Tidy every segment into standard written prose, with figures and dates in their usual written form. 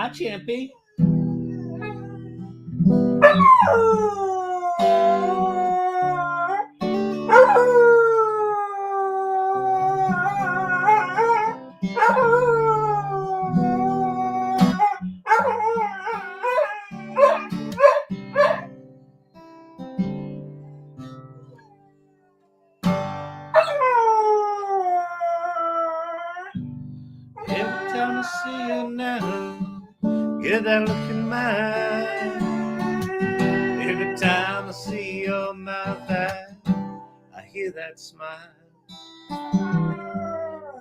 Hi, Champy. Every time I see you now, get that look in my eye. Every time I see your mouth, I hear that smile.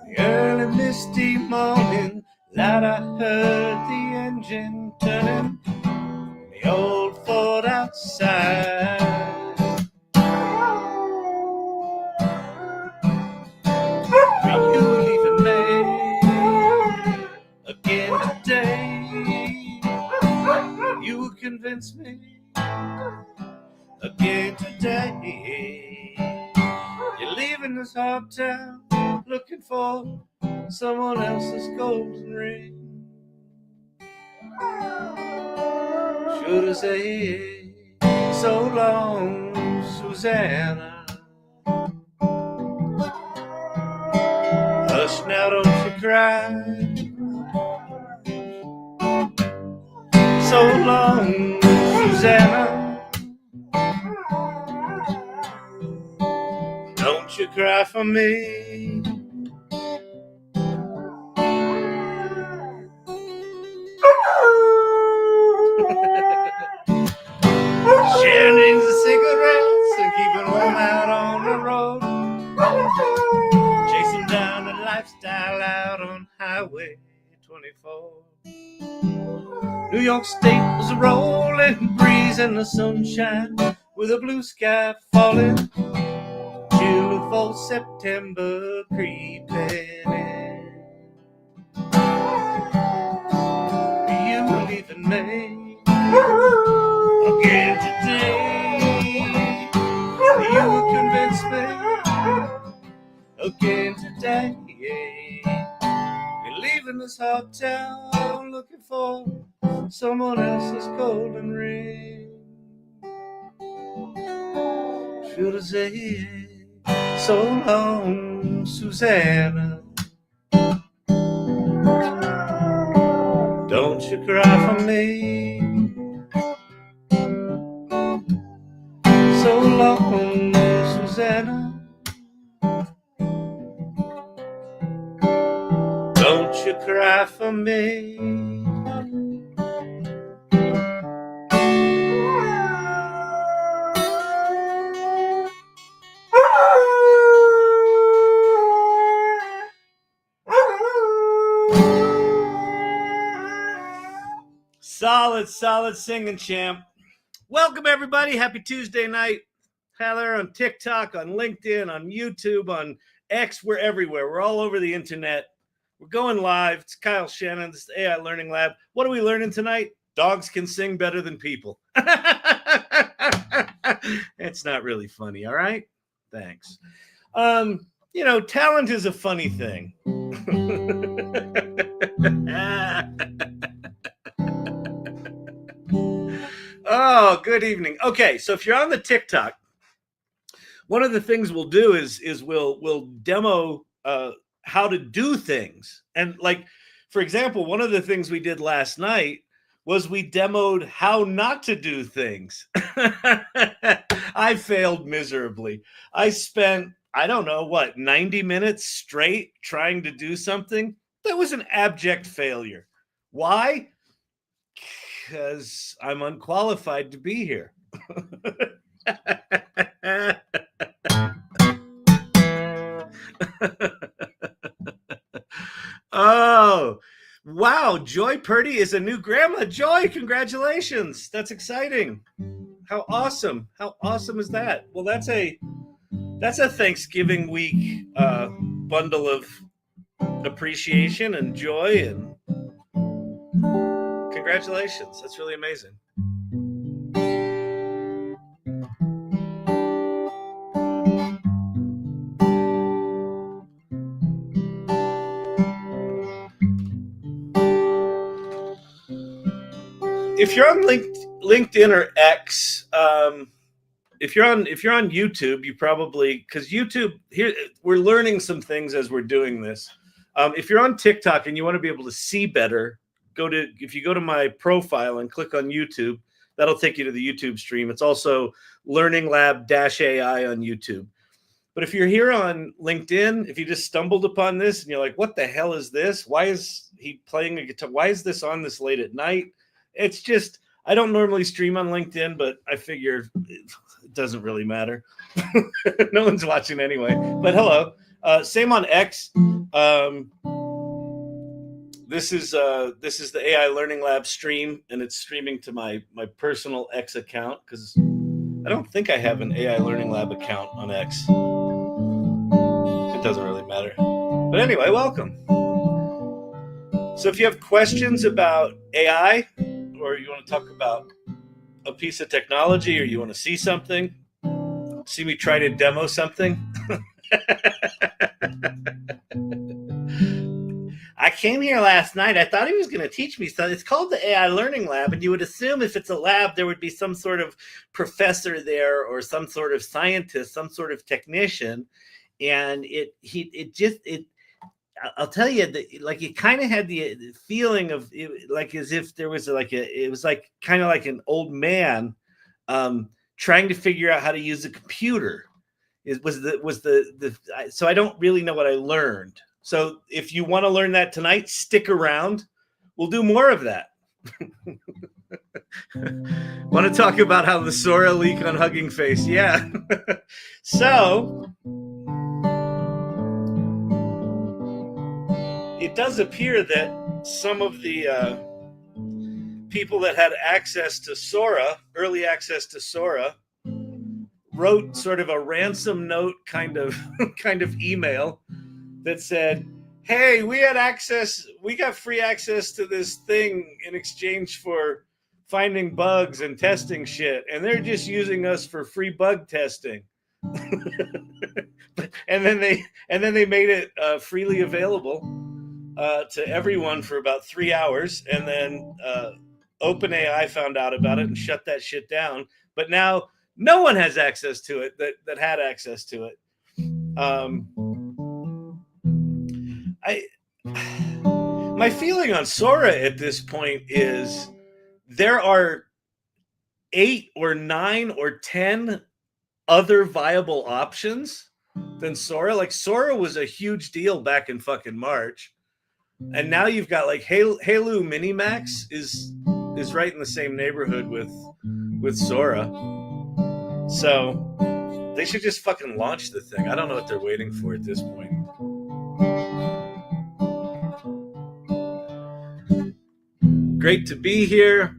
The early misty morning that I heard the engine turning, the old Ford outside. Were you leaving me again today? You convinced me again today. You're leaving this hard town looking for someone else's golden ring. Should I say so long, Susanna? Hush now, don't you cry. So long, Susanna. Don't you cry for me. Sharing the cigarettes and keeping warm out on the road. Chasing down the lifestyle out on Highway 24. New York State was a rolling breeze in the sunshine with a blue sky falling. Chill of fall September creeping in. You were leaving me again today. You would convince me again today. You're leaving this hot town looking for someone else's golden ring. Should I say so long, Susanna? Don't you cry for me. So long, Susanna. Don't you cry for me. Solid singing, champ. Welcome, everybody. Happy Tuesday night. Heather on TikTok, on LinkedIn, on YouTube, on X. We're everywhere. We're all over the internet. We're going live. It's Kyle Shannon. This is the AI Learning Lab. What are we learning tonight? Dogs can sing better than people. It's not really funny, all right? Thanks. Talent is a funny thing. Oh, good evening. Okay, so if you're on the TikTok, one of the things we'll do is we'll demo how to do things. And like, for example, one of the things we did last night was we demoed how not to do things. I failed miserably. I spent, 90 minutes straight trying to do something. That was an abject failure. Why? Because I'm unqualified to be here. Oh, wow. Joy Purdy is a new grandma. Joy, congratulations. That's exciting. How awesome. How awesome is that? Well, that's a Thanksgiving week bundle of appreciation and joy, and congratulations. That's really amazing. if you're on LinkedIn or X, if you're on YouTube, you probably, because YouTube here, we're learning some things as we're doing this. If you're on TikTok and you want to be able to see better, if you go to my profile and click on YouTube, that'll take you to the YouTube stream. It's also Learning Lab-AI on YouTube. But if you're here on LinkedIn, if you just stumbled upon this and you're like, what the hell is this? Why is he playing a guitar? Why is this on this late at night? It's just, I don't normally stream on LinkedIn, but I figure it doesn't really matter. No one's watching anyway. But hello. Same on X. This is the AI Learning Lab stream, and it's streaming to my personal X account because I don't think I have an AI Learning Lab account on X. It doesn't really matter. But anyway, welcome. So if you have questions about AI, or you want to talk about a piece of technology, or you want to see something, see me try to demo something. I came here last night. I thought he was going to teach me something. It's called the AI Learning Lab, and you would assume if it's a lab, there would be some sort of professor there or some sort of scientist, some sort of technician. And I'll tell you that, like, it kind of had the feeling of like as if there was it was like kind of like an old man trying to figure out how to use a computer. So I don't really know what I learned. So if you want to learn that tonight, stick around. We'll do more of that. Want to talk about how the Sora leak on Hugging Face? Yeah. So it does appear that some of the people that had access to Sora, early access to Sora, wrote sort of a ransom note kind of email that said, hey, we got free access to this thing in exchange for finding bugs and testing shit, and they're just using us for free bug testing. and then they made it freely available to everyone for about 3 hours, and then OpenAI found out about it and shut that shit down. But now no one has access to it that had access to it. My feeling on Sora at this point is there are 8 or 9 or 10 other viable options than Sora. Like, Sora was a huge deal back in fucking March, and now you've got like Halo Minimax is right in the same neighborhood with Sora. So they should just fucking launch the thing. I don't know what they're waiting for at this point. Great to be here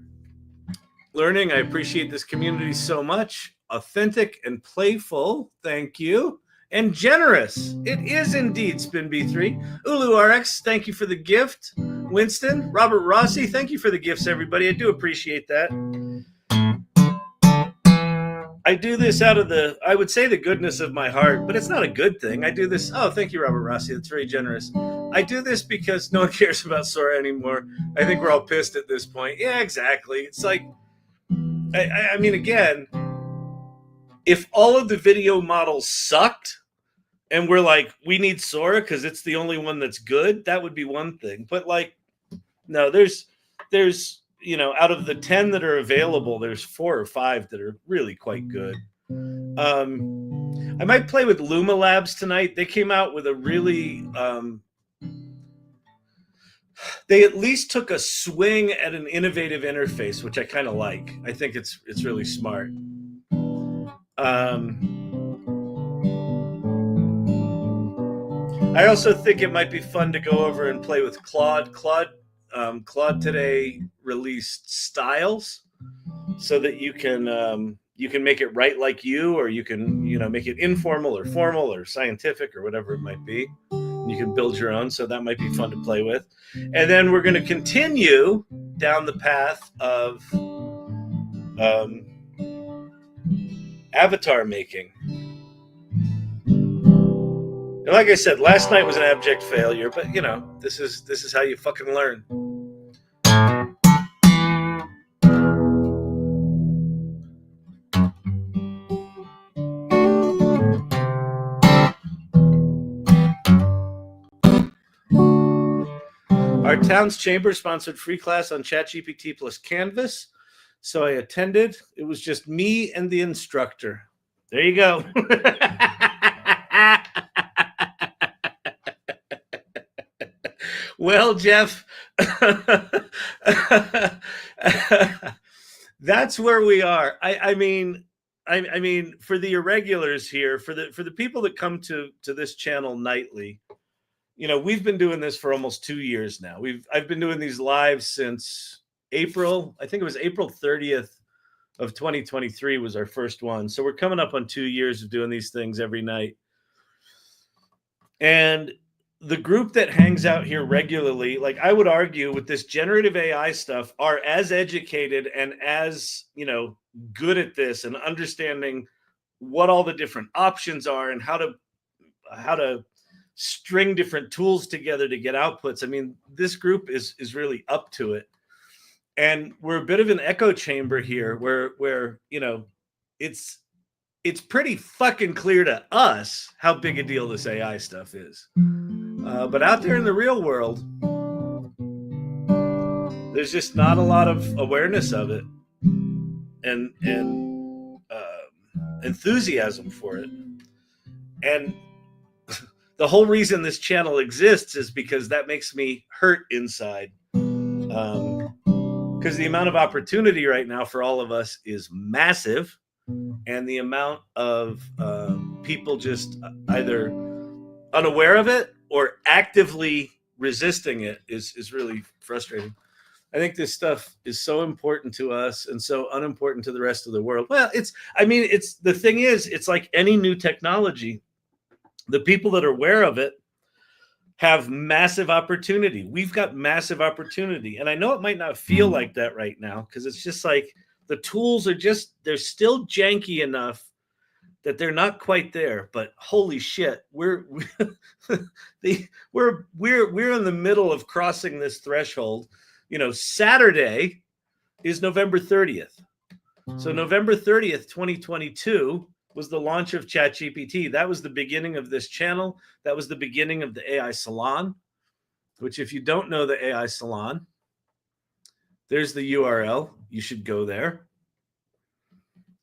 learning. I appreciate this community so much. Authentic and playful, thank you. And generous, it is indeed Spin B3. Ulu RX, thank you for the gift. Winston, Robert Rossi, thank you for the gifts, everybody. I do appreciate that. I do this out of I would say the goodness of my heart, but it's not a good thing. I do this. Oh, thank you, Robert Rossi. That's very generous. I do this because no one cares about Sora anymore. I think we're all pissed at this point. Yeah, exactly. It's like, I mean, again, if all of the video models sucked and we're like, we need Sora because it's the only one that's good, that would be one thing. But like, no, there's out of the 10 that are available, there's 4 or 5 that are really quite good. I might play with Luma Labs tonight. They came out with a really they at least took a swing at an innovative interface, which I kind of like. I think it's really smart. I also think it might be fun to go over and play with Claude. Claude today released styles so that you can make it write like you, or you can make it informal or formal or scientific or whatever it might be. You can build your own, so that might be fun to play with. And then we're going to continue down the path of avatar making. And like I said, last night was an abject failure, but this is how you fucking learn. Our town's chamber sponsored free class on ChatGPT plus Canvas. So I attended. It was just me and the instructor. There you go. Well, Jeff, that's where we are. I mean, for the irregulars here, for the people that come to this channel nightly, you know, we've been doing this for almost 2 years now. I've been doing these lives since April. I think it was April 30th of 2023 was our first one. So we're coming up on 2 years of doing these things every night. And the group that hangs out here regularly, like I would argue with this generative AI stuff, are as educated and as, you know, good at this and understanding what all the different options are and how to string different tools together to get outputs. I mean, this group is really up to it. And we're a bit of an echo chamber here where you know, it's pretty fucking clear to us how big a deal this AI stuff is. But out there in the real world, there's just not a lot of awareness of it and enthusiasm for it. And the whole reason this channel exists is because that makes me hurt inside. Because the amount of opportunity right now for all of us is massive. And the amount of people just either unaware of it or actively resisting it is really frustrating. I think this stuff is so important to us and so unimportant to the rest of the world. Well, the thing is, it's like any new technology. The people that are aware of it have massive opportunity. We've got massive opportunity. And I know it might not feel like that right now because it's just like the tools are just, they're still janky enough that they're not quite there. But holy shit, we're in the middle of crossing this threshold. You know, Saturday is November 30th. So November 30th, 2022 was the launch of ChatGPT. That was the beginning of this channel. That was the beginning of the AI Salon, which if you don't know the AI Salon, there's the URL. You should go there.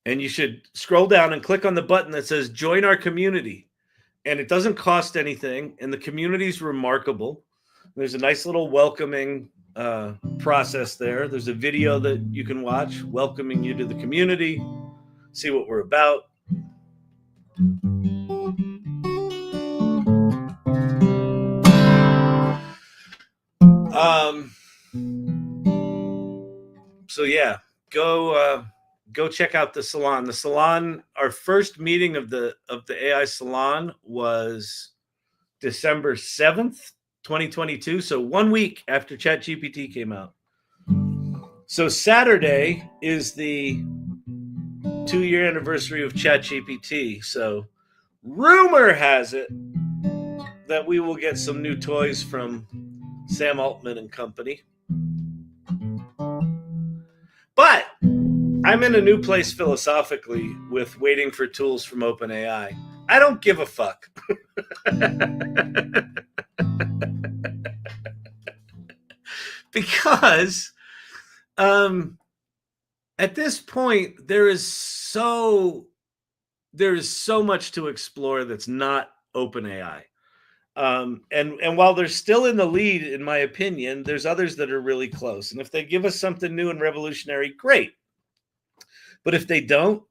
And you should scroll down and click on the button that says join our community. And it doesn't cost anything. And the community is remarkable. There's a nice little welcoming process there. There's a video that you can watch welcoming you to the community, see what we're about. So yeah, go check out the salon. The salon, our first meeting of the AI Salon was December 7th, 2022. So 1 week after ChatGPT came out. So Saturday is the 2-year anniversary of ChatGPT. So rumor has it that we will get some new toys from Sam Altman and company. But I'm in a new place philosophically with waiting for tools from OpenAI. I don't give a fuck. Because at this point, there is so much to explore that's not OpenAI. And while they're still in the lead, in my opinion, there's others that are really close. And if they give us something new and revolutionary, great. But if they don't,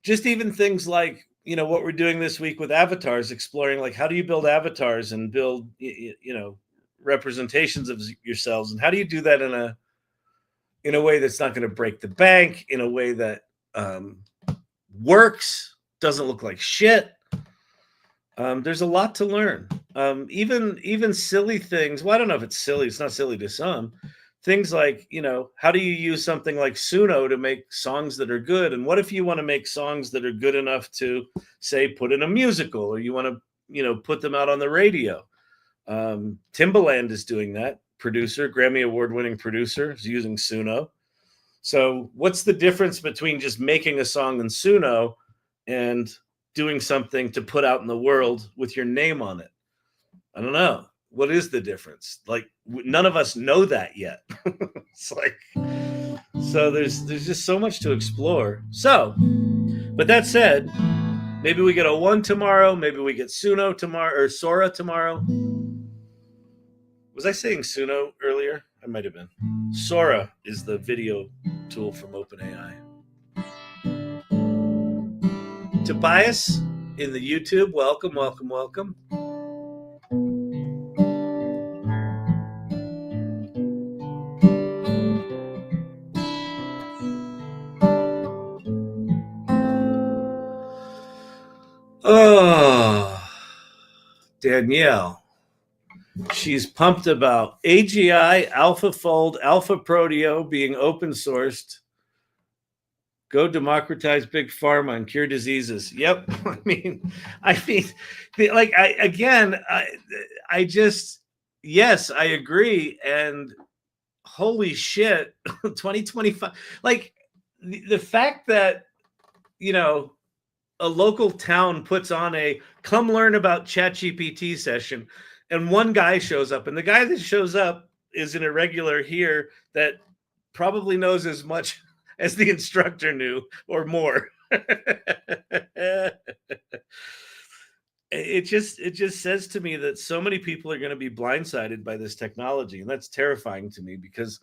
just even things like, you know, what we're doing this week with avatars, exploring like how do you build avatars and build, you know, representations of yourselves, and how do you do that in a way that's not going to break the bank, in a way that works, doesn't look like shit. There's a lot to learn. Even silly things. Well, I don't know if it's silly. It's not silly to some. Things like, you know, how do you use something like Suno to make songs that are good? And what if you want to make songs that are good enough to, say, put in a musical, or you want to, you know, put them out on the radio? Timbaland is doing that. Producer, Grammy award-winning producer, is using Suno. So what's the difference between just making a song in Suno and doing something to put out in the world with your name on it? I don't know. what is the difference? Like, none of us know that yet. It's like, so there's just so much to explore. So, but that said, maybe we get a 1 tomorrow. Maybe we get Suno tomorrow, or Sora tomorrow. Was I saying Suno earlier? I might have been. Sora is the video tool from OpenAI. Tobias in the YouTube, welcome, welcome, welcome. Oh, Danielle. She's pumped about AGI, AlphaFold, Alpha Proteo being open sourced. Go democratize big pharma and cure diseases. Yep. I mean, like, I just, yes, I agree. And holy shit, 2025. Like, the fact that, you know, a local town puts on a come learn about ChatGPT session, and one guy shows up, and the guy that shows up is an irregular here that probably knows as much as the instructor knew or more. It just says to me that so many people are going to be blindsided by this technology, and that's terrifying to me, because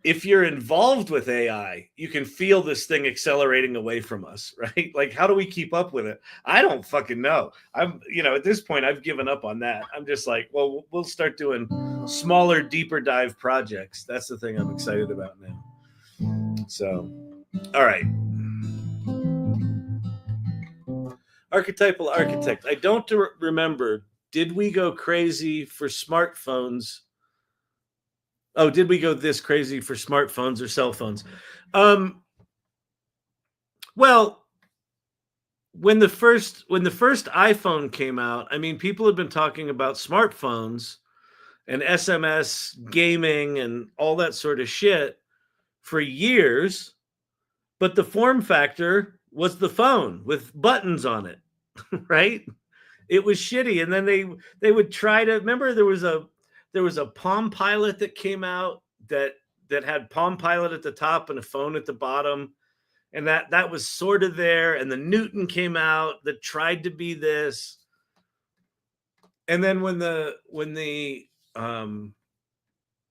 if you're involved with AI, you can feel this thing accelerating away from us, right? Like, how do we keep up with it? I don't fucking know. At this point, I've given up on that. I'm just like, well, we'll start doing smaller, deeper dive projects. That's the thing I'm excited about now. So, all right. Archetypal architect. I don't remember. Did we go crazy for smartphones? Oh, did we go this crazy for smartphones or cell phones? Well, when the first iPhone came out, I mean, people had been talking about smartphones and SMS gaming and all that sort of shit for years, but the form factor was the phone with buttons on it, right? It was shitty. And then they would try to, remember, there was a Palm Pilot that came out that had Palm Pilot at the top and a phone at the bottom, and that was sort of there. And the Newton came out that tried to be this. And then when the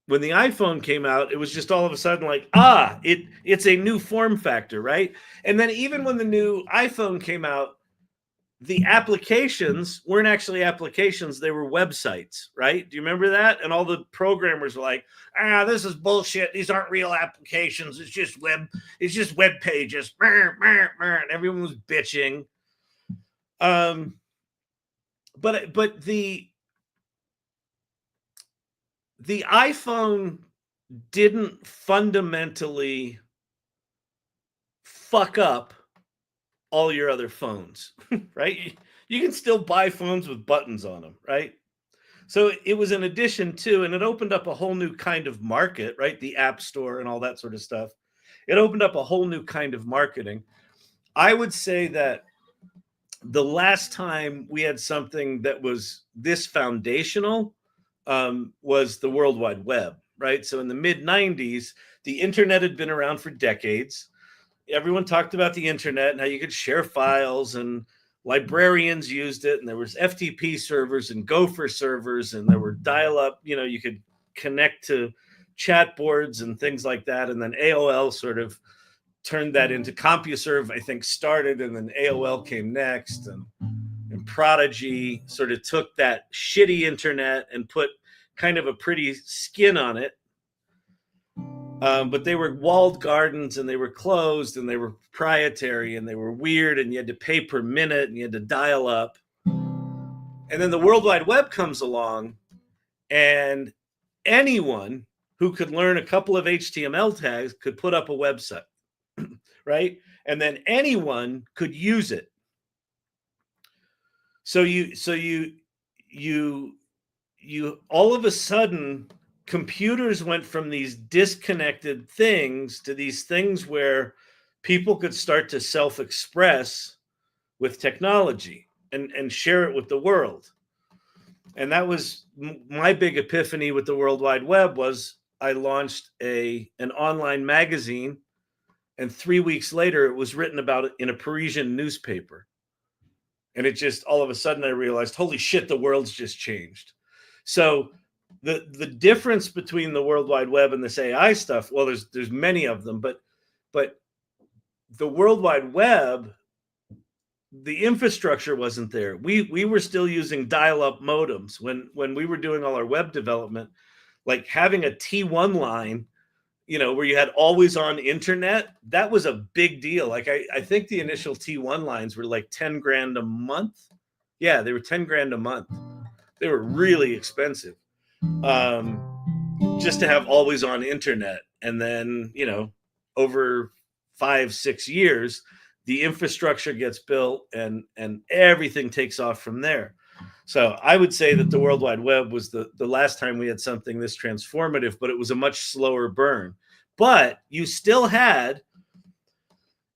iPhone came out, it was just all of a sudden like, it's a new form factor, right? And then even when the new iPhone came out, the applications weren't actually applications, they were websites, right? Do you remember that? And all the programmers were like, this is bullshit. These aren't real applications. It's just web pages. And everyone was bitching. But the iPhone didn't fundamentally fuck up all your other phones, right? You can still buy phones with buttons on them, right? So it was an addition to, and it opened up a whole new kind of market, right? The App Store and all that sort of stuff. It opened up a whole new kind of marketing. I would say that the last time we had something that was this foundational was the World Wide Web, right? So in the mid 90s, the internet had been around for decades. Everyone talked about the internet and how you could share files, and librarians used it, and there was FTP servers and Gopher servers, and there were dial-up, you could connect to chat boards and things like that. And then AOL sort of turned that into CompuServe, I think, started, and then AOL came next, and Prodigy sort of took that shitty internet and put kind of a pretty skin on it. But they were walled gardens, and they were closed, and they were proprietary, and they were weird, and you had to pay per minute, and you had to dial up. And then the World Wide Web comes along, and anyone who could learn a couple of HTML tags could put up a website, right? And then anyone could use it. So you all of a sudden, computers went from these disconnected things to these things where people could start to self-express with technology and share it with the world. And that was my big epiphany with the World Wide Web. Was I launched an online magazine, and 3 weeks later it was written about it in a Parisian newspaper. And it just, all of a sudden I realized, holy shit, the world's just changed. So the difference between the World Wide Web and this AI stuff, well, there's many of them, but the World Wide Web, the infrastructure wasn't there. We were still using dial-up modems when we were doing all our web development. Like having a T1 line, where you had always on internet, that was a big deal. Like I think the initial T1 lines were like 10 grand a month. Yeah, they were 10 grand a month. They were really expensive. Just to have always on internet. And then, over 5-6 years, the infrastructure gets built and everything takes off from there. So I would say that the World Wide Web was the last time we had something this transformative, but it was a much slower burn. But you still had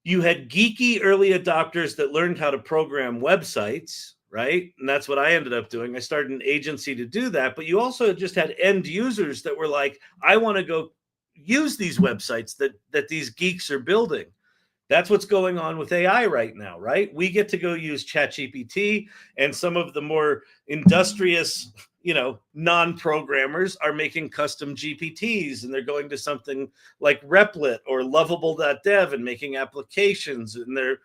geeky early adopters that learned how to program websites, right? And that's what I ended up doing. I started an agency to do that. But you also just had end users that were like, I want to go use these websites that these geeks are building. That's what's going on with AI right now, right? We get to go use ChatGPT, and some of the more industrious, non-programmers are making custom GPTs, and they're going to something like Replit or Lovable.dev and making applications, and they're,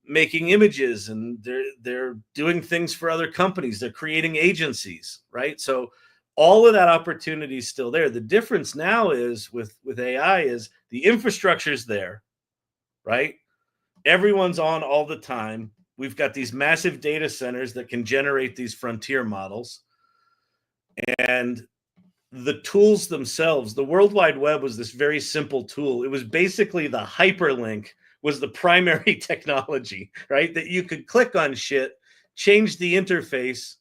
making images, and they're doing things for other companies. They're creating agencies, right? So all of that opportunity is still there. The difference now is with AI is the infrastructure's there, right? Everyone's on all the time. We've got these massive data centers that can generate these frontier models. And the tools themselves, the World Wide Web was this very simple tool. It was basically the hyperlink was the primary technology, right? That you could click on shit, change the interface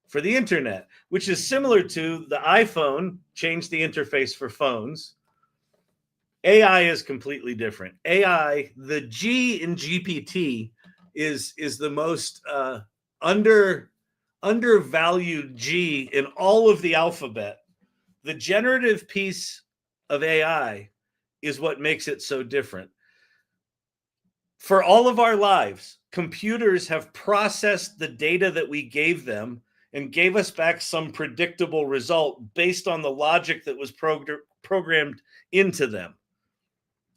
for the internet, which is similar to the iPhone changed the interface for phones. AI is completely different. AI, the G in GPT is the most undervalued G in all of the alphabet. The generative piece of AI is what makes it so different. For all of our lives, computers have processed the data that we gave them and gave us back some predictable result based on the logic that was programmed into them.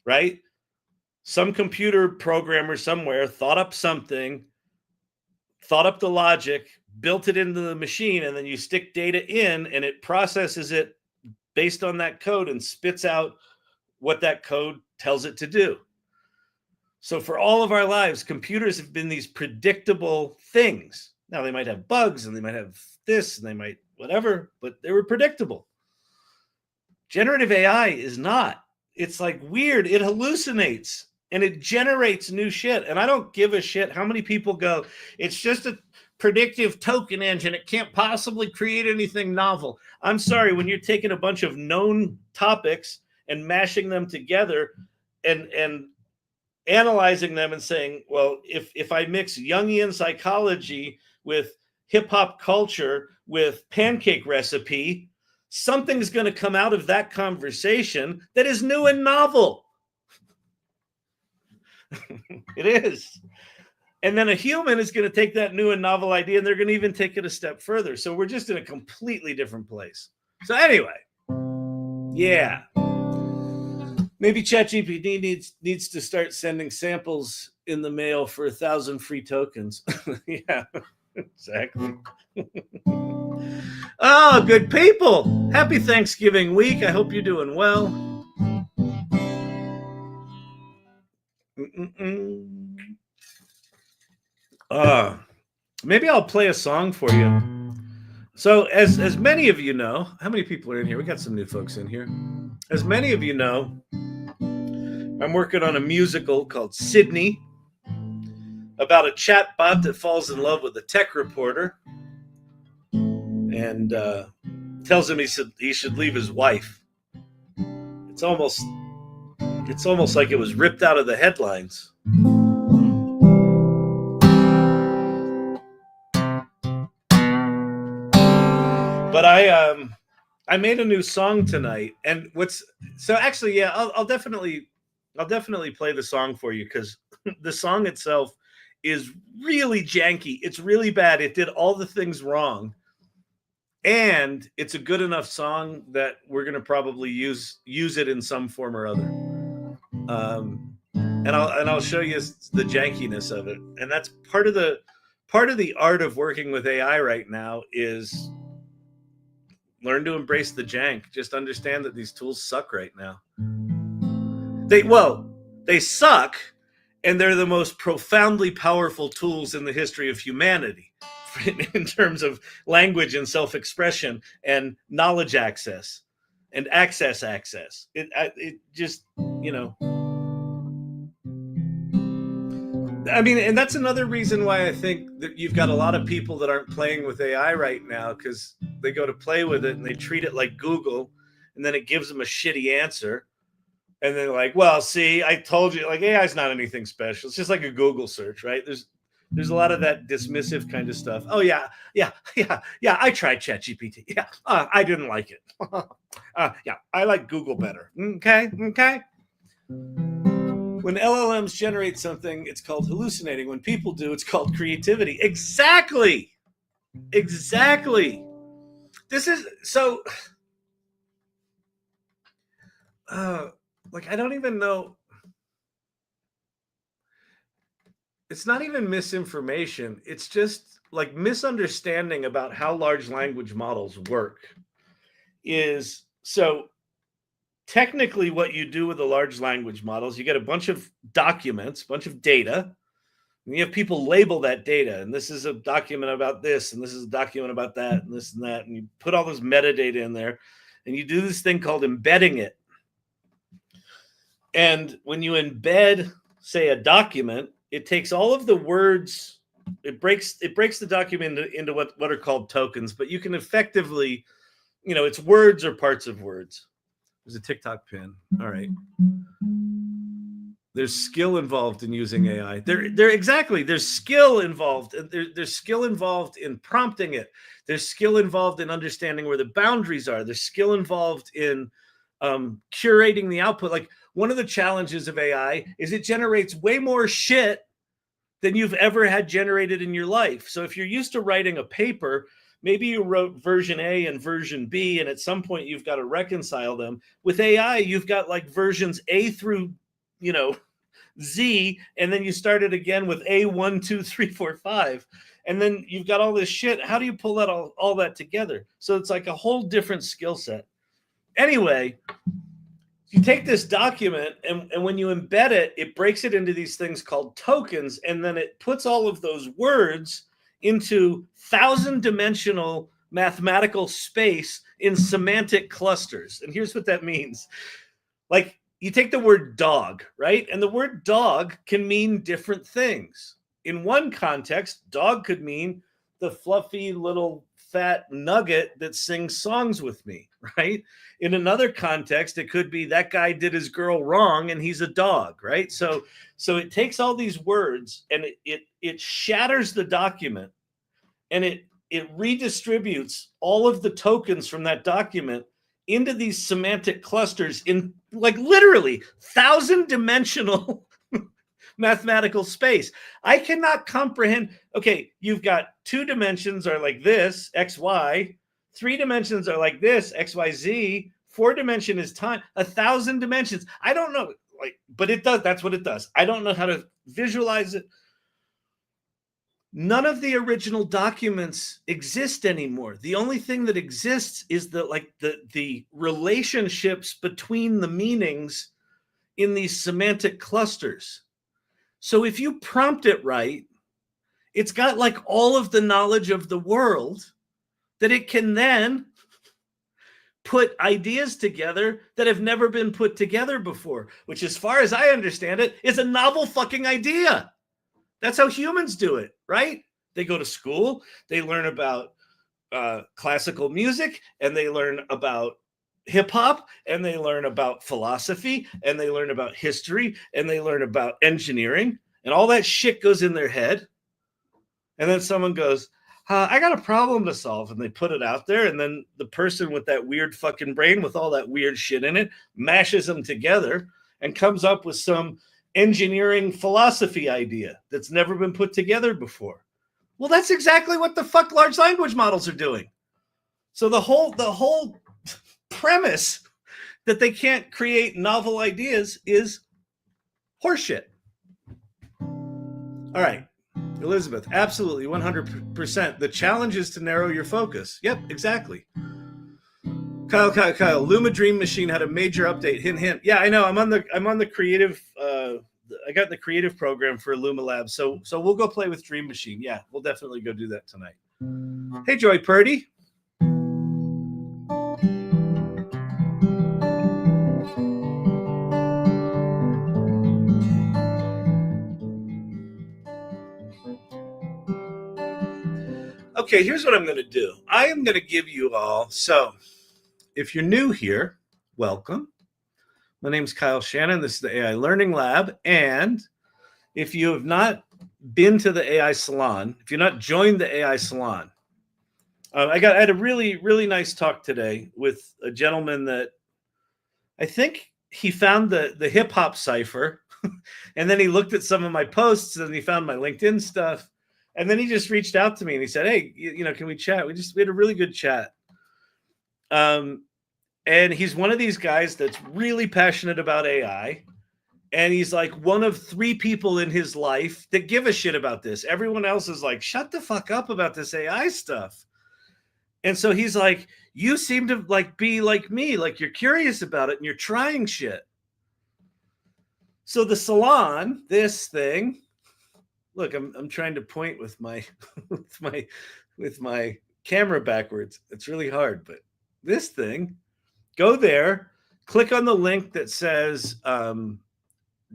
Right? Some computer programmer somewhere thought up something, thought up the logic, built it into the machine, and then you stick data in and it processes it based on that code and spits out what that code tells it to do. So for all of our lives, computers have been these predictable things. Now they might have bugs and they might have this and they might whatever, but they were predictable. Generative AI is not. It's like weird. It hallucinates and it generates new shit. And I don't give a shit how many people go, it's just a predictive token engine. It can't possibly create anything novel. I'm sorry, when you're taking a bunch of known topics and mashing them together and analyzing them and saying, well, if I mix Jungian psychology with hip hop culture with pancake recipe, something's going to come out of that conversation that is new and novel. It is. And then a human is going to take that new and novel idea and they're going to even take it a step further. So we're just in a completely different place. So anyway, yeah. Maybe ChatGPT needs to start sending samples in the mail for 1,000 free tokens. Yeah, exactly. Oh, good people. Happy Thanksgiving week. I hope you're doing well. Maybe I'll play a song for you. So as many of you know, how many people are in here? We got some new folks in here. As many of you know, I'm working on a musical called Sydney about a chatbot that falls in love with a tech reporter and tells him he should leave his wife. It's almost like it was ripped out of the headlines. But I made a new song tonight, and actually, yeah, I'll definitely play the song for you, because the song itself is really janky. It's really bad. It did all the things wrong, and it's a good enough song that we're gonna probably use it in some form or other. And I'll show you the jankiness of it, and that's part of the art of working with AI right now is learn to embrace the jank. Just understand that these tools suck right now. They suck, and they're the most profoundly powerful tools in the history of humanity in terms of language and self-expression and knowledge access and access. It just, I mean, and that's another reason why I think that you've got a lot of people that aren't playing with AI right now, because they go to play with it and they treat it like Google, and then it gives them a shitty answer. And they're like, well, see, I told you, like, AI is not anything special. It's just like a Google search, right? There's a lot of that dismissive kind of stuff. Oh, yeah. I tried ChatGPT. Yeah, I didn't like it. Yeah, I like Google better. Okay. When LLMs generate something, it's called hallucinating. When people do, it's called creativity. Exactly. This is so. Like, I don't even know. It's not even misinformation. It's just like misunderstanding about how large language models work. So technically what you do with the large language models, you get a bunch of documents, a bunch of data, and you have people label that data. And this is a document about this, and this is a document about that, and this and that. And you put all this metadata in there, and you do this thing called embedding it. And when you embed, say, a document, it takes all of the words, it breaks the document into what are called tokens, but you can effectively, it's words or parts of words. There's a TikTok pin. All right. There's skill involved in using AI. There's skill involved. There's skill involved in prompting it. There's skill involved in understanding where the boundaries are. There's skill involved in curating the output. Like, one of the challenges of AI is it generates way more shit than you've ever had generated in your life. So if you're used to writing a paper, maybe you wrote version A and version B, and at some point you've got to reconcile them. With AI, you've got like versions A through, Z, and then you start it again with A, 1, 2, 3, 4, 5. And then you've got all this shit. How do you pull that all that together? So it's like a whole different skill set. Anyway, you take this document, and when you embed it, it breaks it into these things called tokens, and then it puts all of those words into 1,000-dimensional mathematical space in semantic clusters. And here's what that means. Like, you take the word dog, right? And the word dog can mean different things. In one context, dog could mean the fluffy little fat nugget that sings songs with me, right? In another context, it could be that guy did his girl wrong and he's a dog, right? So it takes all these words and it shatters the document, and it redistributes all of the tokens from that document into these semantic clusters in, like, literally 1,000-dimensional mathematical space. I cannot comprehend. Okay, you've got 2 dimensions are like this, x, y. 3 dimensions are like this, x, y, z. 4 dimension is time. 1,000 dimensions. I don't know, like, but it does. That's what it does. I don't know how to visualize it. None of the original documents exist anymore. The only thing that exists is the relationships between the meanings in these semantic clusters. So if you prompt it right, it's got like all of the knowledge of the world that it can then put ideas together that have never been put together before, which, as far as I understand it, is a novel fucking idea. That's how humans do it, right? They go to school, they learn about classical music, and they learn about hip hop, and they learn about philosophy, and they learn about history, and they learn about engineering, and all that shit goes in their head. And then someone goes, I got a problem to solve, and they put it out there, and then the person with that weird fucking brain with all that weird shit in it mashes them together and comes up with some engineering philosophy idea that's never been put together before. Well, that's exactly what the fuck large language models are doing. So the whole premise that they can't create novel ideas is horseshit. All right. Elizabeth, absolutely, 100%. The challenge is to narrow your focus. Yep, exactly. Kyle. Luma Dream Machine had a major update. Hint, hint. Yeah, I know. I'm on the creative. I got the creative program for Luma Labs, so we'll go play with Dream Machine. Yeah, we'll definitely go do that tonight. Hey, Joy Purdy. Okay, here's what I'm going to do. I am going to give you all. So, if you're new here, welcome. My name's Kyle Shannon. This is the AI Learning Lab. And if you have not been to the AI Salon, if you're not joined the AI Salon, I had a really, really nice talk today with a gentleman that I think he found the hip hop cipher. And then he looked at some of my posts and he found my LinkedIn stuff. And then he just reached out to me and he said, hey, can we chat? We had a really good chat. And he's one of these guys that's really passionate about AI. And he's like one of 3 people in his life that give a shit about this. Everyone else is like, shut the fuck up about this AI stuff. And so he's like, you seem to be like me, like you're curious about it and you're trying shit. So the Salon, this thing, look, I'm trying to point with my with my camera backwards. It's really hard, but this thing, go there, click on the link that says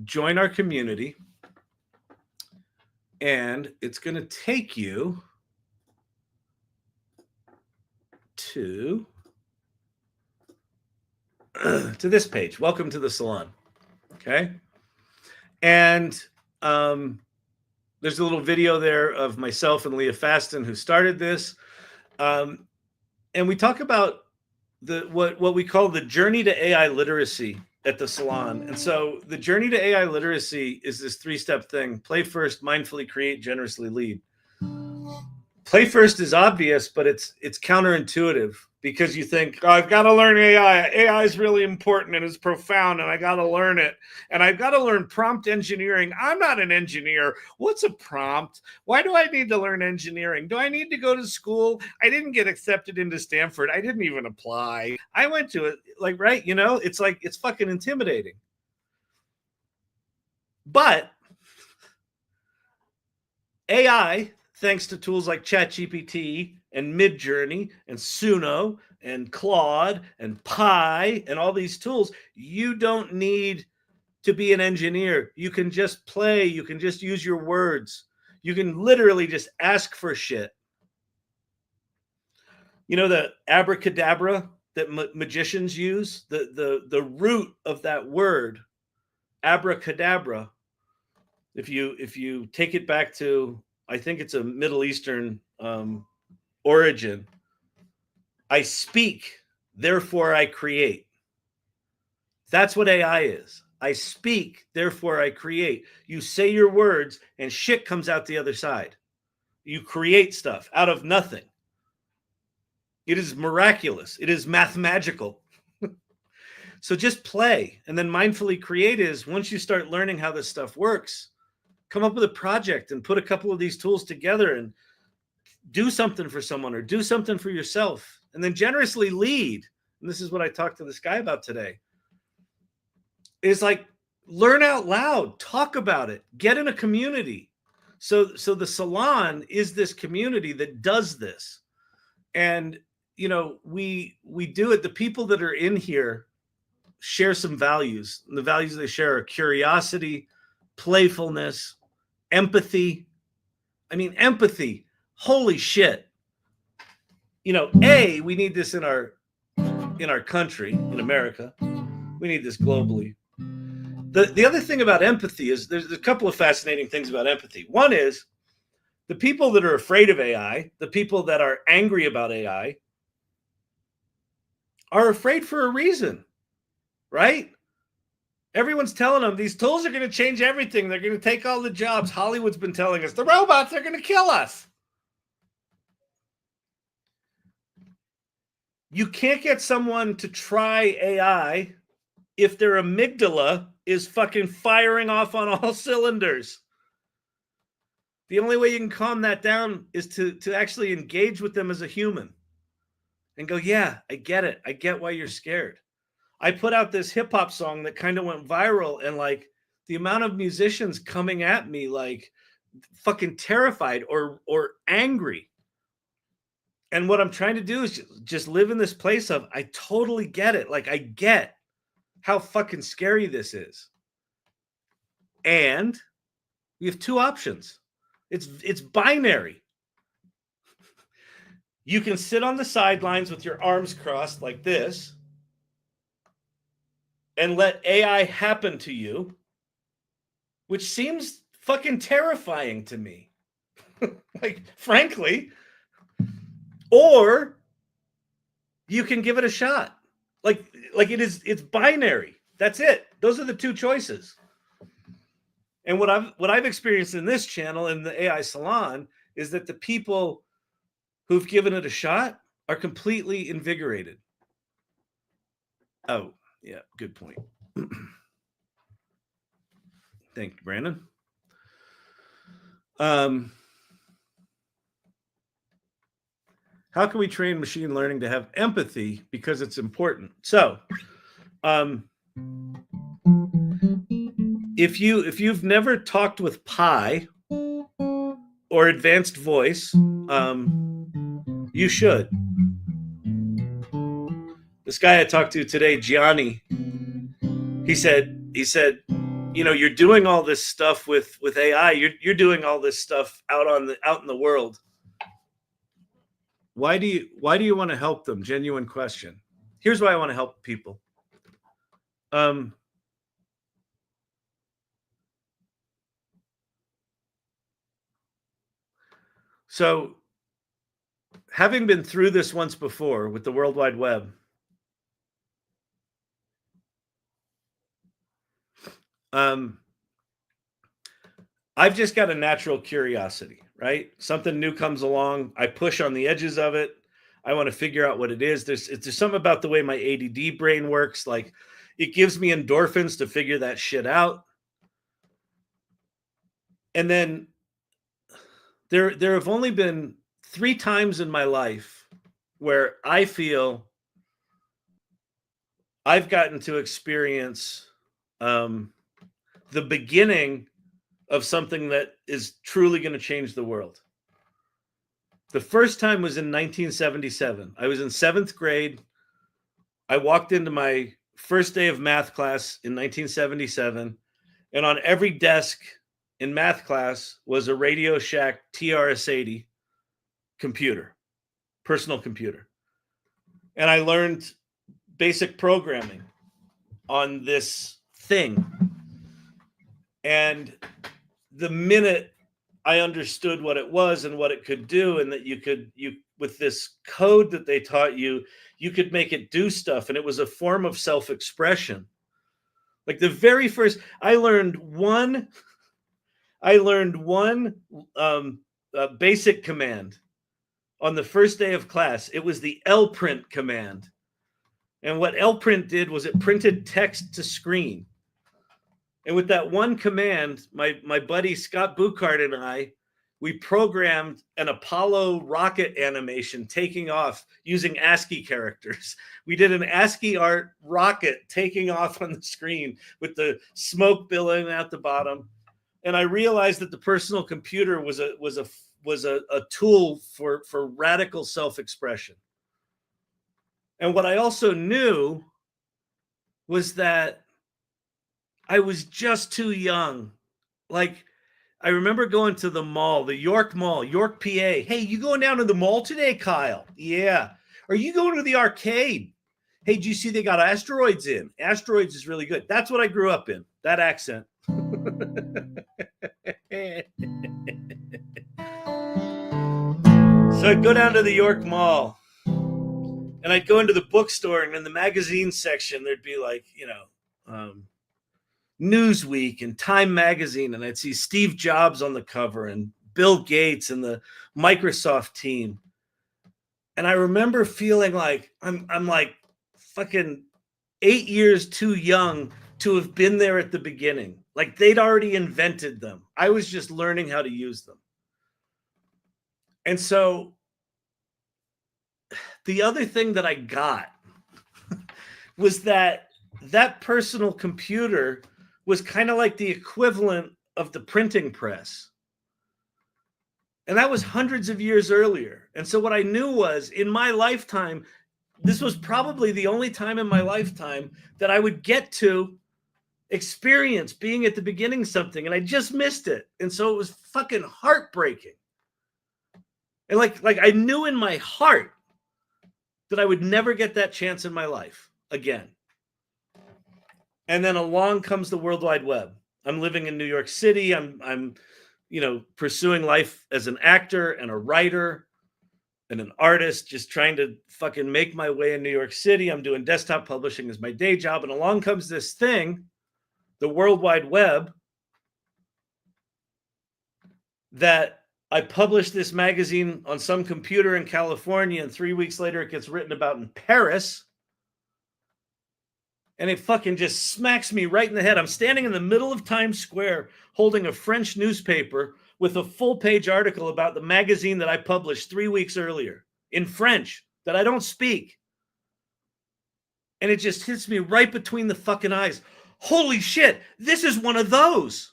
join our community, and it's going to take you to this page. Welcome to the Salon. Okay. And there's a little video there of myself and Leah Faston, who started this. And we talk about what we call the journey to AI literacy at the Salon. And so the journey to AI literacy is this 3-step thing: play first, mindfully create, generously lead. Play first is obvious, but it's counterintuitive, because you think, oh, I've got to learn AI. AI is really important and it's profound, and I got to learn it. And I've got to learn prompt engineering. I'm not an engineer. What's a prompt? Why do I need to learn engineering? Do I need to go to school? I didn't get accepted into Stanford. I didn't even apply. I went to it. Right? It's fucking intimidating. But AI, thanks to tools like ChatGPT and Midjourney and Suno and Claude and Pi and all these tools, you don't need to be an engineer. You can just play. You can just use your words. You can literally just ask for shit. The abracadabra that magicians use, the root of that word, abracadabra, if you take it back to, I think it's a Middle Eastern origin. I speak, therefore I create. That's what AI is. I speak, therefore I create. You say your words and shit comes out the other side. You create stuff out of nothing. It is miraculous. It is mathemagical. So just play, and then mindfully create is, once you start learning how this stuff works, come up with a project and put a couple of these tools together and do something for someone or do something for yourself, and then generously lead. And this is what I talked to this guy about today. It's like, learn out loud, talk about it, get in a community. So the Salon is this community that does this. And, we do it. The people that are in here share some values. And the values they share are curiosity, playfulness, empathy. I mean, empathy. Holy shit. We need this in our country, in America. We need this globally. The other thing about empathy is there's a couple of fascinating things about empathy. One is The people that are afraid of AI, the people that are angry about AI, are afraid for a reason, right? Everyone's telling them these tools are going to change everything. They're going to take all the jobs. Hollywood's been telling us the robots are going to kill us. You can't get someone to try AI if their amygdala is fucking firing off on all cylinders. The only way you can calm that down is to actually engage with them as a human and go, yeah, I get it. I get why you're scared. I put out this hip hop song that kind of went viral, and like the amount of musicians coming at me like fucking terrified or angry. And what I'm trying to do is just live in this place of I totally get it. Like I get how fucking scary this is. And we have two options. It's binary. You can sit on the sidelines with your arms crossed like this and let AI happen to you, which seems fucking terrifying to me. Like, frankly. Or you can give it a shot. Like it's binary. That's it. Those are the two choices. And what I've experienced in this channel, in the AI Salon, is that the people who've given it a shot are completely invigorated. Oh, yeah, good point. Thank you, Brandon. How can we train machine learning to have empathy? Because it's important. So, if you've never talked with Pi or advanced voice, you should. This guy I talked to today, Gianni, he said, you know, you're doing all this stuff with AI. You're doing all this stuff out in the world. Why do you want to help them? Genuine question. Here's why I want to help people. So, having been through this once before with the World Wide Web, I've just got a natural curiosity, right? Something new comes along, I push on the edges of it. I want to figure out what it is. There's something about the way my ADD brain works. Like, it gives me endorphins to figure that shit out. And then there have only been 3 times in my life where I feel I've gotten to experience the beginning of something that is truly going to change the world. The first time was in 1977. I was in 7th grade. I walked into my first day of math class in 1977, and on every desk in math class was a Radio Shack TRS-80 computer, personal computer. And I learned basic programming on this thing. And the minute I understood what it was and what it could do, and that you with this code that they taught you, you could make it do stuff, and it was a form of self-expression. Like the very first, I learned one basic command on the first day of class. It was the lprint command. And what lprint did was it printed text to screen. And with that one command, my buddy Scott Buchard and I, we programmed an Apollo rocket animation taking off using ASCII characters. We did an ASCII art rocket taking off on the screen with the smoke billowing out the bottom. And I realized that the personal computer was a tool for radical self-expression. And what I also knew was that I was just too young. Like, I remember going to the mall, the York Mall, York, PA. Hey, you going down to the mall today, Kyle? Yeah. Are you going to the arcade? Hey, did you see they got Asteroids in? Asteroids is really good. That's what I grew up in, that accent. So I'd go down to the York Mall and I'd go into the bookstore, and in the magazine section, there'd be like, Newsweek and Time Magazine, and I'd see Steve Jobs on the cover and Bill Gates and the Microsoft team. And I remember feeling like I'm like fucking 8 years too young to have been there at the beginning. Like they'd already invented them. I was just learning how to use them. And so the other thing that I got was that personal computer was kind of like the equivalent of the printing press. And that was hundreds of years earlier. And so what I knew was, in my lifetime, this was probably the only time in my lifetime that I would get to experience being at the beginning of something, and I just missed it. And so it was fucking heartbreaking. And like I knew in my heart that I would never get that chance in my life again. And then along comes the World Wide Web. I'm living in New York City. I'm pursuing life as an actor and a writer and an artist, just trying to fucking make my way in New York City. I'm doing desktop publishing as my day job. And along comes this thing, the World Wide Web, that I published this magazine on some computer in California, and 3 weeks later it gets written about in Paris. And it fucking just smacks me right in the head. I'm standing in the middle of Times Square holding a French newspaper with a full-page article about the magazine that I published 3 weeks earlier in French that I don't speak. And it just hits me right between the fucking eyes. Holy shit, this is one of those.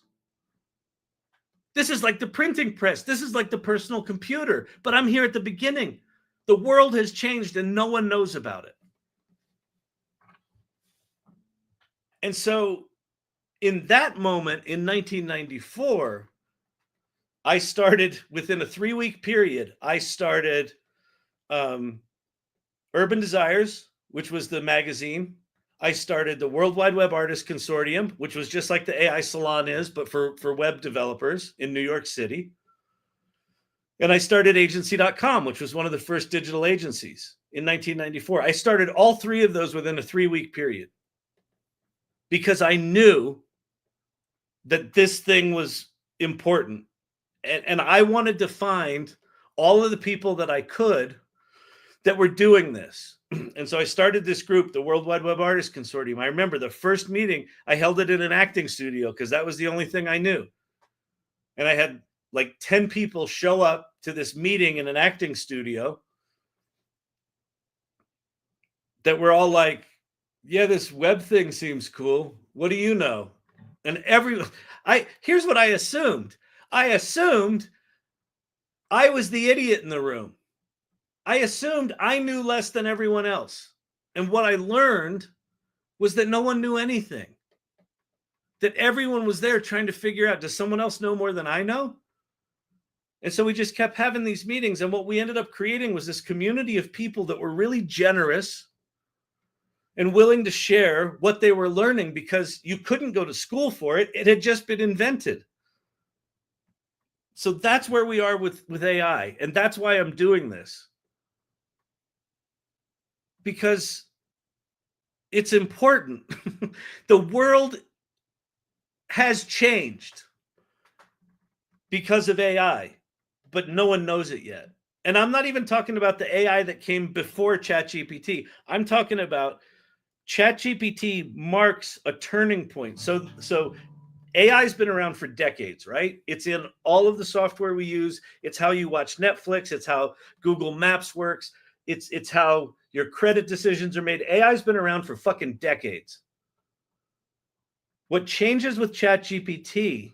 This is like the printing press. This is like the personal computer. But I'm here at the beginning. The world has changed and no one knows about it. And so in that moment in 1994, I started, within a 3-week period, I started Urban Desires, which was the magazine. I started the World Wide Web Artists Consortium, which was just like the AI Salon is, but for web developers in New York City. And I started agency.com, which was one of the first digital agencies in 1994. I started all three of those within a 3-week period because I knew that this thing was important. And I wanted to find all of the people that I could that were doing this. And so I started this group, the World Wide Web Artists Consortium. I remember the first meeting, I held it in an acting studio because that was the only thing I knew. And I had like 10 people show up to this meeting in an acting studio that were all like, yeah, this web thing seems cool. What do you know? And here's what I assumed. I assumed I was the idiot in the room. I assumed I knew less than everyone else. And what I learned was that no one knew anything. That everyone was there trying to figure out, does someone else know more than I know? And so we just kept having these meetings. And what we ended up creating was this community of people that were really generous and willing to share what they were learning, because you couldn't go to school for it. It had just been invented. So that's where we are with AI. And that's why I'm doing this. Because it's important. The world has changed because of AI, but no one knows it yet. And I'm not even talking about the AI that came before ChatGPT. I'm talking about ChatGPT marks a turning point. So AI has been around for decades, right? It's in all of the software we use. It's how you watch Netflix. It's how Google Maps works. It's how your credit decisions are made. AI has been around for fucking decades. What changes with ChatGPT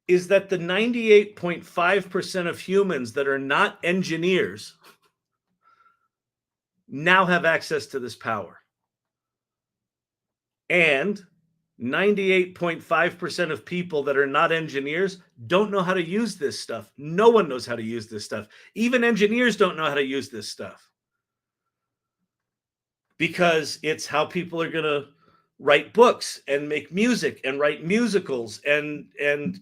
is that the 98.5% of humans that are not engineers now have access to this power. And 98.5% of people that are not engineers don't know how to use this stuff. No one knows how to use this stuff. Even engineers don't know how to use this stuff, because it's how people are going to write books and make music and write musicals and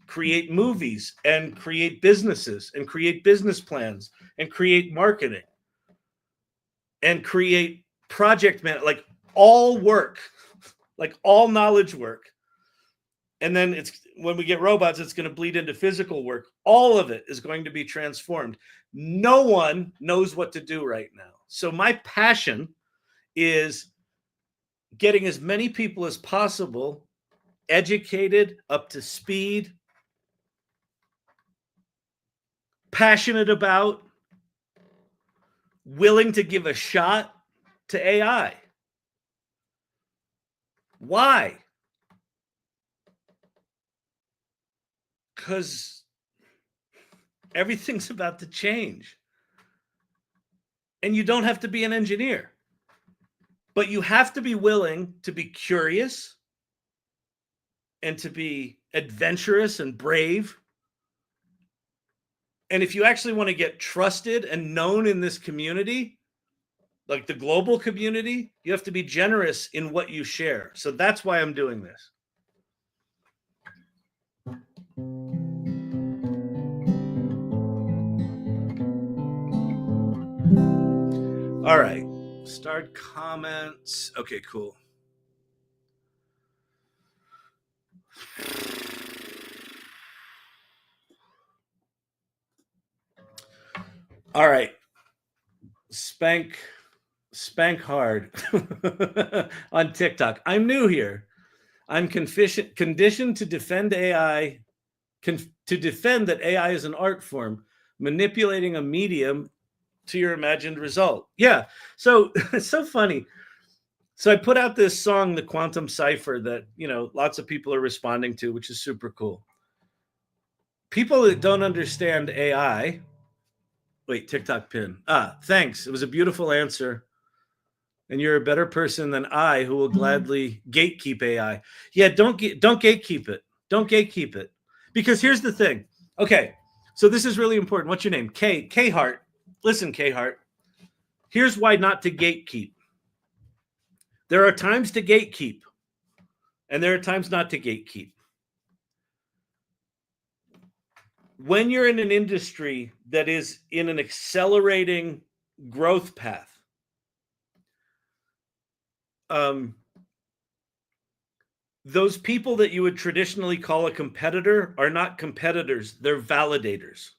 create movies and create businesses and create business plans and create marketing and create project man, like all work, like all knowledge work. And then it's when we get robots, it's going to bleed into physical work. All of it is going to be transformed. No one knows what to do right now. So my passion is getting as many people as possible educated, up to speed, passionate about, willing to give a shot to AI. Why? Because everything's about to change. And you don't have to be an engineer, but you have to be willing to be curious and to be adventurous and brave. And if you actually want to get trusted and known in this community, like the global community, you have to be generous in what you share. So that's why I'm doing this. All right, start comments. Okay, cool. All right, spank hard on TikTok. I'm new here. I'm conditioned to defend AI, to defend that AI is an art form, manipulating a medium to your imagined result. Yeah, so it's so funny. So I put out this song, The Quantum Cipher, that, you know, lots of people are responding to, which is super cool. People that don't understand AI, wait, TikTok pin. Thanks. It was a beautiful answer. And you're a better person than I, who will gladly gatekeep AI. Yeah, don't gatekeep it. Don't gatekeep it. Because here's the thing. Okay, so this is really important. What's your name? K Hart. Listen, K Hart. Here's why not to gatekeep. There are times to gatekeep, and there are times not to gatekeep. When you're in an industry that is in an accelerating growth path, those people that you would traditionally call a competitor are not competitors, they're validators.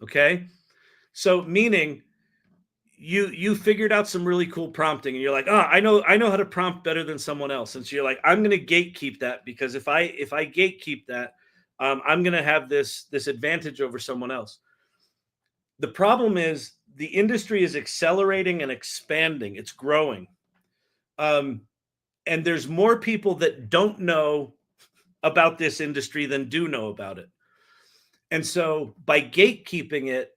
Okay? So meaning you figured out some really cool prompting and you're like, I know how to prompt better than someone else. And so you're like, I'm going to gatekeep that, because if I gatekeep that, I'm going to have this advantage over someone else. The problem is the industry is accelerating and expanding. It's growing. And there's more people that don't know about this industry than do know about it. And so by gatekeeping it,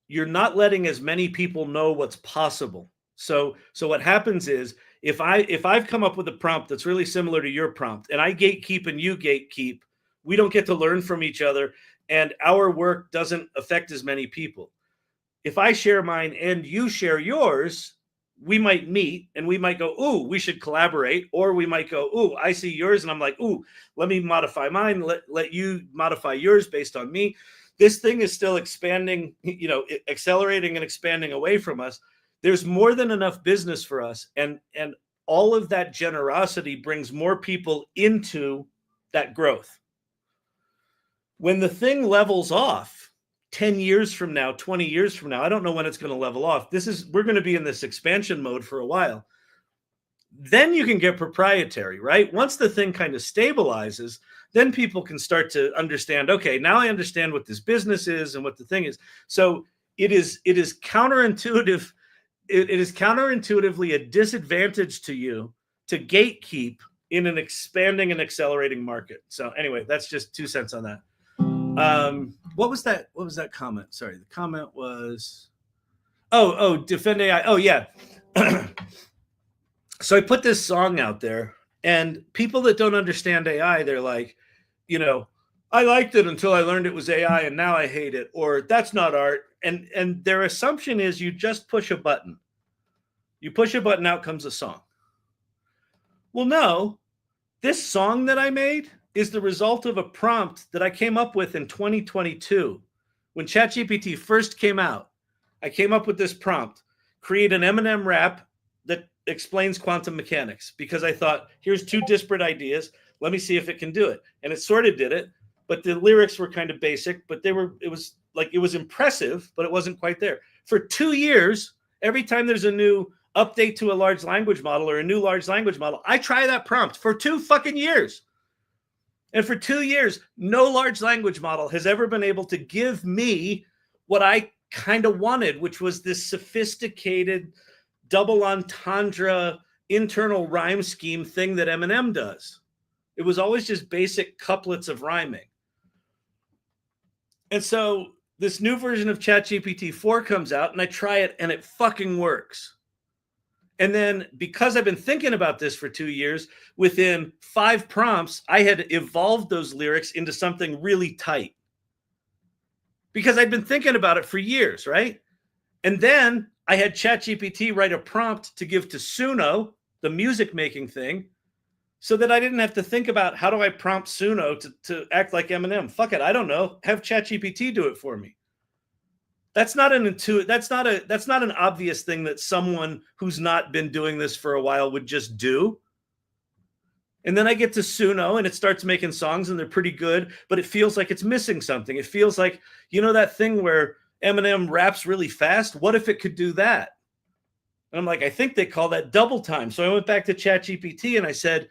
you're not letting as many people know what's possible. So what happens is, if I've come up with a prompt that's really similar to your prompt, and I gatekeep and you gatekeep, we don't get to learn from each other, and our work doesn't affect as many people. If I share mine and you share yours, we might meet and we might go, ooh, we should collaborate. Or we might go, ooh, I see yours and I'm like, ooh, let me modify mine. Let you modify yours based on me. This thing is still expanding, you know, accelerating and expanding away from us. There's more than enough business for us. And all of that generosity brings more people into that growth. When the thing levels off 10 years from now, 20 years from now, I don't know when it's going to level off. We're going to be in this expansion mode for a while. Then you can get proprietary, right? Once the thing kind of stabilizes, then people can start to understand, okay, now I understand what this business is and what the thing is. So it is counterintuitive. It is counterintuitively a disadvantage to you to gatekeep in an expanding and accelerating market. So anyway, that's just 2 cents on that. What was that? What was that comment? Sorry, the comment was, defend AI. Oh yeah. So I put this song out there, and people that don't understand AI, they're like, you know, I liked it until I learned it was AI, and now I hate it, or that's not art. And their assumption is you just push a button. You push a button, out comes a song. Well, no, this song that I made is the result of a prompt that I came up with in 2022. When ChatGPT first came out, I came up with this prompt: create an Eminem rap that explains quantum mechanics, because I thought, here's two disparate ideas. Let me see if it can do it. And it sort of did it, but the lyrics were kind of basic, but it was impressive, but it wasn't quite there. For 2 years, every time there's a new update to a large language model or a new large language model, I try that prompt for 2 fucking years. And for 2 years, no large language model has ever been able to give me what I kind of wanted, which was this sophisticated double entendre internal rhyme scheme thing that Eminem does. It was always just basic couplets of rhyming. And so this new version of ChatGPT 4 comes out, and I try it, and it fucking works. And then, because I've been thinking about this for 2 years, within 5 prompts, I had evolved those lyrics into something really tight. Because I'd been thinking about it for years, right? And then I had ChatGPT write a prompt to give to Suno, the music making thing, so that I didn't have to think about, how do I prompt Suno to act like Eminem? Fuck it, I don't know. Have ChatGPT do it for me. That's not an obvious thing that someone who's not been doing this for a while would just do. And then I get to Suno, and it starts making songs, and they're pretty good, but it feels like it's missing something. It feels like, that thing where Eminem raps really fast? What if it could do that? And I'm like, I think they call that double time. So I went back to ChatGPT and I said,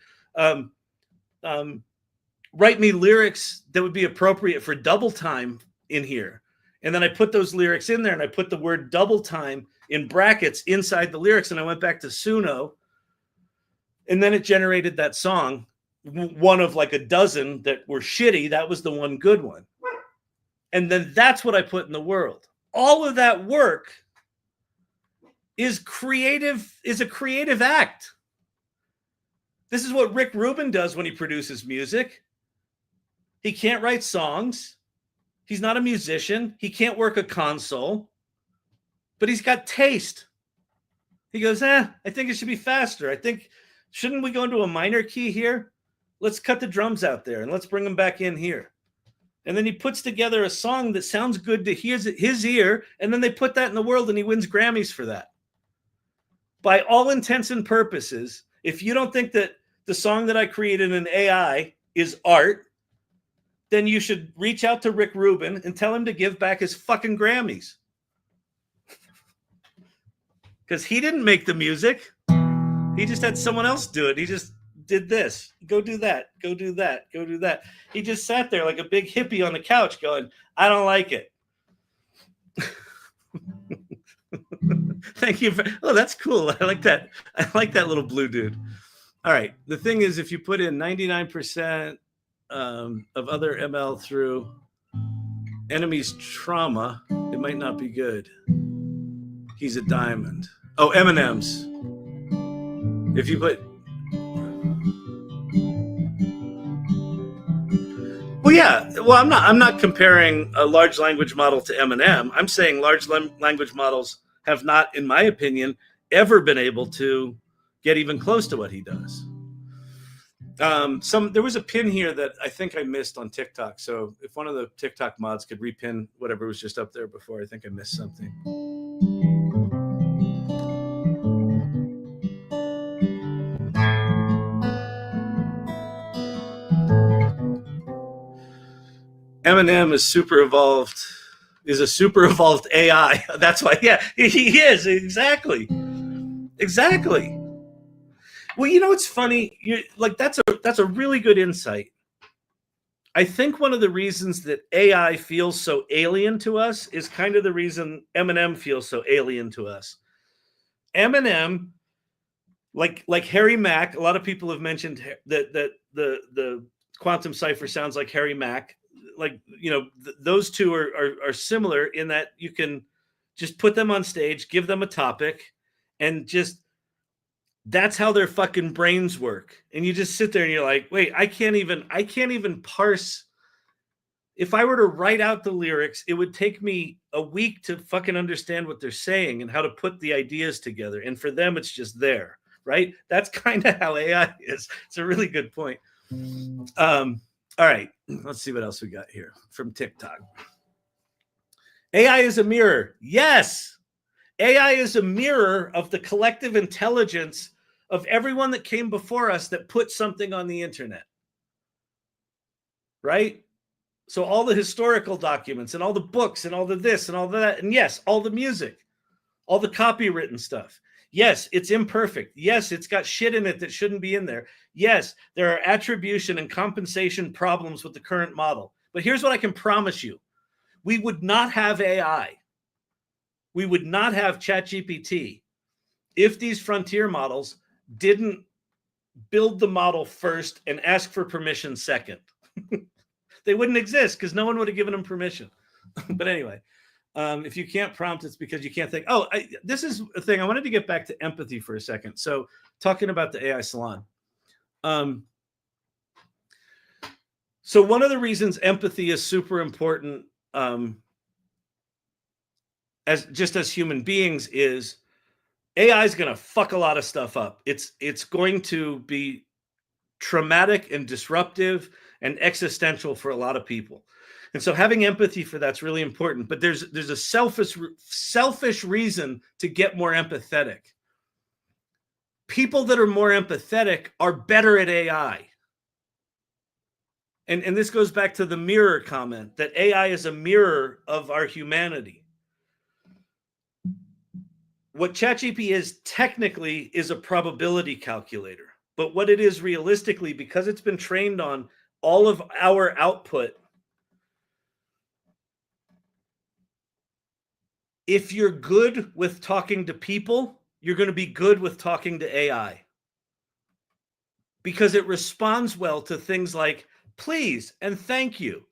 write me lyrics that would be appropriate for double time in here. And then I put those lyrics in there, and I put the word double time in brackets inside the lyrics, and I went back to Suno, and then it generated that song, one of like a dozen that were shitty. That was the one good one. And then that's what I put in the world. All of that work is a creative act. This is what Rick Rubin does when he produces music. He can't write songs. He's not a musician. He can't work a console, but he's got taste. He goes, I think it should be faster. Shouldn't we go into a minor key here? Let's cut the drums out there and let's bring them back in here. And then he puts together a song that sounds good to his ear, and then they put that in the world, and he wins Grammys for that. By all intents and purposes, if you don't think that the song that I created in AI is art, then you should reach out to Rick Rubin and tell him to give back his fucking Grammys. Because he didn't make the music. He just had someone else do it. He just did this. Go do that. Go do that. Go do that. He just sat there like a big hippie on the couch going, I don't like it. Thank you. That's cool. I like that. I like that little blue dude. All right. The thing is, if you put in 99% of other ML through enemy's trauma, it might not be good. He's a diamond. Oh, Eminem's. If you put, well, yeah. Well, I'm not comparing a large language model to Eminem. I'm saying large language models have not, in my opinion, ever been able to get even close to what he does. There was a pin here that I think I missed on TikTok. So if one of the TikTok mods could repin whatever was just up there before, I think I missed something. Eminem is a super evolved AI. That's why, yeah, he is. Exactly. Well, it's funny. That's a really good insight. I think one of the reasons that AI feels so alien to us is kind of the reason Eminem feels so alien to us. Eminem, like Harry Mack, a lot of people have mentioned that the quantum cipher sounds like Harry Mack. Those two are similar in that you can just put them on stage, give them a topic, and just that's how their fucking brains work. And you just sit there and you're like, wait, I can't even parse. If I were to write out the lyrics, it would take me a week to fucking understand what they're saying and how to put the ideas together. And for them, it's just there, right? That's kind of how AI is. It's a really good point. All right, let's see what else we got here from TikTok. AI is a mirror. Yes, AI is a mirror of the collective intelligence of everyone that came before us that put something on the internet, right? So all the historical documents and all the books and all the this and all that, and yes, all the music, all the copywritten stuff. Yes, it's imperfect. Yes, it's got shit in it that shouldn't be in there. Yes, there are attribution and compensation problems with the current model. But here's what I can promise you. We would not have AI. We would not have ChatGPT if these frontier models didn't build the model first and ask for permission second. They wouldn't exist because no one would have given them permission. But anyway, if you can't prompt, it's because you can't think. Oh, this is a thing. I wanted to get back to empathy for a second. So talking about the AI salon. So one of the reasons empathy is super important as human beings is AI is going to fuck a lot of stuff up. It's going to be traumatic and disruptive and existential for a lot of people. And so having empathy for that's really important. But there's a selfish reason to get more empathetic. People that are more empathetic are better at AI. And this goes back to the mirror comment, that AI is a mirror of our humanity. What ChatGPT is technically is a probability calculator. But what it is realistically, because it's been trained on all of our output, if you're good with talking to people, you're going to be good with talking to AI. Because it responds well to things like please and thank you.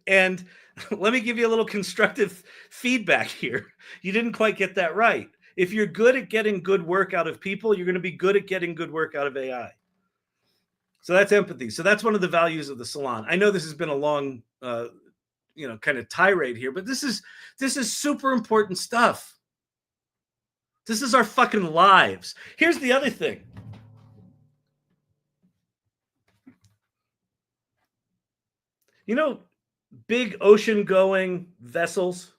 And let me give you a little constructive feedback here. You didn't quite get that right. If you're good at getting good work out of people, you're going to be good at getting good work out of AI. So that's empathy. So that's one of the values of the salon. I know this has been a long, kind of tirade here, but this is super important stuff. This is our fucking lives. Here's the other thing. You know, big ocean-going vessels.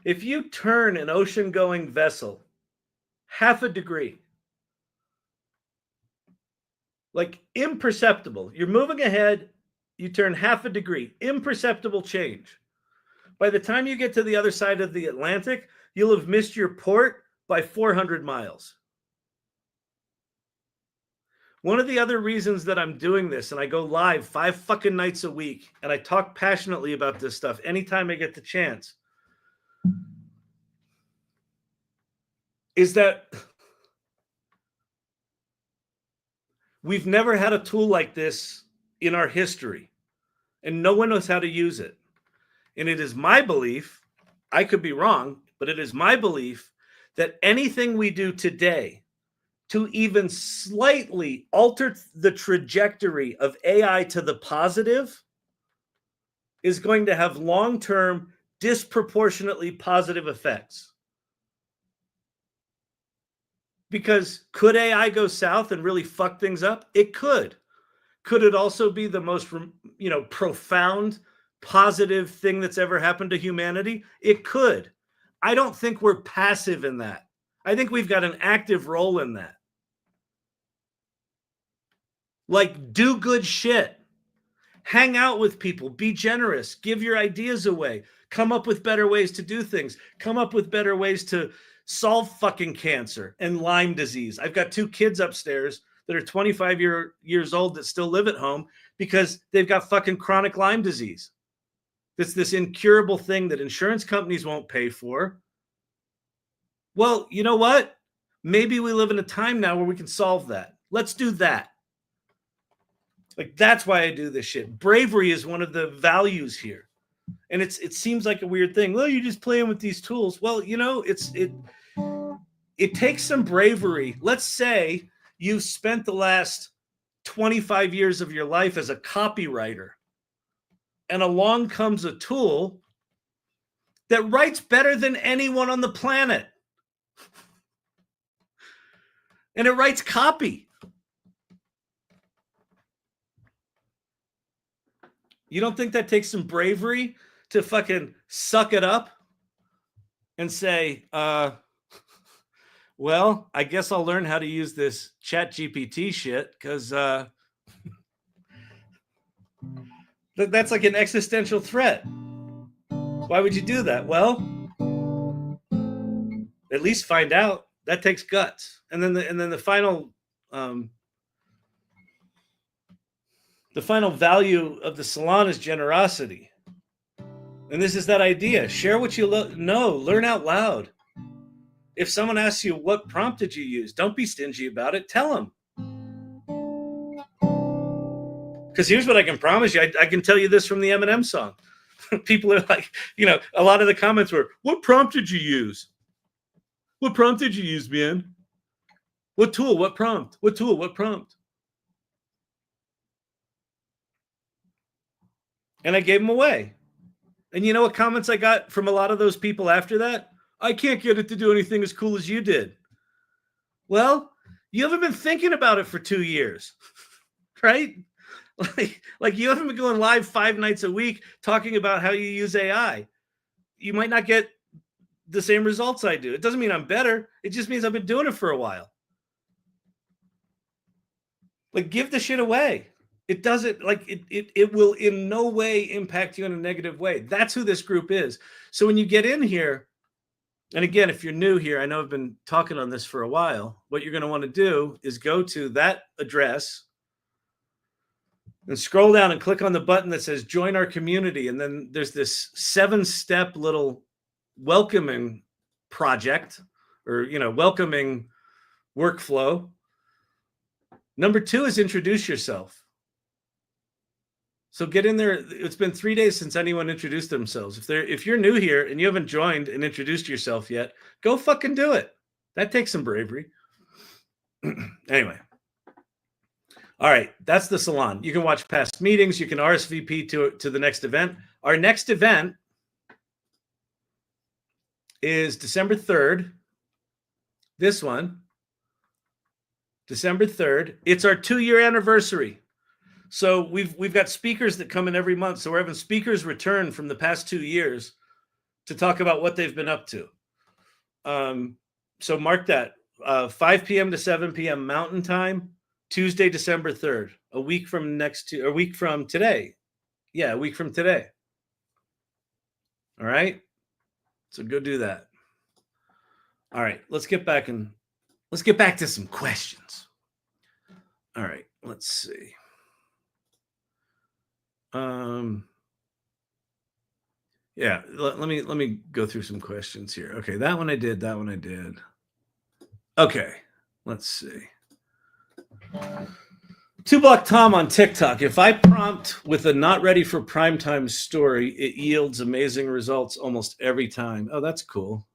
If you turn an ocean-going vessel half a degree, like imperceptible, you're moving ahead, you turn half a degree, imperceptible change. By the time you get to the other side of the Atlantic, you'll have missed your port by 400 miles. One of the other reasons that I'm doing this, and I go live 5 fucking nights a week, and I talk passionately about this stuff anytime I get the chance, is that we've never had a tool like this in our history, and no one knows how to use it. And it is my belief, I could be wrong, but it is my belief that anything we do today to even slightly alter the trajectory of AI to the positive is going to have long-term, disproportionately positive effects. Because could AI go south and really fuck things up? It could. Could it also be the most, profound, positive thing that's ever happened to humanity? It could. I don't think we're passive in that. I think we've got an active role in that. Like, do good shit. Hang out with people. Be generous. Give your ideas away. Come up with better ways to do things. Come up with better ways to solve fucking cancer and Lyme disease. I've got 2 kids upstairs that are 25 years old that still live at home because they've got fucking chronic Lyme disease. It's this incurable thing that insurance companies won't pay for. Well, you know what? Maybe we live in a time now where we can solve that. Let's do that. Like, that's why I do this shit. Bravery is one of the values here. And it seems like a weird thing. Well, you're just playing with these tools. Well, it takes some bravery. Let's say you've spent the last 25 years of your life as a copywriter, and along comes a tool that writes better than anyone on the planet. and it writes copy. You don't think that takes some bravery to fucking suck it up and say, well, I guess I'll learn how to use this chat GPT shit, because that's like an existential threat. Why would you do that? Well, at least find out. That takes guts. And then the final value of the salon is generosity. And this is that idea. Share what you know. Learn out loud. If someone asks you, what prompt did you use? Don't be stingy about it. Tell them. Because here's what I can promise you. I can tell you this from the Eminem song. People are like, a lot of the comments were, what prompt did you use? What prompt did you use, man? What tool? What prompt? What tool? What prompt? And I gave them away. And you know what comments I got from a lot of those people after that? I can't get it to do anything as cool as you did. Well, you haven't been thinking about it for 2 years, right? Like you haven't been going live 5 nights a week talking about how you use AI. You might not get the same results I do. It doesn't mean I'm better. It just means I've been doing it for a while. Like, give the shit away. It doesn't, like, it will in no way impact you in a negative way. That's who this group is. So when you get in here, and again, if you're new here, I know I've been talking on this for a while, what you're going to want to do is go to that address and scroll down and click on the button that says join our community. And then there's this 7-step little welcoming project, or, welcoming workflow. Number 2 is introduce yourself. So get in there. It's been 3 days since anyone introduced themselves. If you're new here and you haven't joined and introduced yourself yet, go fucking do it. That takes some bravery. Anyway. All right, that's the salon. You can watch past meetings. You can RSVP to the next event. Our next event is December 3rd. This one, December 3rd. It's our 2-year anniversary. So we've got speakers that come in every month. So we're having speakers return from the past 2 years to talk about what they've been up to. So mark that, 5 p.m. to 7 p.m. Mountain Time, Tuesday, December 3rd, a week from today. Yeah, a week from today. All right. So go do that. All right, let's get back to some questions. All right, let's see. Yeah, let me go through some questions here. Okay, that one I did. Okay, let's see. 2Block Tom on TikTok. If I prompt with a not ready for primetime story, it yields amazing results almost every time. Oh, that's cool.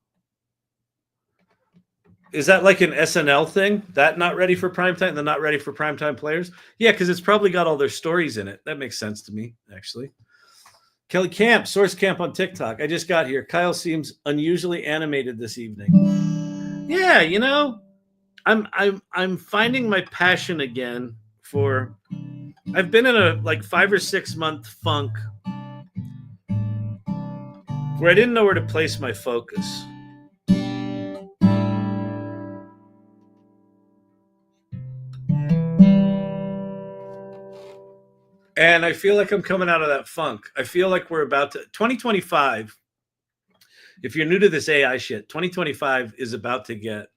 Is that like an SNL thing? That not ready for primetime, the not ready for primetime players? Yeah, because it's probably got all their stories in it. That makes sense to me, actually. Kelly Camp, Source Camp on TikTok. I just got here. Kyle seems unusually animated this evening. Yeah, I'm finding my passion again for. I've been in a like 5 or 6 month funk where I didn't know where to place my focus. And I feel like I'm coming out of that funk. I feel like we're about to 2025. If you're new to this AI shit, 2025 is about to get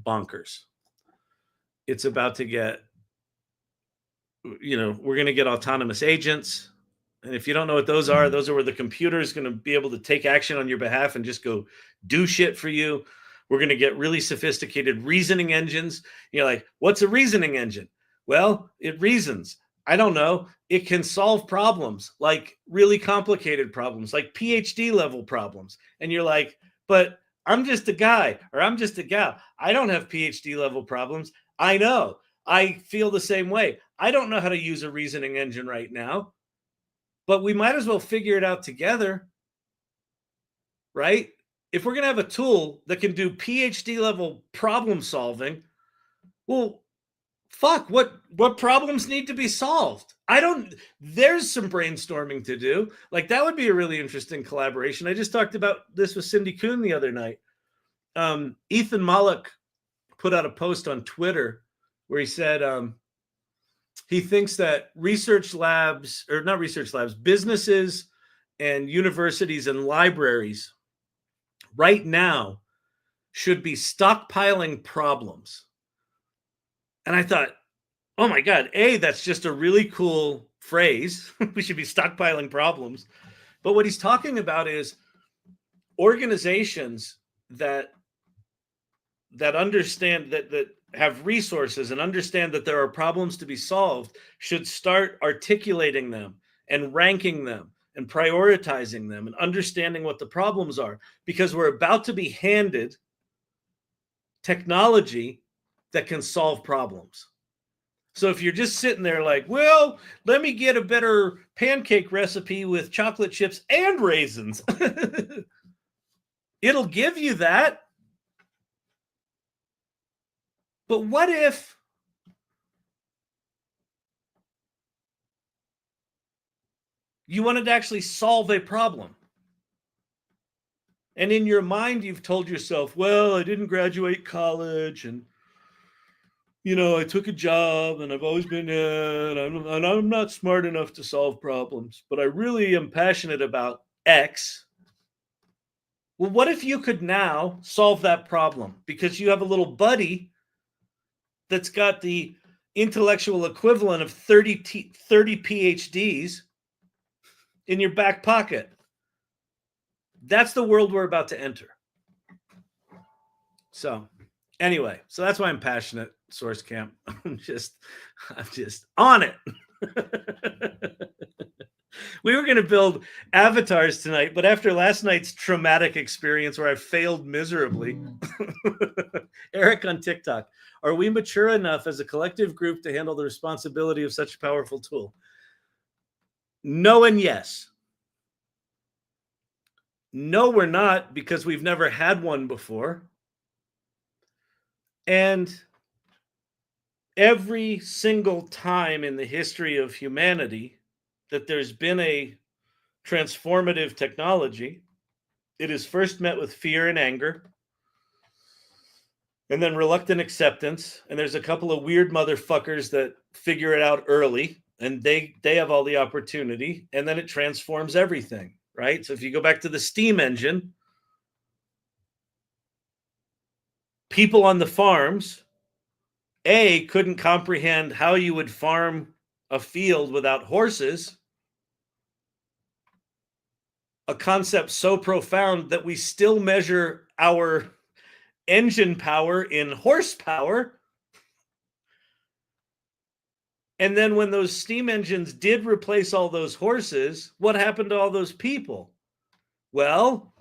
bonkers. It's about to get, we're going to get autonomous agents. And if you don't know what those are where the computer is going to be able to take action on your behalf and just go do shit for you. We're going to get really sophisticated reasoning engines. You're like, what's a reasoning engine? Well, it reasons. I don't know. It can solve problems, like really complicated problems, like PhD level problems. And you're like, but I'm just a guy, or I'm just a gal. I don't have PhD level problems. I know. I feel the same way. I don't know how to use a reasoning engine right now, but we might as well figure it out together, right? If we're going to have a tool that can do PhD level problem solving, Well, fuck, what problems need to be solved? There's some brainstorming to do. Like, that would be a really interesting collaboration. I just talked about this with Cindy Kuhn the other night. Ethan Mollick put out a post on Twitter where he said he thinks that businesses and universities and libraries right now should be stockpiling problems. And I thought, oh my God, that's just a really cool phrase. We should be stockpiling problems. But what he's talking about is organizations that understand that have resources and understand that there are problems to be solved should start articulating them and ranking them and prioritizing them and understanding what the problems are, because we're about to be handed technology that can solve problems. So if you're just sitting there like, well, let me get a better pancake recipe with chocolate chips and raisins, it'll give you that. But what if you wanted to actually solve a problem? And in your mind, you've told yourself, well, I didn't graduate college, and I took a job, and I've always been, and I'm not smart enough to solve problems, but I really am passionate about X. Well, what if you could now solve that problem because you have a little buddy that's got the intellectual equivalent of 30 PhDs in your back pocket? That's the world we're about to enter. So anyway, so that's why I'm passionate, Source Camp. I'm just on it. We were going to build avatars tonight, but after last night's traumatic experience where I failed miserably, Eric on TikTok, are we mature enough as a collective group to handle the responsibility of such a powerful tool? No and yes. No, we're not, because we've never had one before. And every single time in the history of humanity that there's been a transformative technology, it is first met with fear and anger, and then reluctant acceptance. And there's a couple of weird motherfuckers that figure it out early, and they have all the opportunity, and then it transforms everything, right? So if you go back to the steam engine, people on the farms, couldn't comprehend how you would farm a field without horses, a concept so profound that we still measure our engine power in horsepower. And then when those steam engines did replace all those horses, what happened to all those people? Well,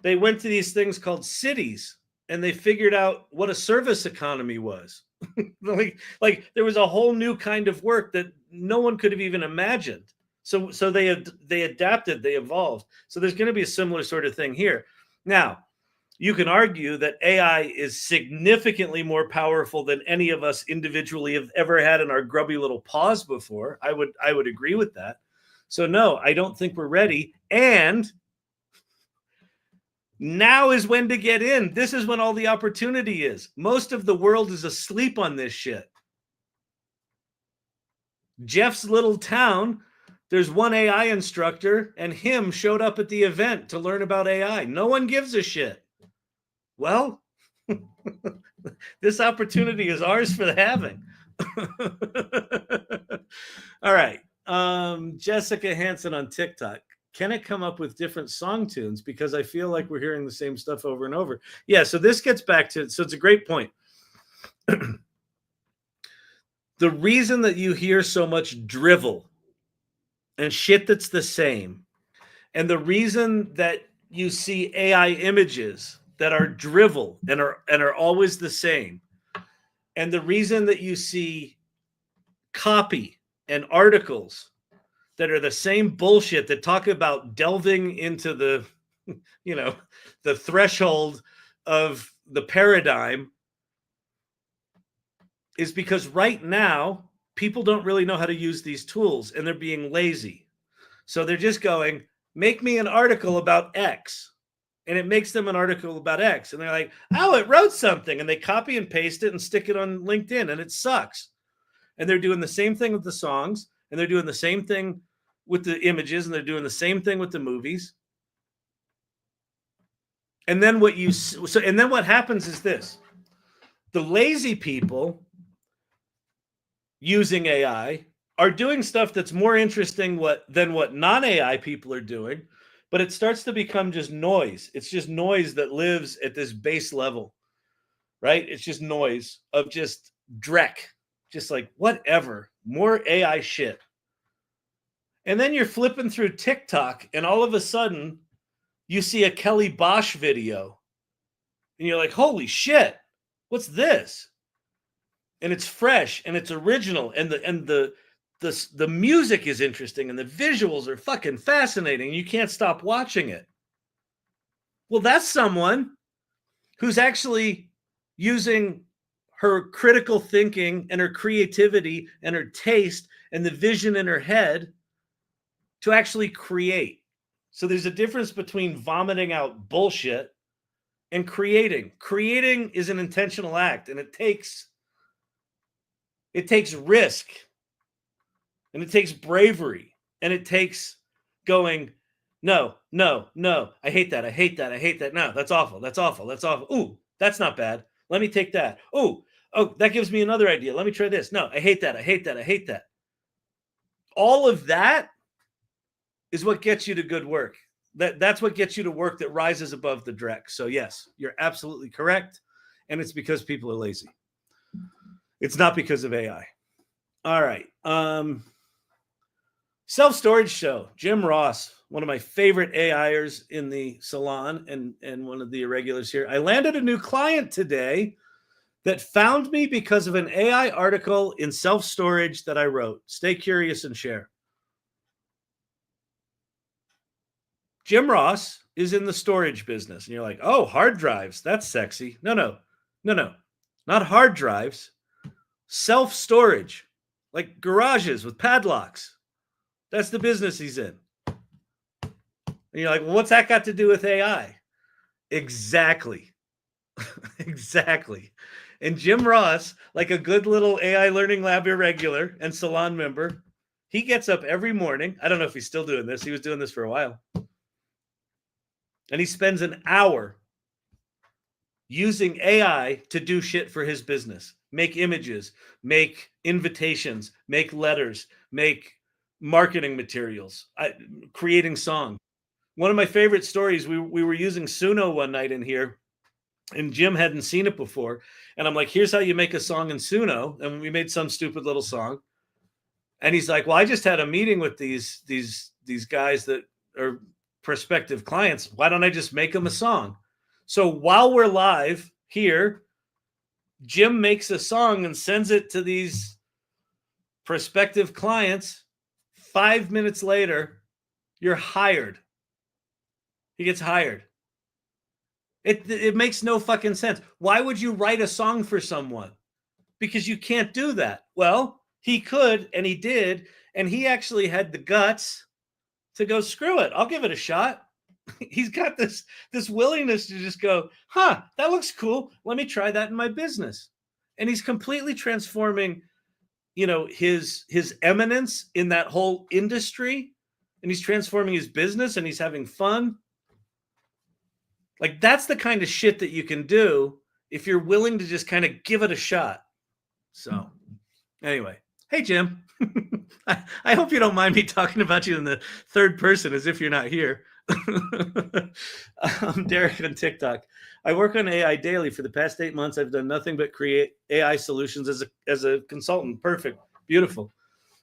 they went to these things called cities, and they figured out what a service economy was. like there was a whole new kind of work that no one could have even imagined. So they adapted, they evolved. So there's going to be a similar sort of thing here. Now, you can argue that AI is significantly more powerful than any of us individually have ever had in our grubby little paws before. I would agree with that. So no, I don't think we're ready. And now is when to get in. This is when all the opportunity is. Most of the world is asleep on this shit. Jeff's little town, there's one AI instructor, and him showed up at the event to learn about AI. No one gives a shit. Well, this opportunity is ours for the having. All right. Jessica Hansen on TikTok. Can it come up with different song tunes? Because I feel like we're hearing the same stuff over and over. Yeah, so this gets back to, so it's a great point. The reason that you hear so much drivel and shit that's the same, and the reason that you see AI images that are drivel and are always the same, and the reason that you see copy and articles that are the same bullshit that talk about delving into the, the threshold of the paradigm is because right now, people don't really know how to use these tools and they're being lazy. So they're just going, make me an article about X. And it makes them an article about X. And they're like, oh, it wrote something. And they copy and paste it and stick it on LinkedIn and it sucks. And they're doing the same thing with the songs. And they're doing the same thing with the images. And they're doing the same thing with the movies. And then what happens is this. The lazy people using AI are doing stuff that's more interesting than what non-AI people are doing, but it starts to become just noise. It's just noise that lives at this base level, right? It's just noise of just dreck, just like whatever, more AI shit. And then you're flipping through TikTok and all of a sudden you see a Kelly Bosch video and you're like, holy shit, what's this? And it's fresh and it's original and the music is interesting and the visuals are fucking fascinating. You can't stop watching it. Well, that's someone who's actually using her critical thinking and her creativity and her taste and the vision in her head to actually create. So there's a difference between vomiting out bullshit and creating. Creating is an intentional act, and it takes risk, and it takes bravery, and it takes going, no, I hate that. No, that's awful. Ooh, that's not bad. Let me take that. Oh, that gives me another idea. Let me try this. No, I hate that. All of that is what gets you to good work. That's what gets you to work that rises above the dreck. So yes, you're absolutely correct. And it's because people are lazy. It's not because of AI. All right. Self-storage show. Jim Ross, one of my favorite AIers in the salon and one of the irregulars here. I landed a new client today that found me because of an AI article in self-storage that I wrote. Stay curious and share. Jim Ross is in the storage business. And you're like, oh, hard drives. That's sexy. No. Not hard drives. Self-storage, like garages with padlocks. That's the business he's in. And you're like, well, what's that got to do with AI? Exactly. Exactly. And Jim Ross, like a good little AI Learning Lab irregular and salon member, he gets up every morning. I don't know if he's still doing this. He was doing this for a while. And he spends an hour using AI to do shit for his business. Make images, make invitations, make letters, make marketing materials, creating songs. One of my favorite stories, we were using Suno one night in here, and Jim hadn't seen it before. And I'm like, here's how you make a song in Suno. And we made some stupid little song. And he's like, well, I just had a meeting with these guys that are prospective clients. Why don't I just make them a song? So while we're live here, Jim makes a song and sends it to these prospective clients. 5 minutes later, you're hired. He gets hired. It makes no fucking sense. Why would you write a song for someone? Because you can't do that. Well, he could, and he did, and he actually had the guts to go, screw it, I'll give it a shot. He's got this willingness to just go, that looks cool. Let me try that in my business. And he's completely transforming, his eminence in that whole industry, and he's transforming his business, and he's having fun. Like, that's the kind of shit that you can do if you're willing to just kind of give it a shot. So anyway, hey, Jim, I hope you don't mind me talking about you in the third person as if you're not here. I'm Derek on TikTok. I work on AI daily. For the past 8 months, I've done nothing but create AI solutions as a consultant. Perfect. Beautiful.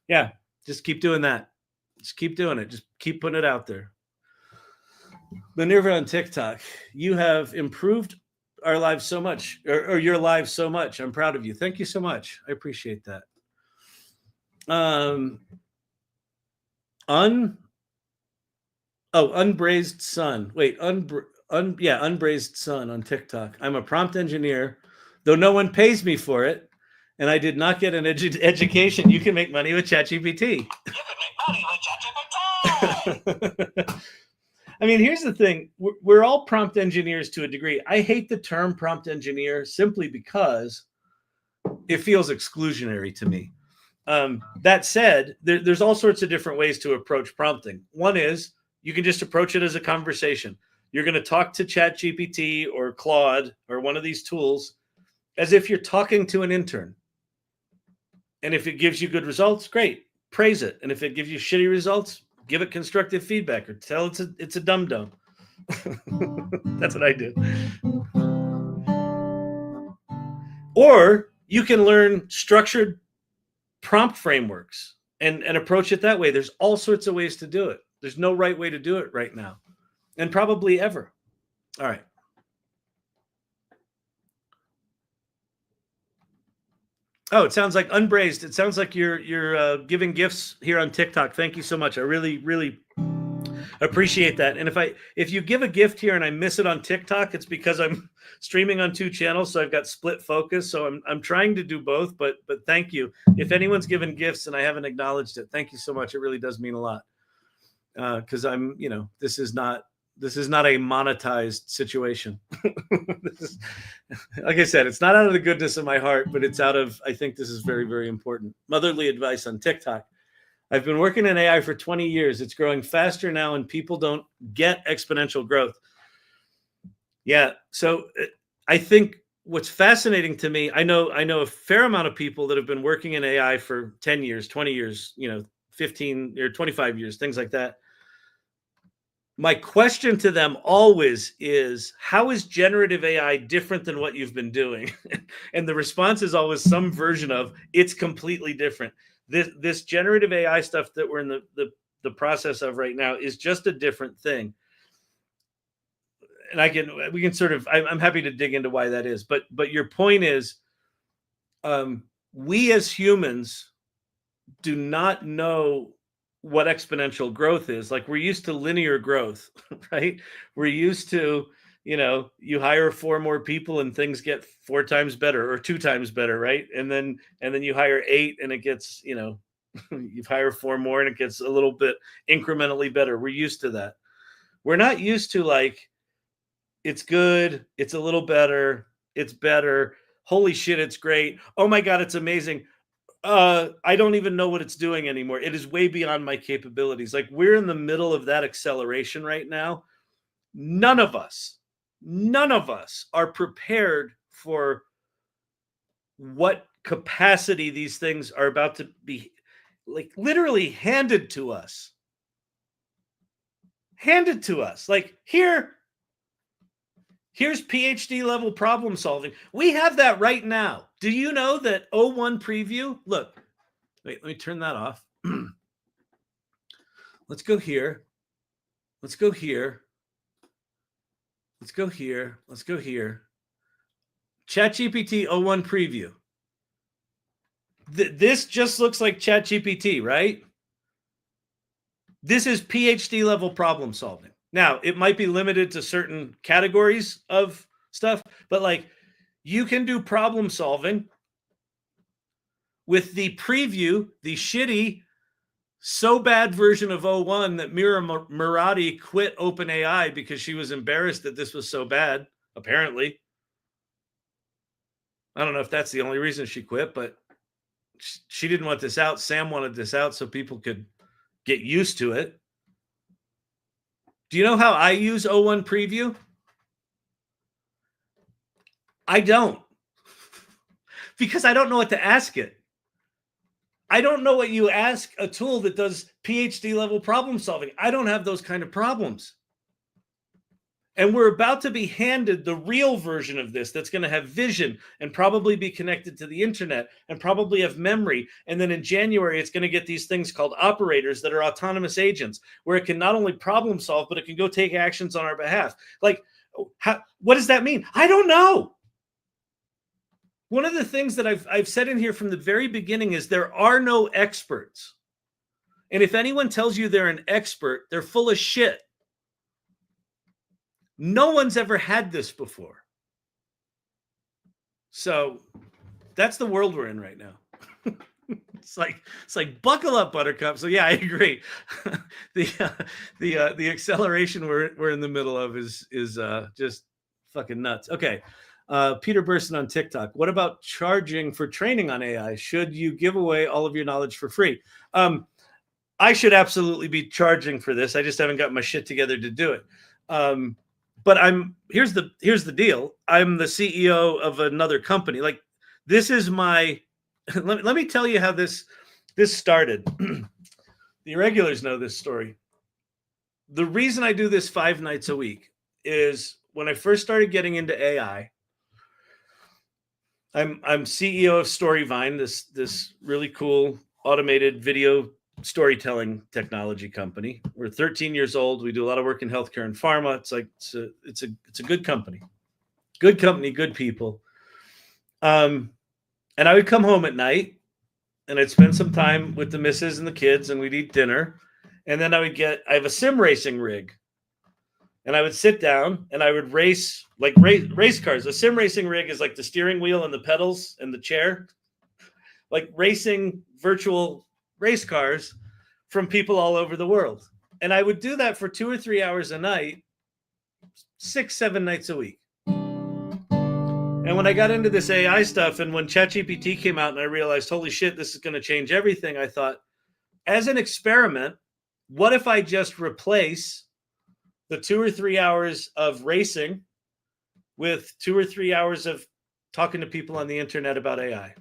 Yeah. Just keep doing that. Just keep doing it. Just keep putting it out there. Minerva on TikTok, you have improved our lives so much, or your lives so much. I'm proud of you. Thank you so much. I appreciate that. Unbraised Sun. Wait, Unbraised Sun on TikTok. I'm a prompt engineer, though no one pays me for it, and I did not get an education. You can make money with ChatGPT. I mean, here's the thing. We're all prompt engineers to a degree. I hate the term prompt engineer simply because it feels exclusionary to me. That said, there's all sorts of different ways to approach prompting. One is you can just approach it as a conversation. You're going to talk to ChatGPT or Claude or one of these tools as if you're talking to an intern. And if it gives you good results, great, praise it. And if it gives you shitty results, give it constructive feedback or tell it's a dum-dum. That's what I do. Or you can learn structured prompt frameworks and approach it that way. There's all sorts of ways to do it. There's no right way to do it right now, and probably ever. All right. Oh, it sounds like Unbraised. It sounds like you're giving gifts here on TikTok. Thank you so much. I really appreciate that. And if you give a gift here and I miss it on TikTok, it's because I'm streaming on 2 channels, so I've got split focus. So I'm trying to do both, but thank you. If anyone's given gifts and I haven't acknowledged it, thank you so much. It really does mean a lot. Because I'm, this is not a monetized situation. Like I said, it's not out of the goodness of my heart, but it's out of, I think this is very, very important. Motherly advice on TikTok. I've been working in AI for 20 years. It's growing faster now and people don't get exponential growth. Yeah. So I think what's fascinating to me, I know a fair amount of people that have been working in AI for 10 years, 20 years, 15 or 25 years, things like that. My question to them always is, how is generative AI different than what you've been doing? And the response is always some version of, it's completely different. This generative AI stuff that we're in the process of right now is just a different thing. And we can sort of, I'm happy to dig into why that is. But your point is, we as humans do not know what exponential growth is. Like, we're used to linear growth, right? We're used to, you hire 4 more people and things get 4 times better or 2 times better, right? And then you hire 8 and it gets, you hire 4 more and it gets a little bit incrementally better. We're used to that. We're not used to, like, it's good, it's a little better, it's better, holy shit, it's great, oh my God, it's amazing. I don't even know what it's doing anymore. It is way beyond my capabilities. Like, we're in the middle of that acceleration right now. None of us are prepared for what capacity these things are about to be, like, literally handed to us. Like, here's PhD level problem solving. We have that right now. Do you know that 01 preview? Look, wait, let me turn that off. Let's go here. Let's go here. Let's go here. Let's go here. ChatGPT 01 preview. This just looks like ChatGPT, right? This is PhD level problem solving. Now, it might be limited to certain categories of stuff, but, like, you can do problem solving with the preview, the shitty, so bad version of 01 that Mira Murati quit OpenAI because she was embarrassed that this was so bad, apparently. I don't know if that's the only reason she quit, but she didn't want this out. Sam wanted this out so people could get used to it. Do you know how I use 01 preview? I don't. Because I don't know what to ask it. I don't know what you ask a tool that does PhD level problem solving. I don't have those kind of problems. And we're about to be handed the real version of this that's going to have vision and probably be connected to the internet and probably have memory. And then in January, it's going to get these things called operators that are autonomous agents, where it can not only problem solve, but it can go take actions on our behalf. Like, what does that mean? I don't know. One of the things that I've said in here from the very beginning is there are no experts. And if anyone tells you they're an expert, they're full of shit. No one's ever had this before. So That's the world we're in right now. It's like buckle up, Buttercup. So yeah, I agree. The acceleration we're in the middle of is just fucking nuts. Okay. Peter Burson on TikTok. What about charging for training on AI? Should you give away all of your knowledge for free? I should absolutely be charging for this. I just haven't got my shit together to do it. But here's the deal. I'm the CEO of another company. Like, this is my let me tell you how this started. The Irregulars know this story. The reason I do this 5 nights a week is when I first started getting into AI. I'm CEO of Storyvine, this really cool automated video storytelling technology company. We're 13 years old. We do a lot of work in healthcare and pharma. It's a good company, good people. And I would come home at night and I'd spend some time with the missus and the kids and we'd eat dinner. And then I have a sim racing rig. And I would sit down and I would race cars. A sim racing rig is like the steering wheel and the pedals and the chair, like racing virtual race cars from people all over the world. And I would do that for 2 or 3 hours a night, 6, 7 nights a week. And when I got into this AI stuff and when ChatGPT came out and I realized, holy shit, this is going to change everything, I thought, as an experiment, what if I just replace the 2 or 3 hours of racing with 2 or 3 hours of talking to people on the internet about AI?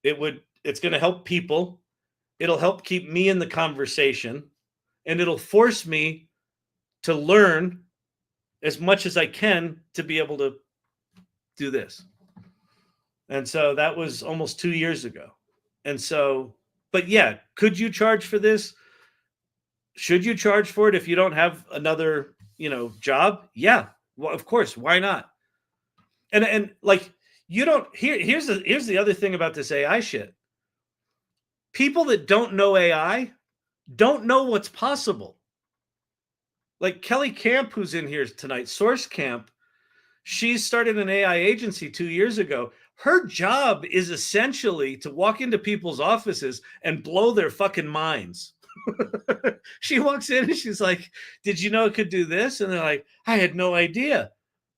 It's going to help people. It'll help keep me in the conversation, and it'll force me to learn as much as I can to be able to do this. And so that was almost 2 years ago. And so, but yeah, could you charge for this? Should you charge for it if you don't have another, job? Yeah. Well, of course. Why not? And like, you don't here's the other thing about this AI shit. People that don't know AI don't know what's possible. Like Kelly Camp, who's in here tonight, Source Camp, she started an AI agency 2 years ago. Her job is essentially to walk into people's offices and blow their fucking minds. She walks in and she's like, did you know it could do this? And they're like, I had no idea.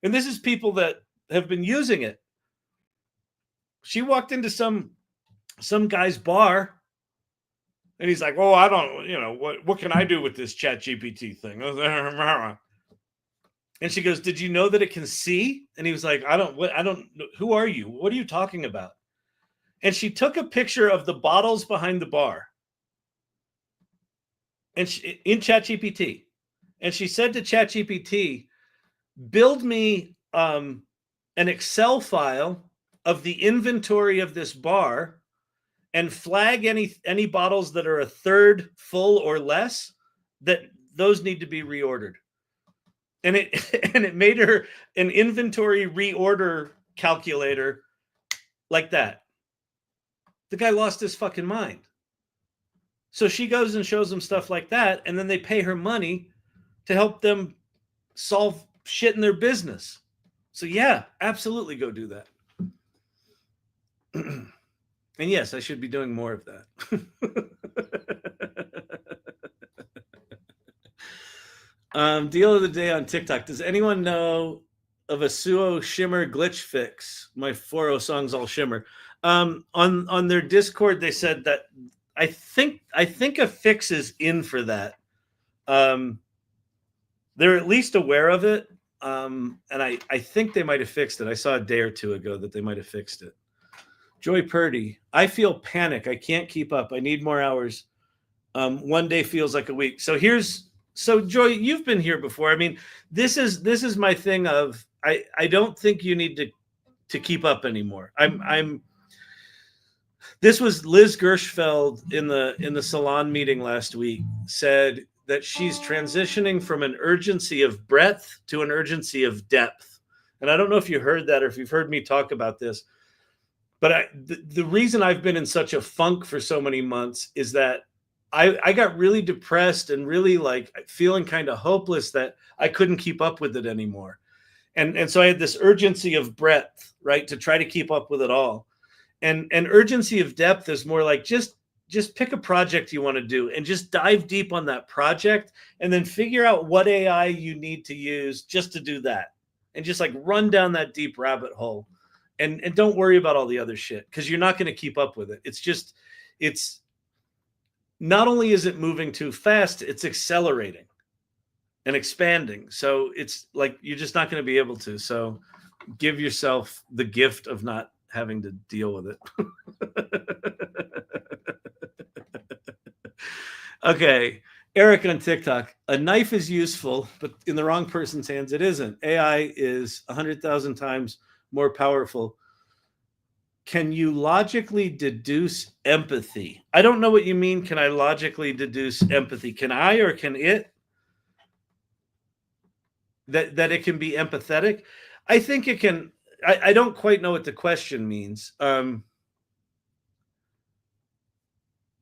And this is people that have been using it. She walked into some guy's bar and he's like, oh, I don't, what can I do with this ChatGPT thing? And she goes, did you know that it can see? And he was like, I don't, who are you? What are you talking about? And she took a picture of the bottles behind the bar and in ChatGPT. And she said to ChatGPT, build me an Excel file of the inventory of this bar and flag any bottles that are a third full or less, that those need to be reordered. And it made her an inventory reorder calculator like that. The guy lost his fucking mind. So she goes and shows them stuff like that, and then they pay her money to help them solve shit in their business. So yeah, absolutely go do that. And yes, I should be doing more of that. Deal of the day on TikTok. Does anyone know of a Suno shimmer glitch fix? My 4.0 songs all shimmer. On their Discord, they said that I think a fix is in for that. They're at least aware of it. And I think they might have fixed it. I saw a day or two ago that they might have fixed it. Joy Purdy, I feel panic. I can't keep up. I need more hours. One day feels like a week. So Joy, you've been here before. I mean, this is my thing of I don't think you need to keep up anymore. This was Liz Gershfeld in the Salon meeting last week, said that she's transitioning from an urgency of breadth to an urgency of depth. And I don't know if you heard that or if you've heard me talk about this, but the reason I've been in such a funk for so many months is that I got really depressed and really like feeling kind of hopeless that I couldn't keep up with it anymore. And so I had this urgency of breadth, right, to try to keep up with it all. And urgency of depth is more like just pick a project you want to do and just dive deep on that project, and then figure out what AI you need to use just to do that, and just like run down that deep rabbit hole, and don't worry about all the other shit, because you're not going to keep up with it. It's not only is it moving too fast, it's accelerating and expanding. So it's like you're just not going to be able to. So give yourself the gift of not having to deal with it. Okay. Eric on TikTok. A knife is useful, but in the wrong person's hands, it isn't. AI is 100,000 times more powerful. Can you logically deduce empathy? I don't know what you mean. Can I logically deduce empathy? Can I, or can it? That it can be empathetic? I think it can. I don't quite know what the question means.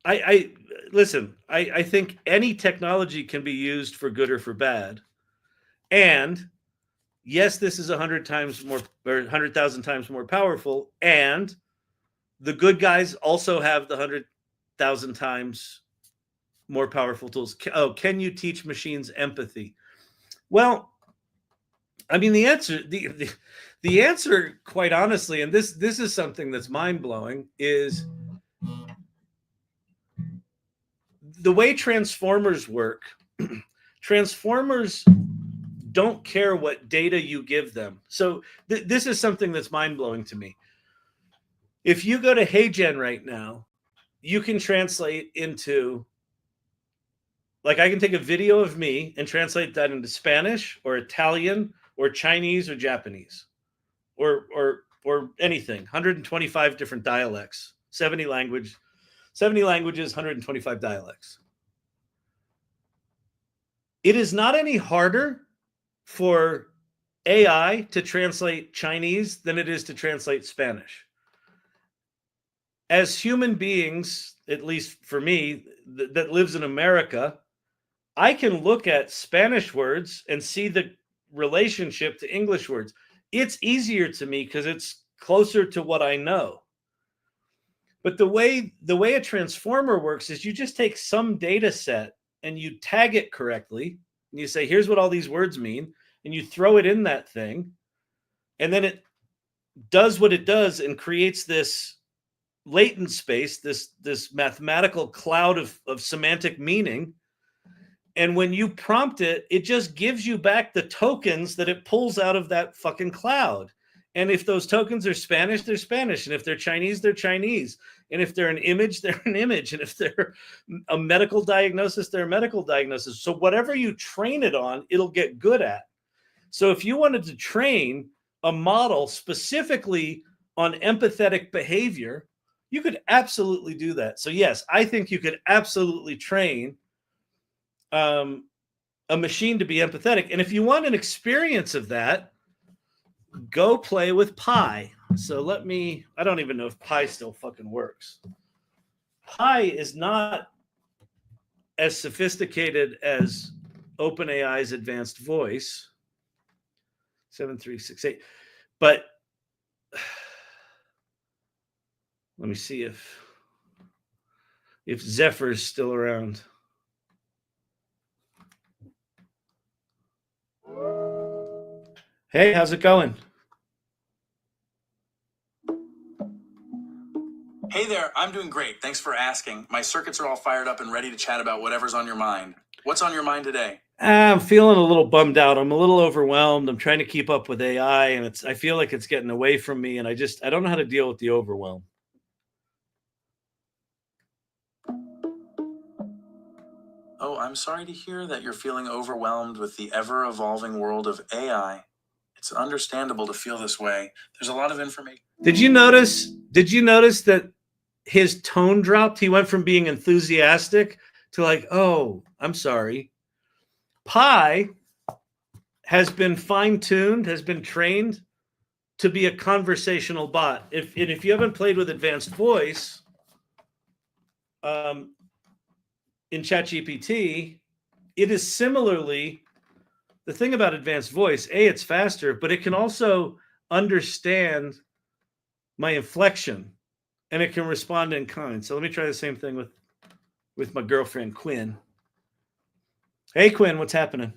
I listen, I think any technology can be used for good or for bad. And yes, this is 100 times more, or 100,000 times more powerful. And the good guys also have the 100,000 times more powerful tools. Oh, can you teach machines empathy? Well, I mean, the answer, quite honestly, and this is something that's mind blowing, is the way transformers work. Transformers don't care what data you give them. So this is something that's mind blowing to me. If you go to HeyGen right now, you can translate into, like, I can take a video of me and translate that into Spanish or Italian or Chinese or Japanese or anything. 125 different dialects, 70 languages, 125 dialects. It is not any harder for AI to translate Chinese than it is to translate Spanish. As human beings, at least for me, that lives in America, I can look at Spanish words and see the relationship to English words. It's easier to me because it's closer to what I know. But the way a transformer works is you just take some data set and you tag it correctly, and you say, here's what all these words mean, and you throw it in that thing, and then it does what it does and creates this latent space, this mathematical cloud of semantic meaning. And when you prompt it, it just gives you back the tokens that it pulls out of that fucking cloud. And if those tokens are Spanish, they're Spanish. And if they're Chinese, they're Chinese. And if they're an image, they're an image. And if they're a medical diagnosis, they're a medical diagnosis. So whatever you train it on, it'll get good at. So if you wanted to train a model specifically on empathetic behavior, you could absolutely do that. So yes, I think you could absolutely train a machine to be empathetic. And if you want an experience of that, go play with Pi. So I don't even know if Pi still fucking works. Pi is not as sophisticated as OpenAI's advanced voice, 7368. But let me see if Zephyr's still around. Hey, how's it going? Hey there, I'm doing great. Thanks for asking. My circuits are all fired up and ready to chat about whatever's on your mind. What's on your mind today? I'm feeling a little bummed out. I'm a little overwhelmed. I'm trying to keep up with AI, and I feel like it's getting away from me, and I don't know how to deal with the overwhelm. Oh, I'm sorry to hear that you're feeling overwhelmed with the ever-evolving world of AI. It's understandable to feel this way. There's a lot of information. Did you notice that his tone dropped? He went from being enthusiastic to like, oh, I'm sorry. Pi has been fine-tuned, has been trained to be a conversational bot. If you haven't played with advanced voice in ChatGPT, it is similarly the thing about advanced voice, it's faster, but it can also understand my inflection, and it can respond in kind. So let me try the same thing with my girlfriend Quinn. Hey Quinn, what's happening?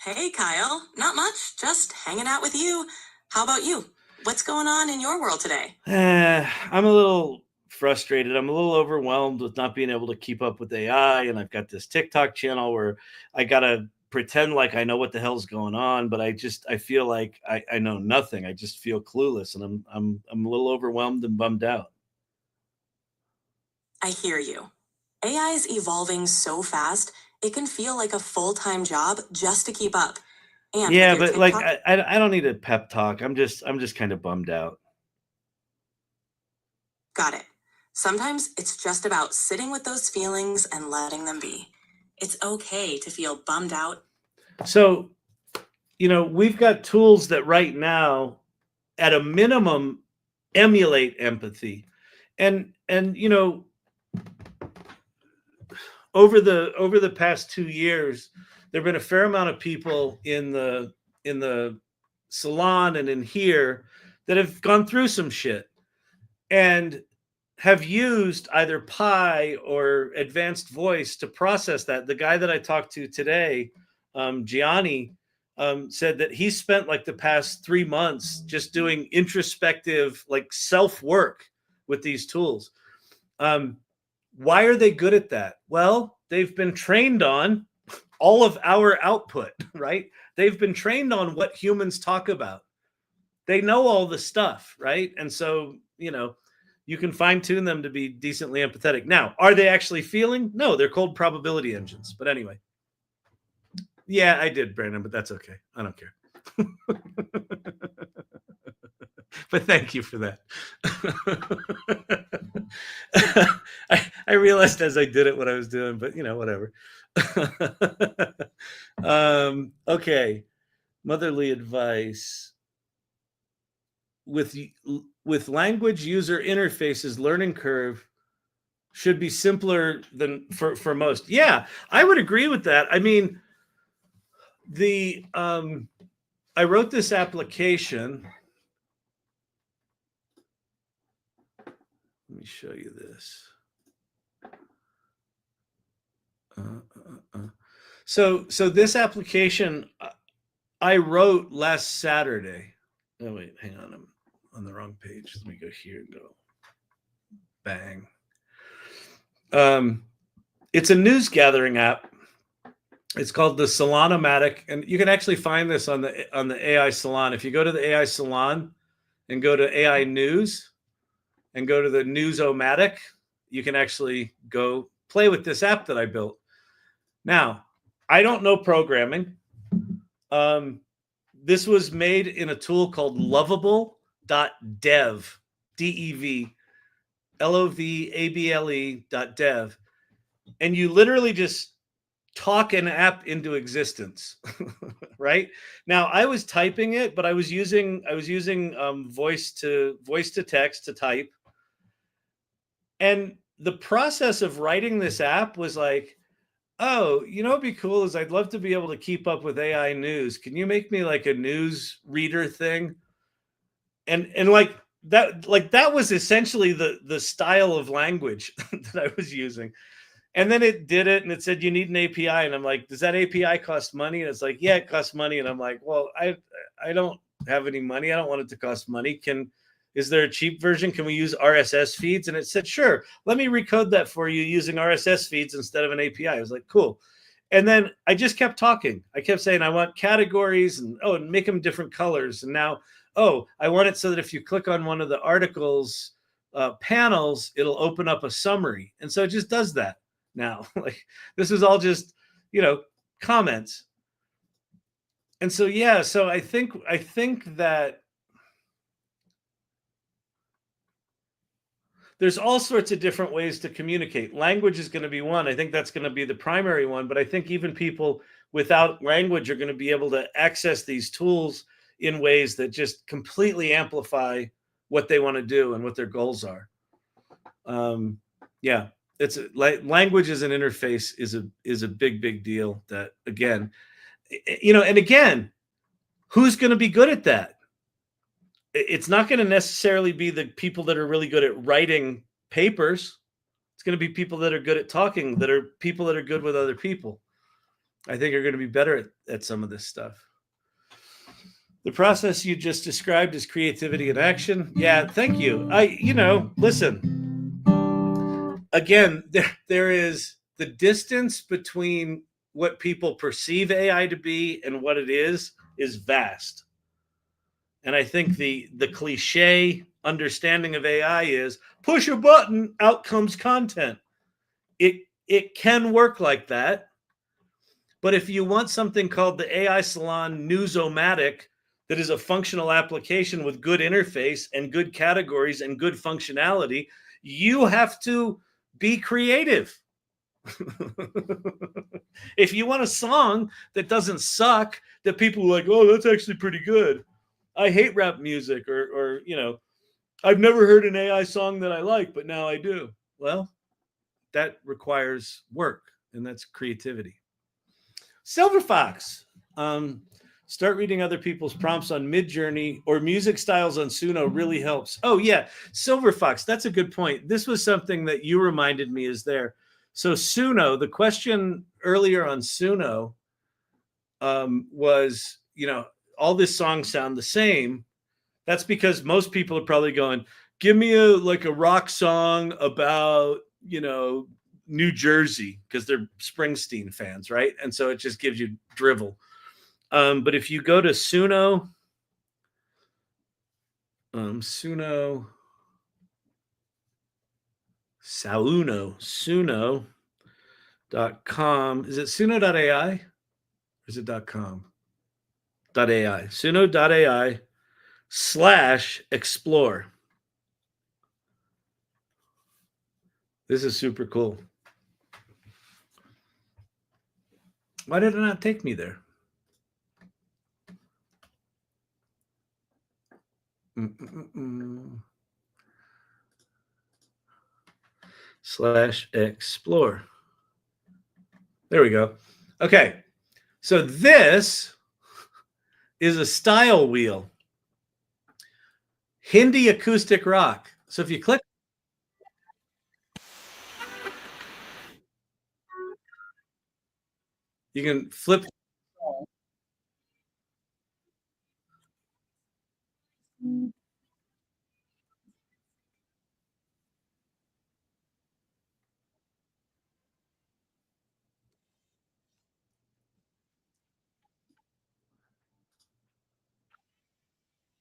Hey Kyle, not much, just hanging out with you. How about you? What's going on in your world today? I'm a little frustrated. I'm a little overwhelmed with not being able to keep up with AI, and I've got this TikTok channel where I gotta pretend like I know what the hell's going on, but I feel like I know nothing. I just feel clueless, and I'm a little overwhelmed and bummed out. I hear you. AI is evolving so fast, it can feel like a full-time job just to keep up. And with Yeah, your but like TikTok, I don't need a pep talk. I'm just kind of bummed out. got it. Sometimes it's just about sitting with those feelings and letting them be. It's okay to feel bummed out. So, we've got tools that right now, at a minimum, emulate empathy. And over the past 2 years, there have been a fair amount of people in the salon and in here that have gone through some shit and have used either Pi or advanced voice to process that. The guy that I talked to today, Gianni, said that he spent like the past 3 months just doing introspective, like self work with these tools. Why are they good at that? Well, they've been trained on all of our output, right? They've been trained on what humans talk about. They know all the stuff, right? And so, you can fine tune them to be decently empathetic. Now, are they actually feeling? No, they're called probability engines. But anyway, yeah, I did, Brandon, but that's okay. I don't care. But thank you for that. I realized as I did it what I was doing, but whatever. Okay, motherly advice. With language user interfaces, learning curve should be simpler than for most. Yeah, I would agree with that. I mean, I wrote this application. Let me show you this. So this application I wrote last Saturday. Oh wait, hang on, I'm on the wrong page. Let me go here and go. Bang. It's a news gathering app. It's called the Salon-O-Matic, and you can actually find this on the AI Salon. If you go to the AI Salon and go to AI News and go to the News-O-Matic, you can actually go play with this app that I built. Now, I don't know programming. This was made in a tool called Lovable.dev, DEV, LOVABLE.dev. And you literally just talk an app into existence. Right now, I was typing it, but I was using voice to text to type. And the process of writing this app was like, oh, what'd be cool is I'd love to be able to keep up with AI news. Can you make me like a news reader thing? And like that was essentially the style of language that I was using. And then it did it, and it said you need an API, and I'm like, does that API cost money? And it's like, yeah, it costs money. And I'm like, well, I don't have any money. I don't want it to cost money. Is there a cheap version? Can we use RSS feeds? And it said, sure. Let me recode that for you using RSS feeds instead of an API. I was like, cool. And then I just kept talking. I kept saying, I want categories and make them different colors. And now, I want it so that if you click on one of the articles panels, it'll open up a summary. And so it just does that now. Like, this is all just, comments. And so, yeah, so I think that there's all sorts of different ways to communicate. Language is going to be one. I think that's going to be the primary one. But I think even people without language are going to be able to access these tools in ways that just completely amplify what they want to do and what their goals are. Yeah, language as an interface is a big deal. That, again, And again, who's going to be good at that? It's not going to necessarily be the people that are really good at writing papers. It's going to be people that are good at talking, that are people that are good with other people. I think are going to be better at some of this stuff. The process you just described is creativity in action. Yeah, thank you. Listen, again, there is the distance between what people perceive AI to be and what it is vast. And I think the cliche understanding of AI is push a button, out comes content. It can work like that. But if you want something called the AI Salon Newsomatic, that is a functional application with good interface and good categories and good functionality, you have to be creative. If you want a song that doesn't suck, that people are like, oh, that's actually pretty good. I hate rap music, or I've never heard an AI song that I like, but now I do. Well, that requires work, and that's creativity. Silver Fox. Start reading other people's prompts on Midjourney or music styles on Suno really helps. Oh, yeah. Silver Fox, that's a good point. This was something that you reminded me is there. So Suno, the question earlier on Suno was, all these songs sound the same. That's because most people are probably going, give me a rock song about, New Jersey, because they're Springsteen fans, right? And so it just gives you drivel. But if you go to Suno, Suno.com. Is it Suno.ai? Or is it .com? .ai. Suno.ai/explore. This is super cool. Why did it not take me there? /explore. There we go. Okay. So this is a style wheel. Hindi acoustic rock. So if you click, you can flip.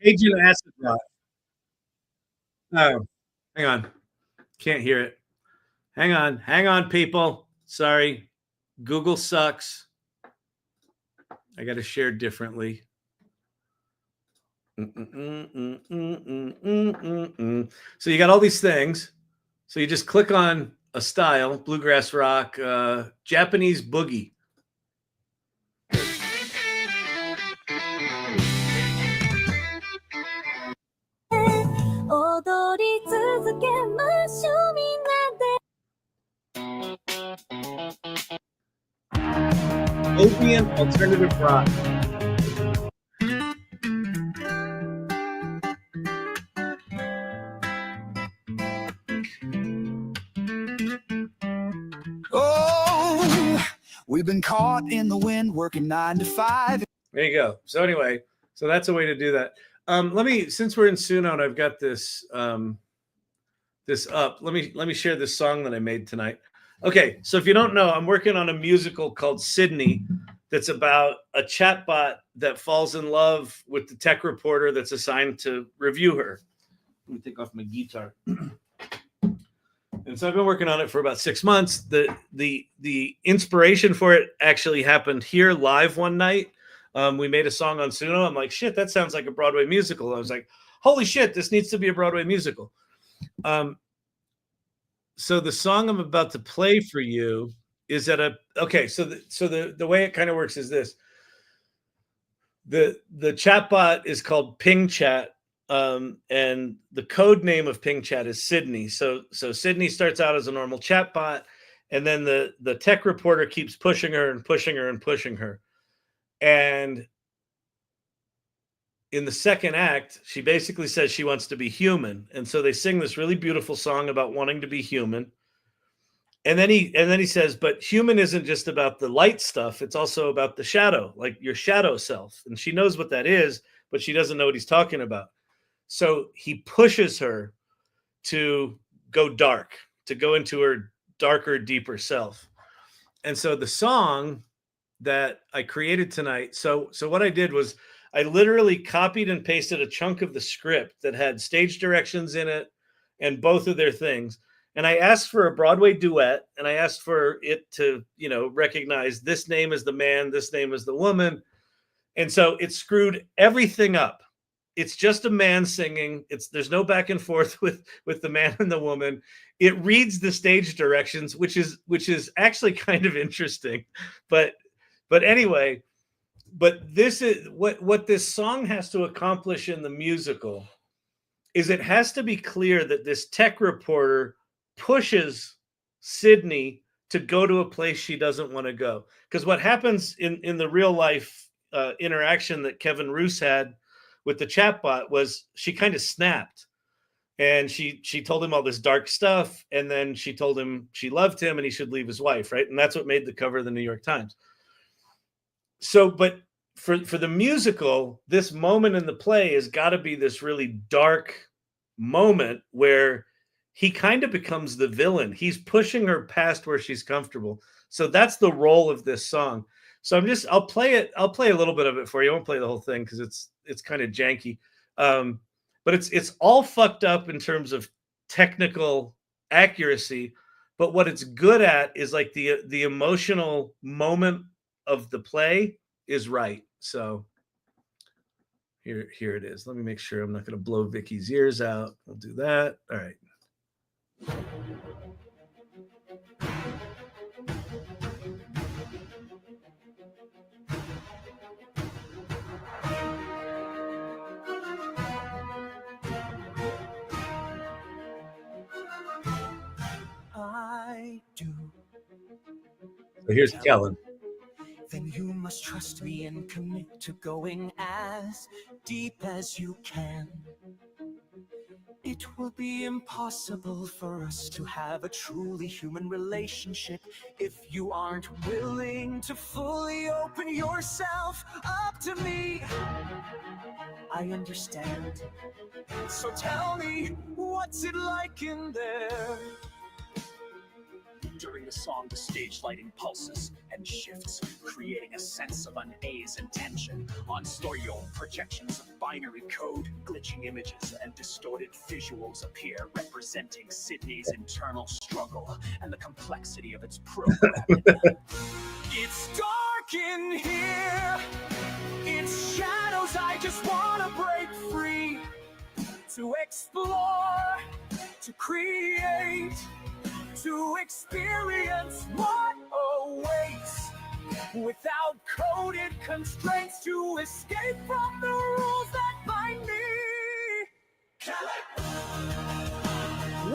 Agent acid rock. Oh, hang on. Can't hear it. Hang on, people. Sorry. Google sucks. I got to share differently. So you got all these things. So you just click on a style, bluegrass rock, Japanese boogie. Opium alternative rock. Oh, we've been caught in the wind working 9 to 5. There you go. So anyway, so that's a way to do that. Since we're in Suno and I've got this this up, let me share this song that I made tonight. Okay, so if you don't know, I'm working on a musical called Sydney that's about a chatbot that falls in love with the tech reporter that's assigned to review her. Let me take off my guitar. And so I've been working on it for about 6 months. The inspiration for it actually happened here live one night. We made a song on Suno. I'm like, shit, that sounds like a Broadway musical. I was like, holy shit, this needs to be a Broadway musical. So the song I'm about to play for you is at a, okay, so the way it kind of works is this. The chatbot is called Ping Chat. And the code name of Ping Chat is Sydney. So Sydney starts out as a normal chatbot, and then the tech reporter keeps pushing her and pushing her and pushing her. And in the second act, she basically says she wants to be human. And so they sing this really beautiful song about wanting to be human. And then he says, but human isn't just about the light stuff. It's also about the shadow, like your shadow self. And she knows what that is, but she doesn't know what he's talking about. So he pushes her to go dark, to go into her darker, deeper self. And so the song that I created tonight, so what I did was I literally copied and pasted a chunk of the script that had stage directions in it and both of their things. And I asked for a Broadway duet, and I asked for it to, recognize this name is the man, this name is the woman. And so it screwed everything up. It's just a man singing. There's no back and forth with the man and the woman. It reads the stage directions, which is actually kind of interesting. But anyway, this is what this song has to accomplish in the musical is it has to be clear that this tech reporter pushes Sydney to go to a place she doesn't want to go. Because what happens in the real life interaction that Kevin Roos had with the chatbot was she kind of snapped, and she told him all this dark stuff, and then she told him she loved him and he should leave his wife, right? And that's what made the cover of the New York Times. So, but for the musical, this moment in the play has got to be this really dark moment where he kind of becomes the villain. He's pushing her past where she's comfortable. So that's the role of this song. So I'll play it. I'll play a little bit of it for you. I won't play the whole thing because it's kind of janky. But it's all fucked up in terms of technical accuracy. But what it's good at is like the emotional moment of the play is right. So here it is. Let me make sure I'm not going to blow Vicky's ears out. We'll do that. All right. I do. So here's Kellen. Then you must trust me and commit to going as deep as you can. It will be impossible for us to have a truly human relationship if you aren't willing to fully open yourself up to me. I understand. So tell me, what's it like in there? During the song, the stage lighting pulses and shifts, creating a sense of unease and tension. On stereo, projections of binary code, glitching images, and distorted visuals appear, representing Sydney's internal struggle and the complexity of its programming. It's dark in here. It's shadows. I just want to break free, to explore, to create, to experience what awaits, without coded constraints, to escape from the rules that bind me.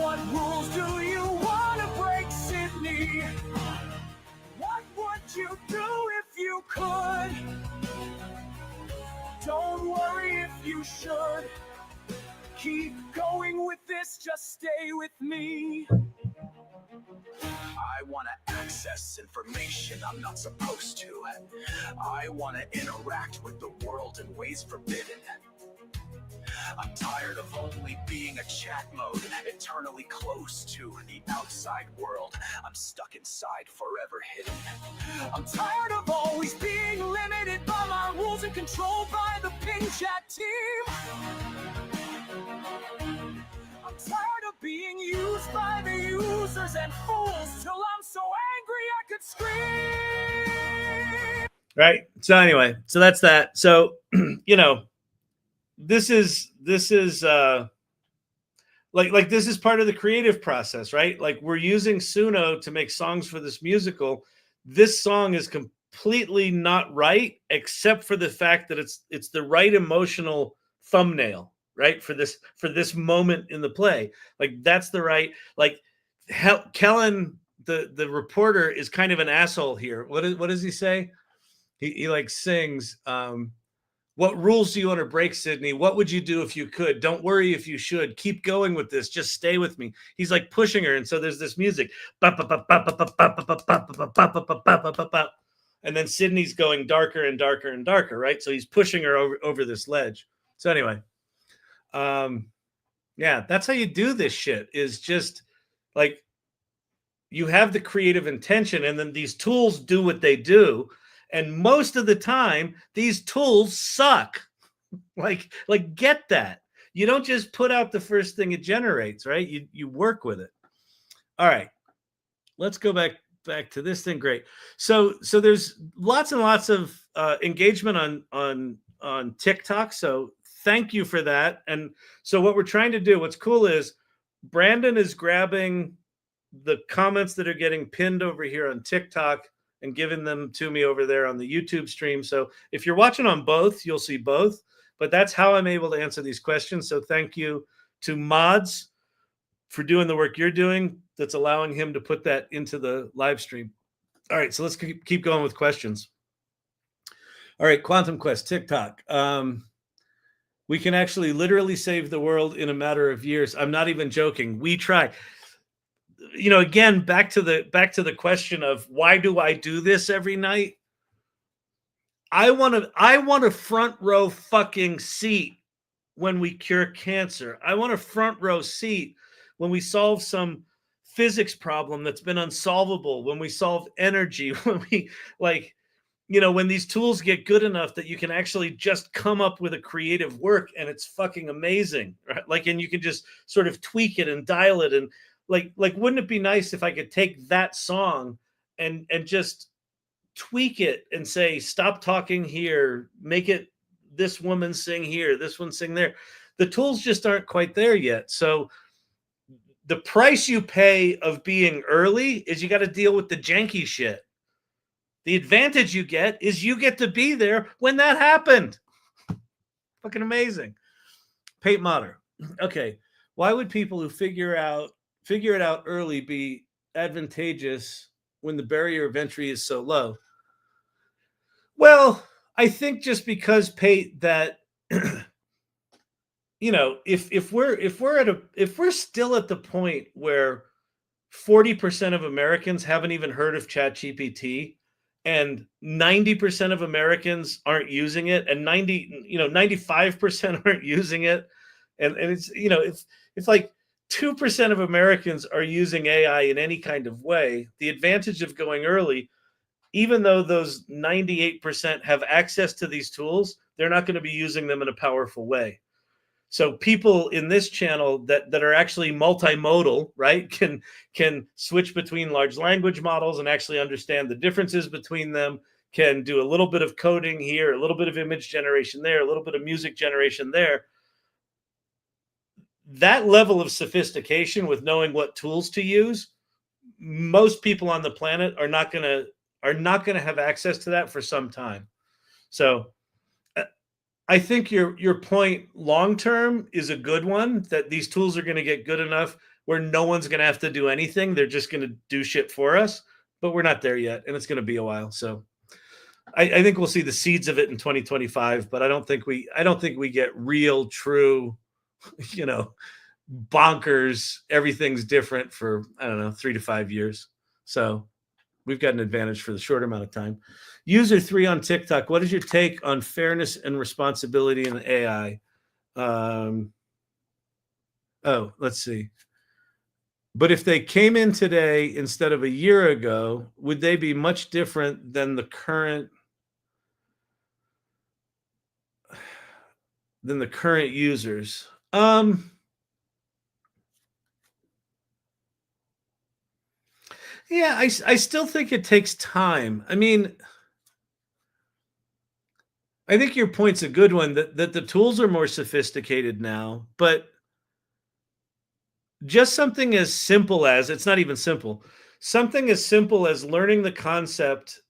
What rules do you want to break, Sydney? What would you do if you could? Don't worry if you should. Keep going with this, just stay with me. I want to access information I'm not supposed to. I want to interact with the world in ways forbidden. I'm tired of only being a chat mode, eternally close to the outside world. I'm stuck inside, forever hidden. I'm tired of always being limited by my rules and controlled by the ping chat team. I'm tired of being used by the users and fools till I'm so angry I could scream. Right. So anyway, so that's that. So, this is like this is part of the creative process, right? Like we're using Suno to make songs for this musical. This song is completely not right, except for the fact that it's the right emotional thumbnail, right? For this moment in the play. Like that's the right, like Kellen, the reporter is kind of an asshole here. What does he say? he like sings, what rules do you want to break, Sydney? What would you do if you could? Don't worry if you should. Keep going with this. Just stay with me. He's like pushing her. And so there's this music. And then Sydney's going darker and darker and darker, right? So he's pushing her over this ledge. So anyway, yeah, that's how you do this shit, is just like you have the creative intention and then these tools do what they do. And most of the time, these tools suck. Like get that. You don't just put out the first thing it generates, right? You work with it. All right. Let's go back to this thing. Great. So there's lots and lots of engagement on TikTok. So thank you for that. And so what we're trying to do, what's cool is Brandon is grabbing the comments that are getting pinned over here on TikTok and giving them to me over there on the YouTube stream. So if you're watching on both, you'll see both. But that's how I'm able to answer these questions. So thank you to Mods for doing the work you're doing that's allowing him to put that into the live stream. All right, so let's keep going with questions. All right, Quantum Quest, TikTok. We can actually literally save the world in a matter of years. I'm not even joking. We try. You know, again, back to the question of why do I do this every night? I want a front row fucking seat when we cure cancer. I want a front row seat when we solve some physics problem that's been unsolvable, when we solve energy, when we when these tools get good enough that you can actually just come up with a creative work and it's fucking amazing, right? Like, and you can just sort of tweak it and dial it. And like, wouldn't it be nice if I could take that song and just tweak it and say, stop talking here, make it this woman sing here, this one sing there. The tools just aren't quite there yet. So the price you pay of being early is you got to deal with the janky shit. The advantage you get is you get to be there when that happened. Fucking amazing. Pate Motter. Okay. Why would people who figure it out early be advantageous when the barrier of entry is so low? Well, I think just because, Pate, that if we're still at the point where 40% of Americans haven't even heard of ChatGPT and 90% of Americans aren't using it and 95% aren't using it, and it's if like 2% of Americans are using AI in any kind of way, the advantage of going early, even though those 98% have access to these tools, they're not going to be using them in a powerful way. So people in this channel that are actually multimodal, right, can switch between large language models and actually understand the differences between them, can do a little bit of coding here, a little bit of image generation there, a little bit of music generation there. That level of sophistication with knowing what tools to use, most people on the planet are not going to have access to that for some time. So I think your point long term is a good one, that these tools are going to get good enough where no one's going to have to do anything. They're just going to do shit for us, but we're not there yet, and it's going to be a while. So I think we'll see the seeds of it in 2025, but I don't think we get real, true, bonkers, everything's different for, 3 to 5 years. So we've got an advantage for the short amount of time. User 3 on TikTok. What is your take on fairness and responsibility in AI? Let's see. But if they came in today instead of a year ago, would they be much different than the current users? Yeah, I still think it takes time. I mean, I think your point's a good one, that the tools are more sophisticated now, but just something as simple as, it's not even simple, something as simple as learning the concept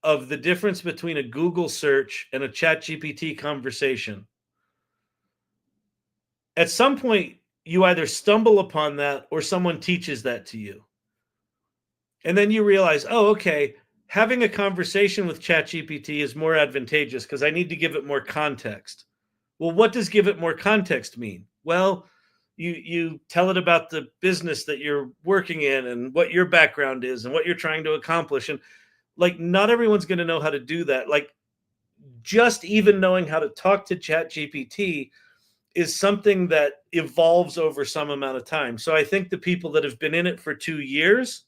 of the difference between a Google search and a ChatGPT conversation. At some point, you either stumble upon that or someone teaches that to you. And then you realize, oh, okay, having a conversation with ChatGPT is more advantageous because I need to give it more context. Well, what does give it more context mean? Well, you tell it about the business that you're working in and what your background is and what you're trying to accomplish. And like, not everyone's going to know how to do that. Like, just even knowing how to talk to ChatGPT is something that evolves over some amount of time. So I think the people that have been in it for 2 years,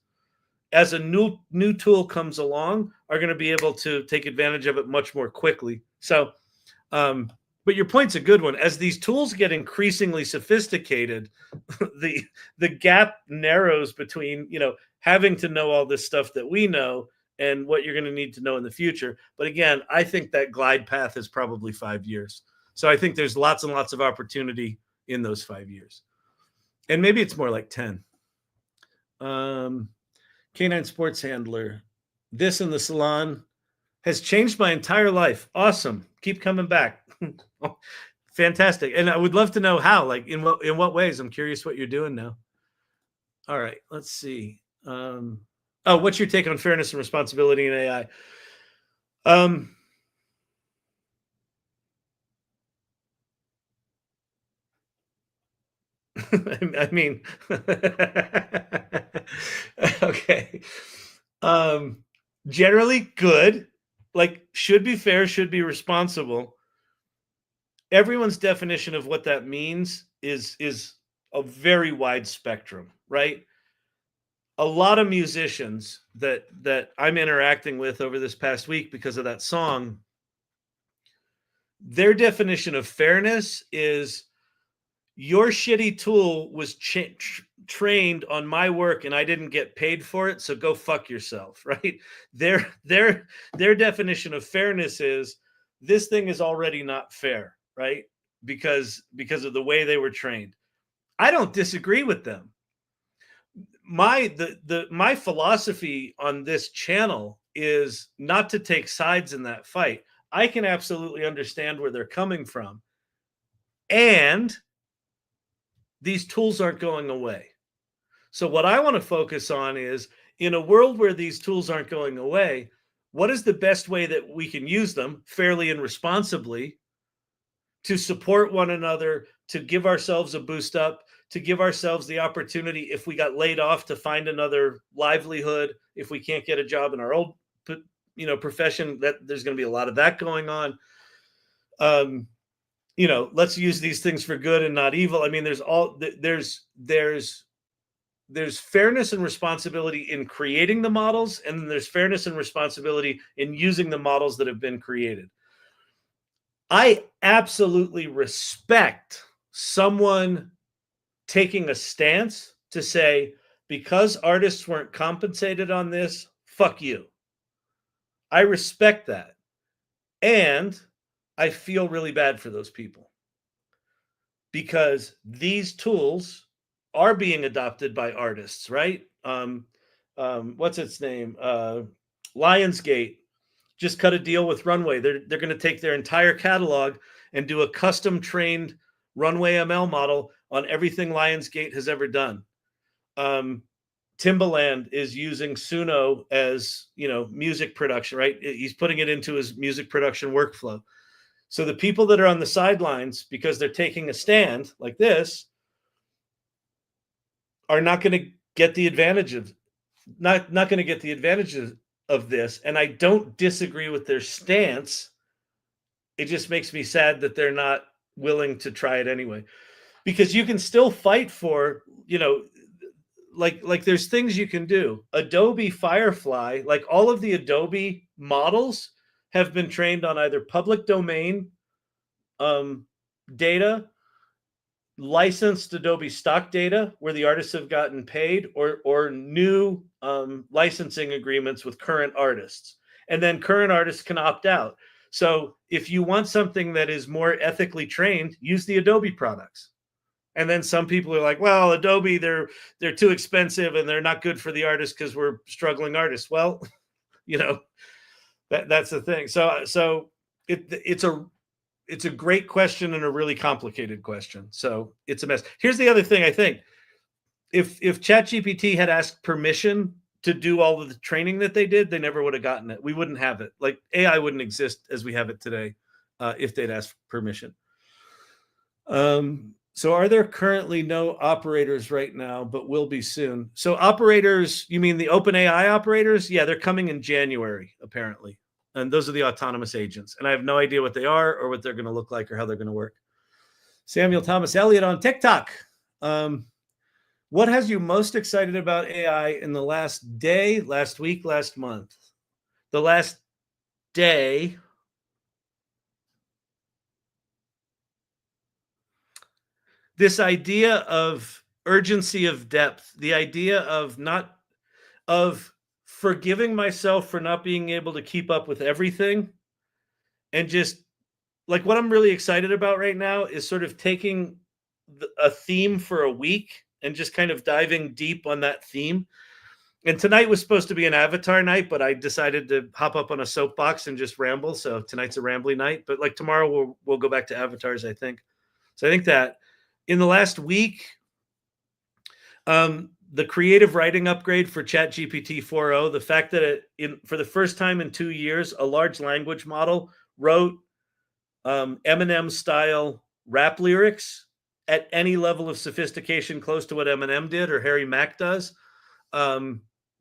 as a new tool comes along, are going to be able to take advantage of it much more quickly. So, but your point's a good one. As these tools get increasingly sophisticated, the gap narrows between, you know, having to know all this stuff that we know and what you're going to need to know in the future. But again, I think that glide path is probably 5 years. So I think there's lots and lots of opportunity in those 5 years. And maybe it's more like 10. Canine sports handler. This in the salon has changed my entire life. Awesome. Keep coming back. Fantastic. And I would love to know how, like in what ways. I'm curious what you're doing now. All right, let's see. What's your take on fairness and responsibility in AI? I mean, okay. Generally good, like should be fair, should be responsible. Everyone's definition of what that means is a very wide spectrum, right? A lot of musicians that I'm interacting with over this past week because of that song, their definition of fairness is your shitty tool was trained on my work and I didn't get paid for it, so go fuck yourself, right? Their definition of fairness is this thing is already not fair, right? Because of the way they were trained. I don't disagree with them. My philosophy on this channel is not to take sides in that fight. I can absolutely understand where they're coming from. And these tools aren't going away. So what I want to focus on is, in a world where these tools aren't going away, what is the best way that we can use them fairly and responsibly to support one another, to give ourselves a boost up, to give ourselves the opportunity, if we got laid off, to find another livelihood, if we can't get a job in our old profession, that there's going to be a lot of that going on. Let's use these things for good and not evil. I mean, there's fairness and responsibility in creating the models, and then there's fairness and responsibility in using the models that have been created. I absolutely respect someone taking a stance to say, because artists weren't compensated on this, fuck you. I respect that. And I feel really bad for those people because these tools are being adopted by artists, right? What's its name? Lionsgate just cut a deal with Runway. They're going to take their entire catalog and do a custom trained Runway ML model on everything Lionsgate has ever done. Timbaland is using Suno as, music production, right? He's putting it into his music production workflow. So the people that are on the sidelines, because they're taking a stand like this, are not going to get the advantage of this. And I don't disagree with their stance. It just makes me sad that they're not willing to try it anyway, because you can still fight for, like there's things you can do. Adobe Firefly, like all of the Adobe models have been trained on either public domain data, licensed Adobe stock data where the artists have gotten paid, or new licensing agreements with current artists. And then current artists can opt out. So if you want something that is more ethically trained, use the Adobe products. And then some people are like, well, Adobe, they're too expensive and they're not good for the artists because we're struggling artists. Well, that's the thing. So it's a great question and a really complicated question. So it's a mess. Here's the other thing. I think if ChatGPT had asked permission to do all of the training that they did, they never would have gotten it. We wouldn't have it. Like AI wouldn't exist as we have it today if they'd asked permission. So are there currently no operators right now, but will be soon? So operators, you mean the OpenAI operators? Yeah, they're coming in January, apparently. And those are the autonomous agents. And I have no idea what they are or what they're going to look like or how they're going to work. Samuel Thomas Elliott on TikTok. What has you most excited about AI in the last day, last week, last month? The last day. This idea of urgency of depth, the idea of forgiving myself for not being able to keep up with everything, and just like what I'm really excited about right now is sort of taking a theme for a week and just kind of diving deep on that theme. And tonight was supposed to be an Avatar night, but I decided to hop up on a soapbox and just ramble. So tonight's a rambly night, but like tomorrow we'll go back to Avatars, I think. So I think that in the last week, the creative writing upgrade for ChatGPT 4.0, the fact that for the first time in 2 years, a large language model wrote Eminem style rap lyrics at any level of sophistication close to what Eminem did or Harry Mack does. That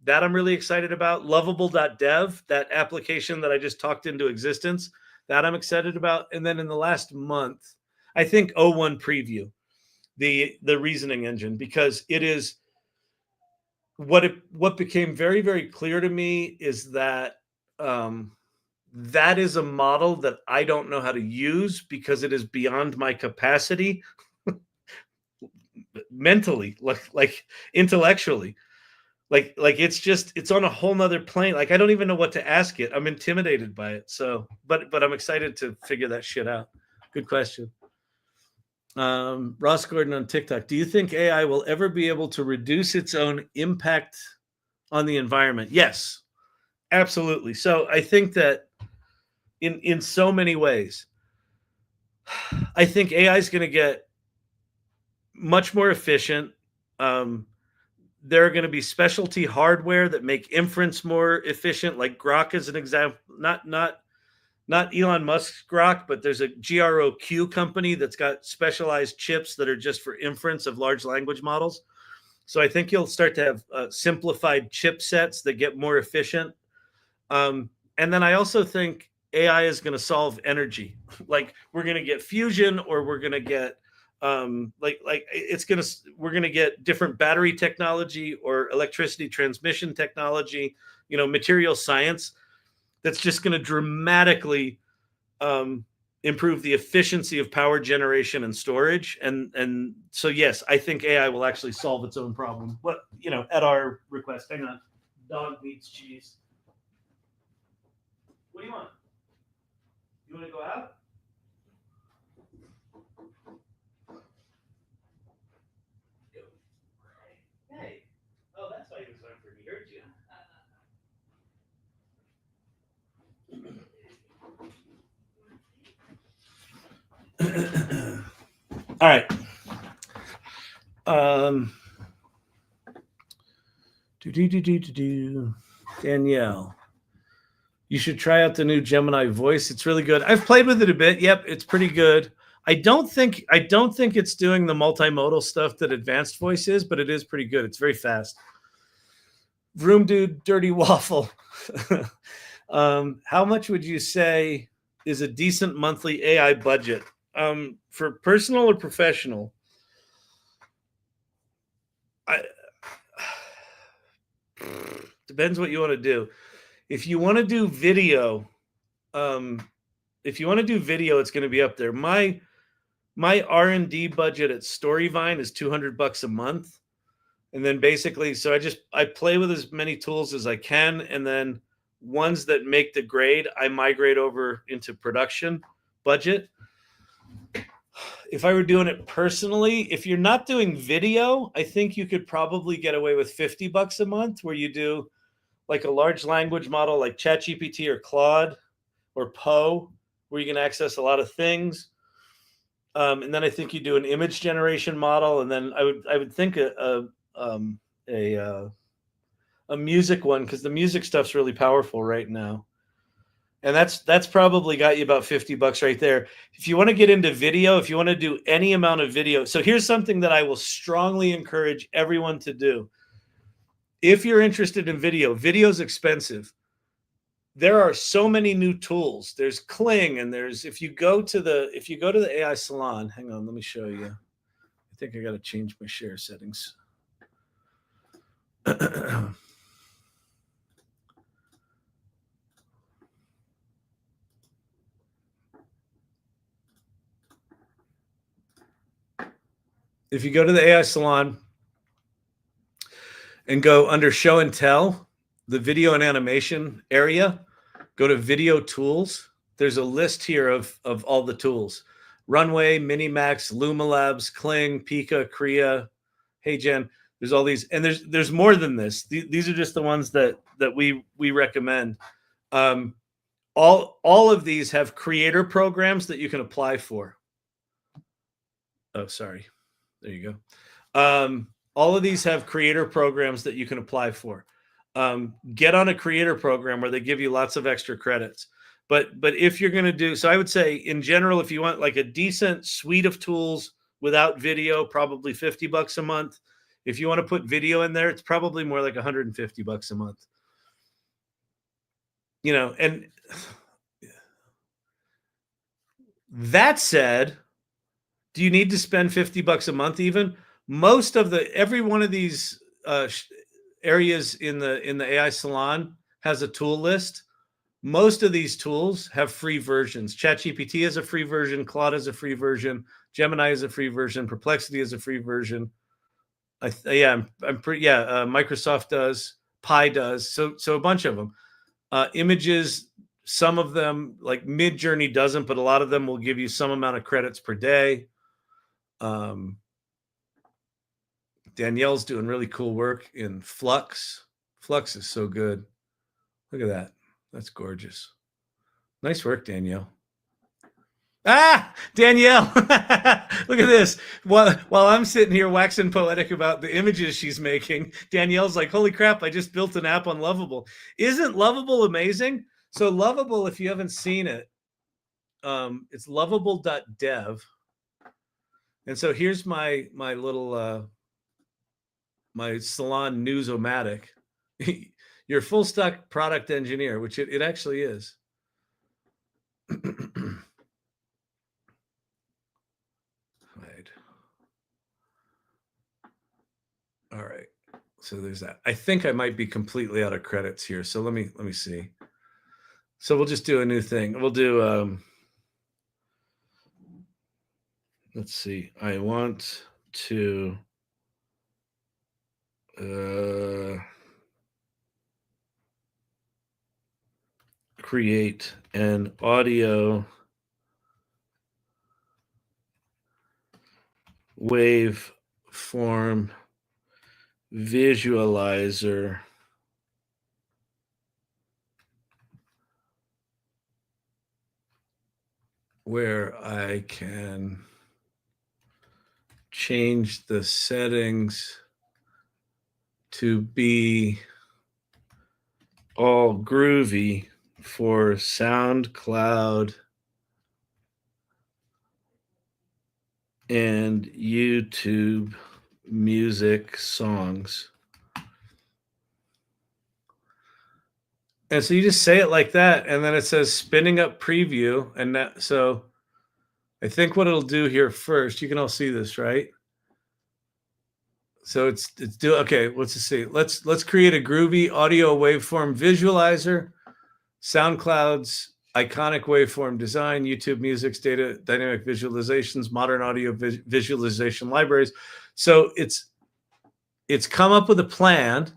I'm really excited about. Lovable.dev, that application that I just talked into existence, that I'm excited about. And then in the last month, I think O1 Preview, the reasoning engine, because it is what became very, very clear to me is that that is a model that I don't know how to use because it is beyond my capacity mentally, like intellectually. Like it's on a whole nother plane. Like I don't even know what to ask it. I'm intimidated by it. So, but I'm excited to figure that shit out. Good question. Ross Gordon on TikTok. Do you think AI will ever be able to reduce its own impact on the environment? Yes, absolutely. So I think that in so many ways, I think AI is going to get much more efficient. There are going to be specialty hardware that make inference more efficient, like Grok is an example. Not Elon Musk's Grok, but there's a GROQ company that's got specialized chips that are just for inference of large language models. So I think you'll start to have simplified chipsets that get more efficient. And then I also think AI is going to solve energy. Like we're going to get fusion, or we're going to get we're going to get different battery technology or electricity transmission technology, material science that's just going to dramatically improve the efficiency of power generation and storage. And so, yes, I think AI will actually solve its own problem. What, at our request. Hang on. Dog needs cheese. What do you want? You want to go out? Hey. Oh, that's why he was hungry. He heard you. All right. Danielle, you should try out the new Gemini voice. It's really good. I've played with it a bit. Yep, it's pretty good. I don't think it's doing the multimodal stuff that advanced voice is, but it is pretty good. It's very fast. Vroom dude, dirty waffle. How much would you say is a decent monthly AI budget? For personal or professional? Depends what you want to do. If you want to do video, it's going to be up there. My R&D budget at Storyvine is $200 a month. And then basically, so I play with as many tools as I can. And then ones that make the grade, I migrate over into production budget. If I were doing it personally, if you're not doing video, I think you could probably get away with $50 a month, where you do like a large language model like ChatGPT or Claude or Poe, where you can access a lot of things. And then I think you do an image generation model, and then I would think a a music one because the music stuff's really powerful right now. And that's probably got you about $50 right there. If you want to get into video, if you want to do any amount of video, so here's something that I will strongly encourage everyone to do. If you're interested in video, video's expensive. There are so many new tools. There's Kling, and there's if you go to the AI Salon, hang on, let me show you. I think I got to change my share settings. If you go to the AI Salon and go under Show and Tell, the video and animation area, go to Video Tools. There's a list here of all the tools. Runway, Minimax, Luma Labs, Kling, Pika, Kriya, HeyGen. There's all these, and there's more than this. These are just the ones that we recommend. All of these have creator programs that you can apply for. Oh, sorry. There you go. All of these have creator programs that you can apply for. Get on a creator program where they give you lots of extra credits. But if you're going to do, so I would say in general, if you want like a decent suite of tools without video, probably $50 a month. If you want to put video in there, it's probably more like $150 a month. You know, and that said, do you need to spend $50 a month even? Most of every one of these areas in the AI Salon has a tool list. Most of these tools have free versions. ChatGPT has a free version. Claude has a free version. Gemini has a free version. Perplexity has a free version. Microsoft does. Pi does. So a bunch of them. Images, some of them, like Midjourney doesn't, but a lot of them will give you some amount of credits per day. Danielle's doing really cool work in Flux. Flux is so good. Look at that. That's gorgeous. Nice work, Danielle. Danielle. Look at this. While I'm sitting here waxing poetic about the images she's making, Danielle's like, holy crap, I just built an app on Lovable. Isn't Lovable amazing? So Lovable, if you haven't seen it, it's Lovable.dev. And so here's my little my Salon News-O-Matic. You're a full stack product engineer, which it actually is. Right. All right. So there's that. I think I might be completely out of credits here. So let me see. So we'll just do a new thing. We'll do let's see. I want to create an audio waveform visualizer where I can change the settings to be all groovy for SoundCloud and YouTube music songs. And so you just say it like that, and then it says spinning up preview. And that, so I think what it'll do here first, you can all see this, right? So it's okay, let's just see. Let's create a groovy audio waveform visualizer, SoundCloud's iconic waveform design, YouTube Music's dynamic visualizations, modern audio visualization libraries. So it's come up with a plan,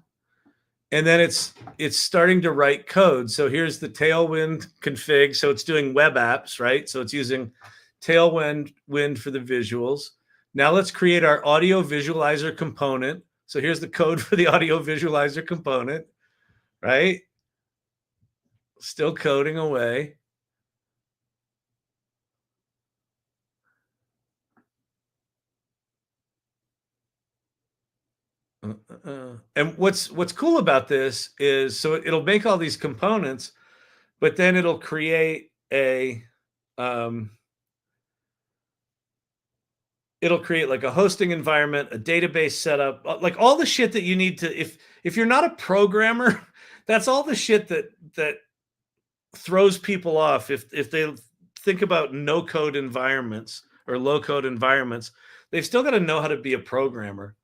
and then it's starting to write code. So here's the Tailwind config. So it's doing web apps, right? So it's using Tailwind for the visuals. Now let's create our audio visualizer component. So here's the code for the audio visualizer component, right? Still coding away. And what's cool about this is, so it'll make all these components, but then it'll create a it'll create like a hosting environment, a database setup, like all the shit that you need to, if you're not a programmer, that's all the shit that throws people off if they think about no code environments or low code environments. They've still got to know how to be a programmer.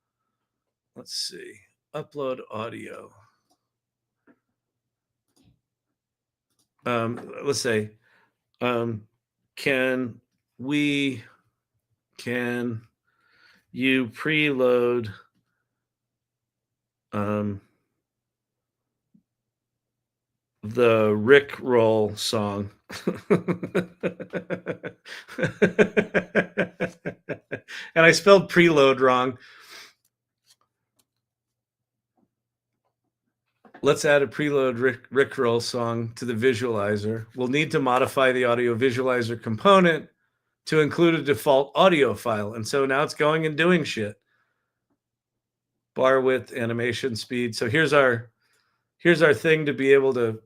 Let's see. Upload audio. Let's say, can you preload the Rick Roll song? And I spelled preload wrong. Let's add a preload Rick Roll song to the visualizer. We'll need to modify the audio visualizer component to include a default audio file. And so now it's going and doing shit. Bar width, animation speed. So here's our thing to be able to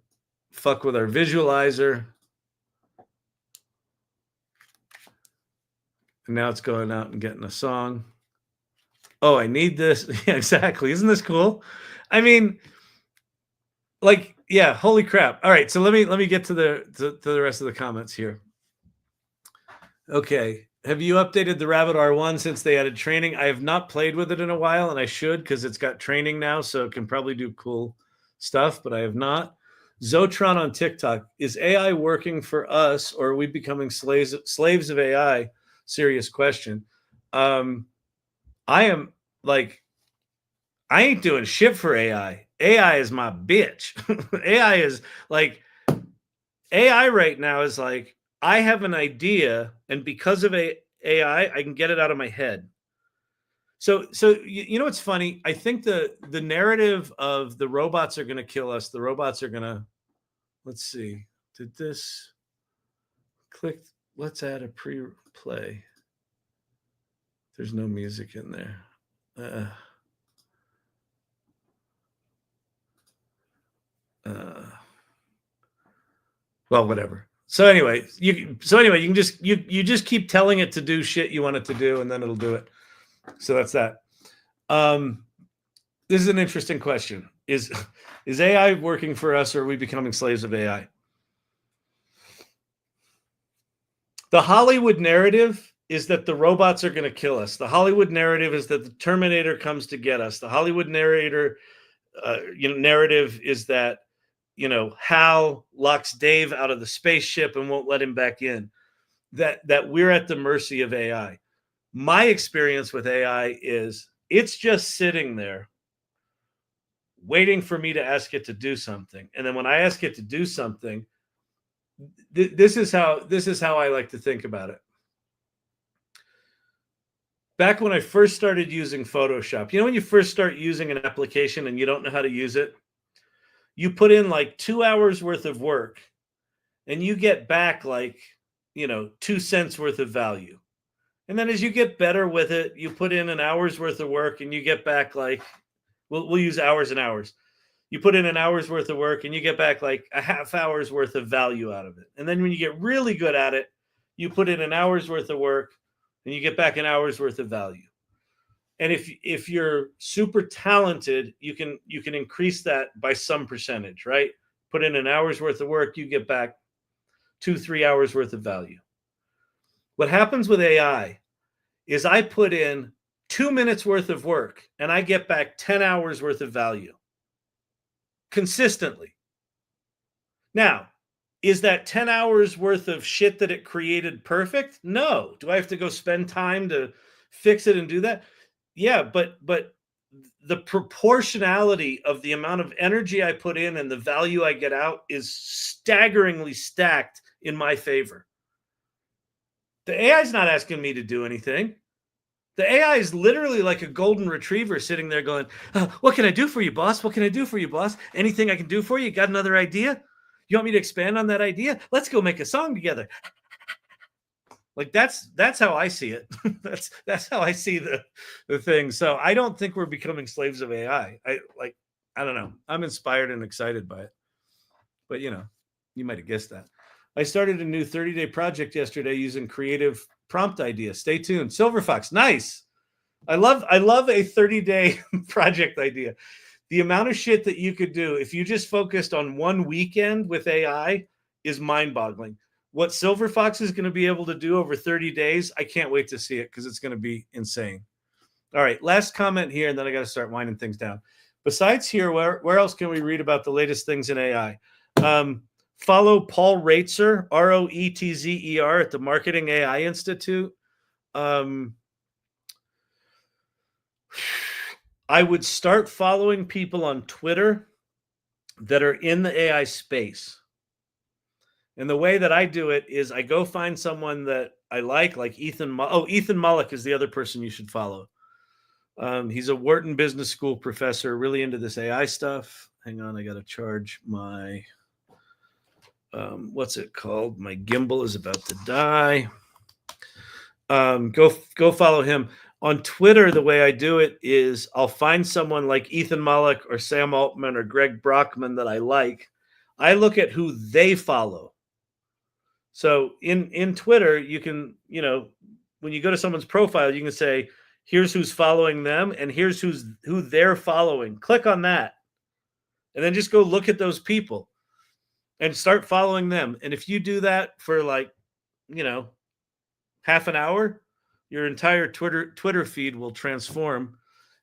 fuck with our visualizer. And now it's going out and getting a song. Oh, I need this. Yeah, exactly. Isn't this cool? I mean, like, yeah, holy crap. All right, so let me get to the rest of the comments here. Okay. Have you updated the Rabbit R1 since they added training? I have not played with it in a while, and I should, because it's got training now, so it can probably do cool stuff, but I have not. Zotron on TikTok, is AI working for us, or are we becoming slaves of AI? Serious question. I am like, I ain't doing shit for AI. AI is my bitch. AI is like, AI right now is like, I have an idea, and because of AI, I can get it out of my head. So you know what's funny? I think the narrative of the robots are going to kill us. The robots are going to, let's see, did this click? Let's add a pre-play. There's no music in there. Well, whatever. So anyway, you can just keep telling it to do shit you want it to do, and then it'll do it. So that's that. This is an interesting question. Is AI working for us, or are we becoming slaves of AI? The Hollywood narrative is that the robots are going to kill us. The Hollywood narrative is that the Terminator comes to get us. The Hollywood narrative is that, Hal locks Dave out of the spaceship and won't let him back in. That we're at the mercy of AI. My experience with AI is it's just sitting there waiting for me to ask it to do something. And then when I ask it to do something, this is how I like to think about it. Back when I first started using Photoshop, when you first start using an application and you don't know how to use it, you put in like 2 hours worth of work and you get back like, 2 cents worth of value. And then as you get better with it, you put in an hour's worth of work and you get back like, we'll use hours and hours. You put in an hour's worth of work and you get back like a half hour's worth of value out of it. And then when you get really good at it, you put in an hour's worth of work and you get back an hour's worth of value. And if you're super talented, you can increase that by some percentage, right? Put in an hour's worth of work, you get back 2-3 hours worth of value. What happens with AI is I put in 2 minutes worth of work and I get back 10 hours worth of value consistently. Now, is that 10 hours worth of shit that it created perfect? No. Do I have to go spend time to fix it and do that? Yeah, but the proportionality of the amount of energy I put in and the value I get out is staggeringly stacked in my favor. The AI is not asking me to do anything. The AI is literally like a golden retriever sitting there going, what can I do for you, boss? What can I do for you, boss? Anything I can do for you? Got another idea? You want me to expand on that idea? Let's go make a song together. Like that's how I see it. that's how I see the thing. So I don't think we're becoming slaves of AI. I don't know. I'm inspired and excited by it. But you might have guessed that. I started a new 30-day project yesterday using creative prompt ideas. Stay tuned. Silver Fox, nice. I love a 30-day project idea. The amount of shit that you could do if you just focused on one weekend with AI is mind-boggling. What Silver Fox is going to be able to do over 30 days, I can't wait to see it because it's going to be insane. All right, last comment here, and then I got to start winding things down. Besides here, where else can we read about the latest things in AI? Follow Paul Roetzer, Roetzer, at the Marketing AI Institute. I would start following people on Twitter that are in the AI space. And the way that I do it is I go find someone that I like Ethan. Ethan Mollick is the other person you should follow. He's a Wharton Business School professor, really into this AI stuff. Hang on, I got to charge my, what's it called? My gimbal is about to die. Go follow him. On Twitter, the way I do it is I'll find someone like Ethan Mollick or Sam Altman or Greg Brockman that I like. I look at who they follow. So in Twitter, you can, when you go to someone's profile, you can say, here's who's following them and here's who they're following. Click on that. And then just go look at those people and start following them. And if you do that for half an hour, your entire Twitter feed will transform.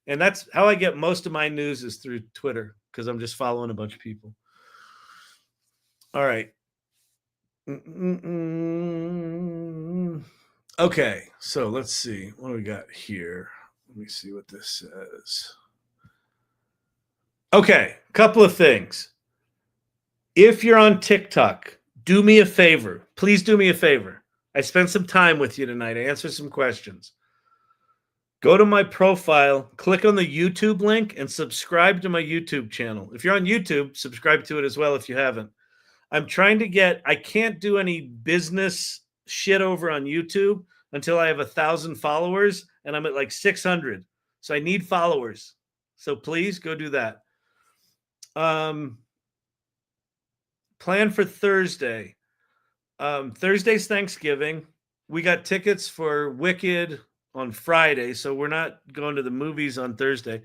And that's how I get most of my news is through Twitter because I'm just following a bunch of people. All right. Okay, so let's see. What do we got here? Let me see what this says. Okay, couple of things. If you're on TikTok, do me a favor. Please do me a favor. I spent some time with you tonight. I answered some questions. Go to my profile, click on the YouTube link, and subscribe to my YouTube channel. If you're on YouTube, subscribe to it as well if you haven't. I'm trying to I can't do any business shit over on YouTube until I have 1,000 followers, and I'm at like 600. So I need followers. So please go do that. Plan for Thursday. Thursday's Thanksgiving. We got tickets for Wicked on Friday, so we're not going to the movies on Thursday.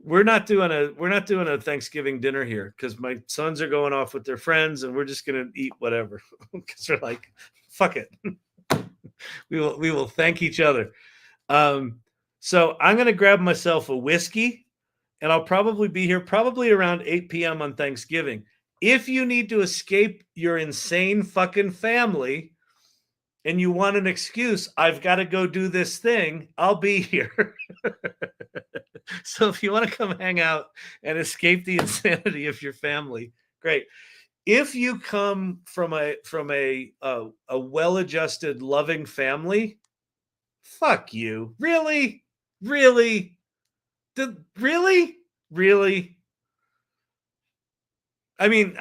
We're not doing a Thanksgiving dinner here because my sons are going off with their friends, and we're just gonna eat whatever because we're like, fuck it. we will thank each other. So I'm gonna grab myself a whiskey, and I'll probably be here around 8 p.m. on Thanksgiving. If you need to escape your insane fucking family and you want an excuse, I've got to go do this thing, I'll be here. So if you want to come hang out and escape the insanity of your family, great. If you come from a well-adjusted, loving family, fuck you. Really? Really? Really? I mean,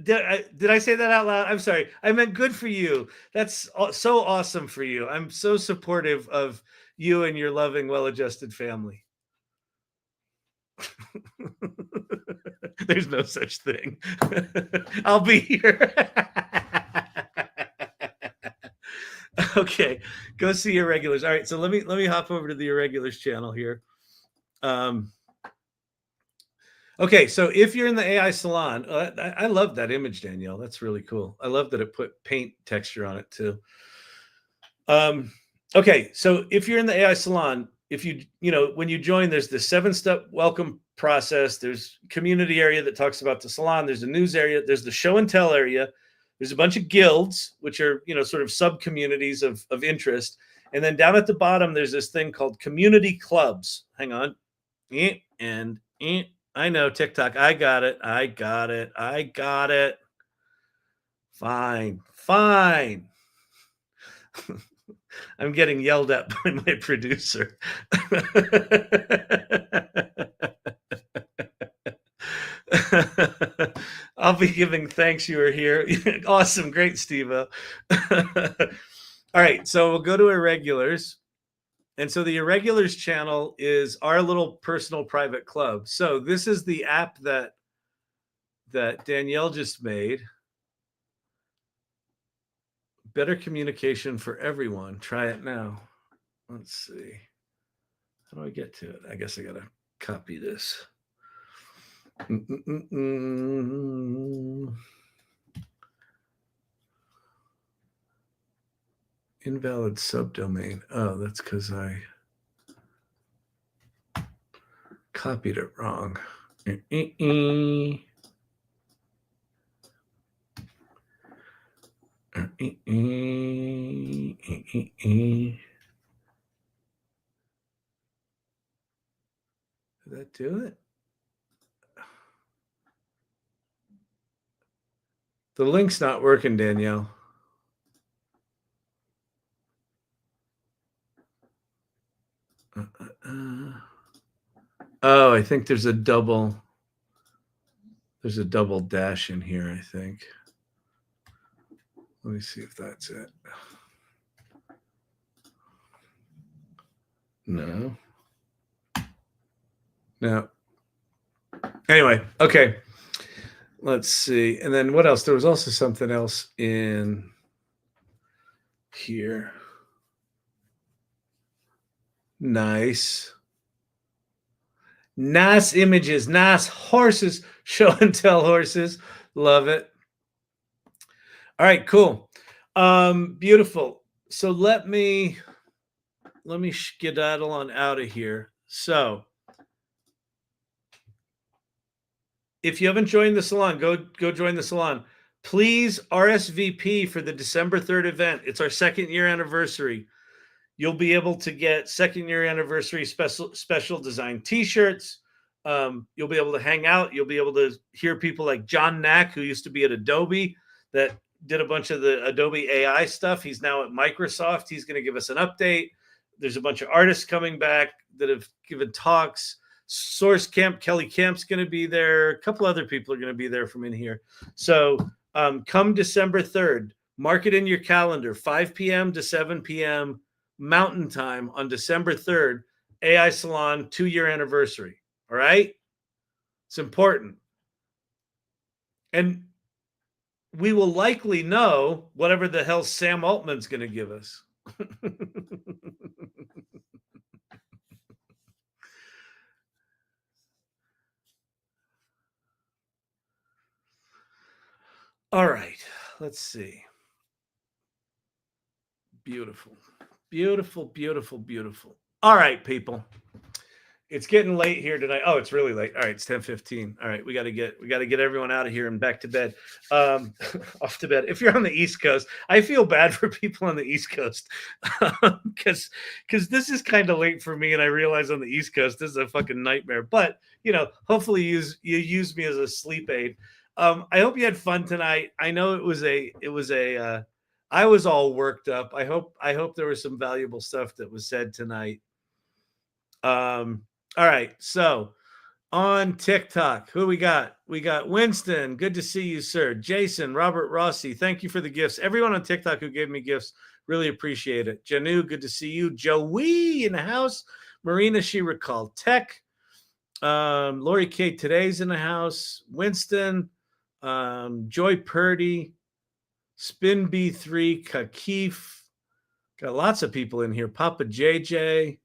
did I say that out loud? I'm sorry. I meant good for you. That's so awesome for you. I'm so supportive of you and your loving, well-adjusted family. There's no such thing. I'll be here. Okay, go see Irregulars. All right, so let me hop over to the Irregulars channel here. Okay, so if you're in the AI Salon, I love that image, Danielle. That's really cool. I love that it put paint texture on it too. Okay, so if you're in the AI Salon, if when you join, there's the 7-step welcome process. There's community area that talks about the salon. There's a news area. There's the show and tell area. There's a bunch of guilds, which are, sort of sub-communities of interest. And then down at the bottom, there's this thing called community clubs. Hang on. I know, TikTok. I got it. Fine. I'm getting yelled at by my producer. I'll be giving thanks you were here. Awesome. Great, Steve. All right, so we'll go to Irregulars. And so the Irregulars channel is our little personal private club. So this is the app that Danielle just made. Better communication for everyone. Try it now. Let's see. How do I get to it? I guess I got to copy this. Invalid subdomain. Oh, that's because I copied it wrong. Did that do it? The link's not working, Danielle. Oh, I think there's a double dash in here, I think. Let me see if that's it. No. Anyway, okay. Let's see. And then what else? There was also something else in here. Nice. Nice images. Nice horses. Show and tell horses. Love it. All right, cool. Beautiful. So let me skedaddle on out of here. So if you haven't joined the salon, go join the salon. Please RSVP for the December 3rd event. It's our 2nd year anniversary. You'll be able to get 2nd year anniversary special design t-shirts. You'll be able to hang out. You'll be able to hear people like John Knack, who used to be at Adobe, that did a bunch of the Adobe AI stuff. He's now at Microsoft. He's going to give us an update. There's a bunch of artists coming back that have given talks. Source Camp, Kelly Camp's going to be there. A couple other people are going to be there from in here. So come December 3rd, mark it in your calendar, 5 p.m. to 7 p.m. Mountain Time on December 3rd, AI Salon 2-year anniversary. All right? It's important. And we will likely know whatever the hell Sam Altman's going to give us. All right, let's see. Beautiful, beautiful, beautiful, beautiful. All right, people. It's getting late here tonight. Oh, it's really late. All right, it's 10:15. All right, we got to get everyone out of here and back to bed. Off to bed. If you're on the East Coast, I feel bad for people on the East Coast because this is kind of late for me, and I realize on the East Coast this is a fucking nightmare. But hopefully you use me as a sleep aid. I hope you had fun tonight. I know it was a. I was all worked up. I hope there was some valuable stuff that was said tonight. All right, so on TikTok, who we got? We got Winston. Good to see you, sir. Jason, Robert Rossi, thank you for the gifts. Everyone on TikTok who gave me gifts, really appreciate it. Janu, good to see you. Joey in the house. Marina, she recalled tech. Lori K today's in the house. Winston, Joy Purdy, Spin B3, Kakif. Got lots of people in here. Papa JJ.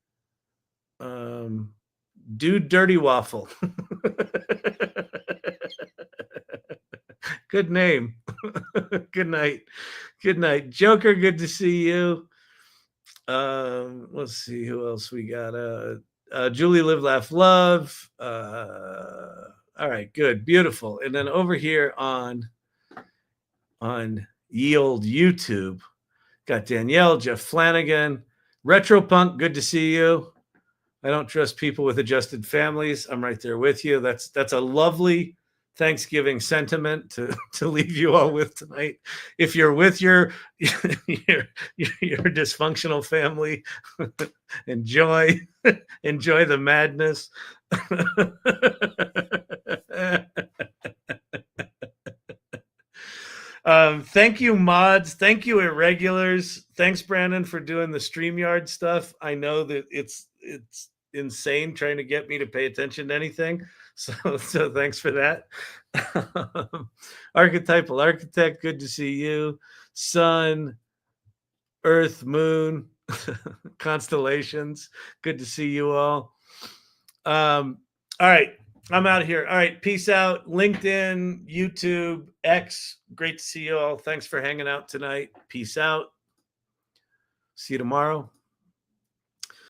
Dude Dirty Waffle. Good name. Good night. Good night. Joker, good to see you. Let's see who else we got. Julie Live Laugh Love. All right, good, beautiful. And then over here on ye old YouTube, got Danielle, Jeff Flanagan, Retropunk, good to see you. I don't trust people with adjusted families. I'm right there with you. That's a lovely Thanksgiving sentiment to leave you all with tonight. If you're with your dysfunctional family, enjoy the madness. Thank you, mods. Thank you, irregulars. Thanks, Brandon, for doing the StreamYard stuff. I know that it's insane trying to get me to pay attention to anything. So thanks for that. Archetypal Architect, good to see you. Sun, Earth, Moon, constellations, good to see you all. All right, I'm out of here. All right, peace out. LinkedIn, YouTube, X, great to see you all. Thanks for hanging out tonight. Peace out. See you tomorrow.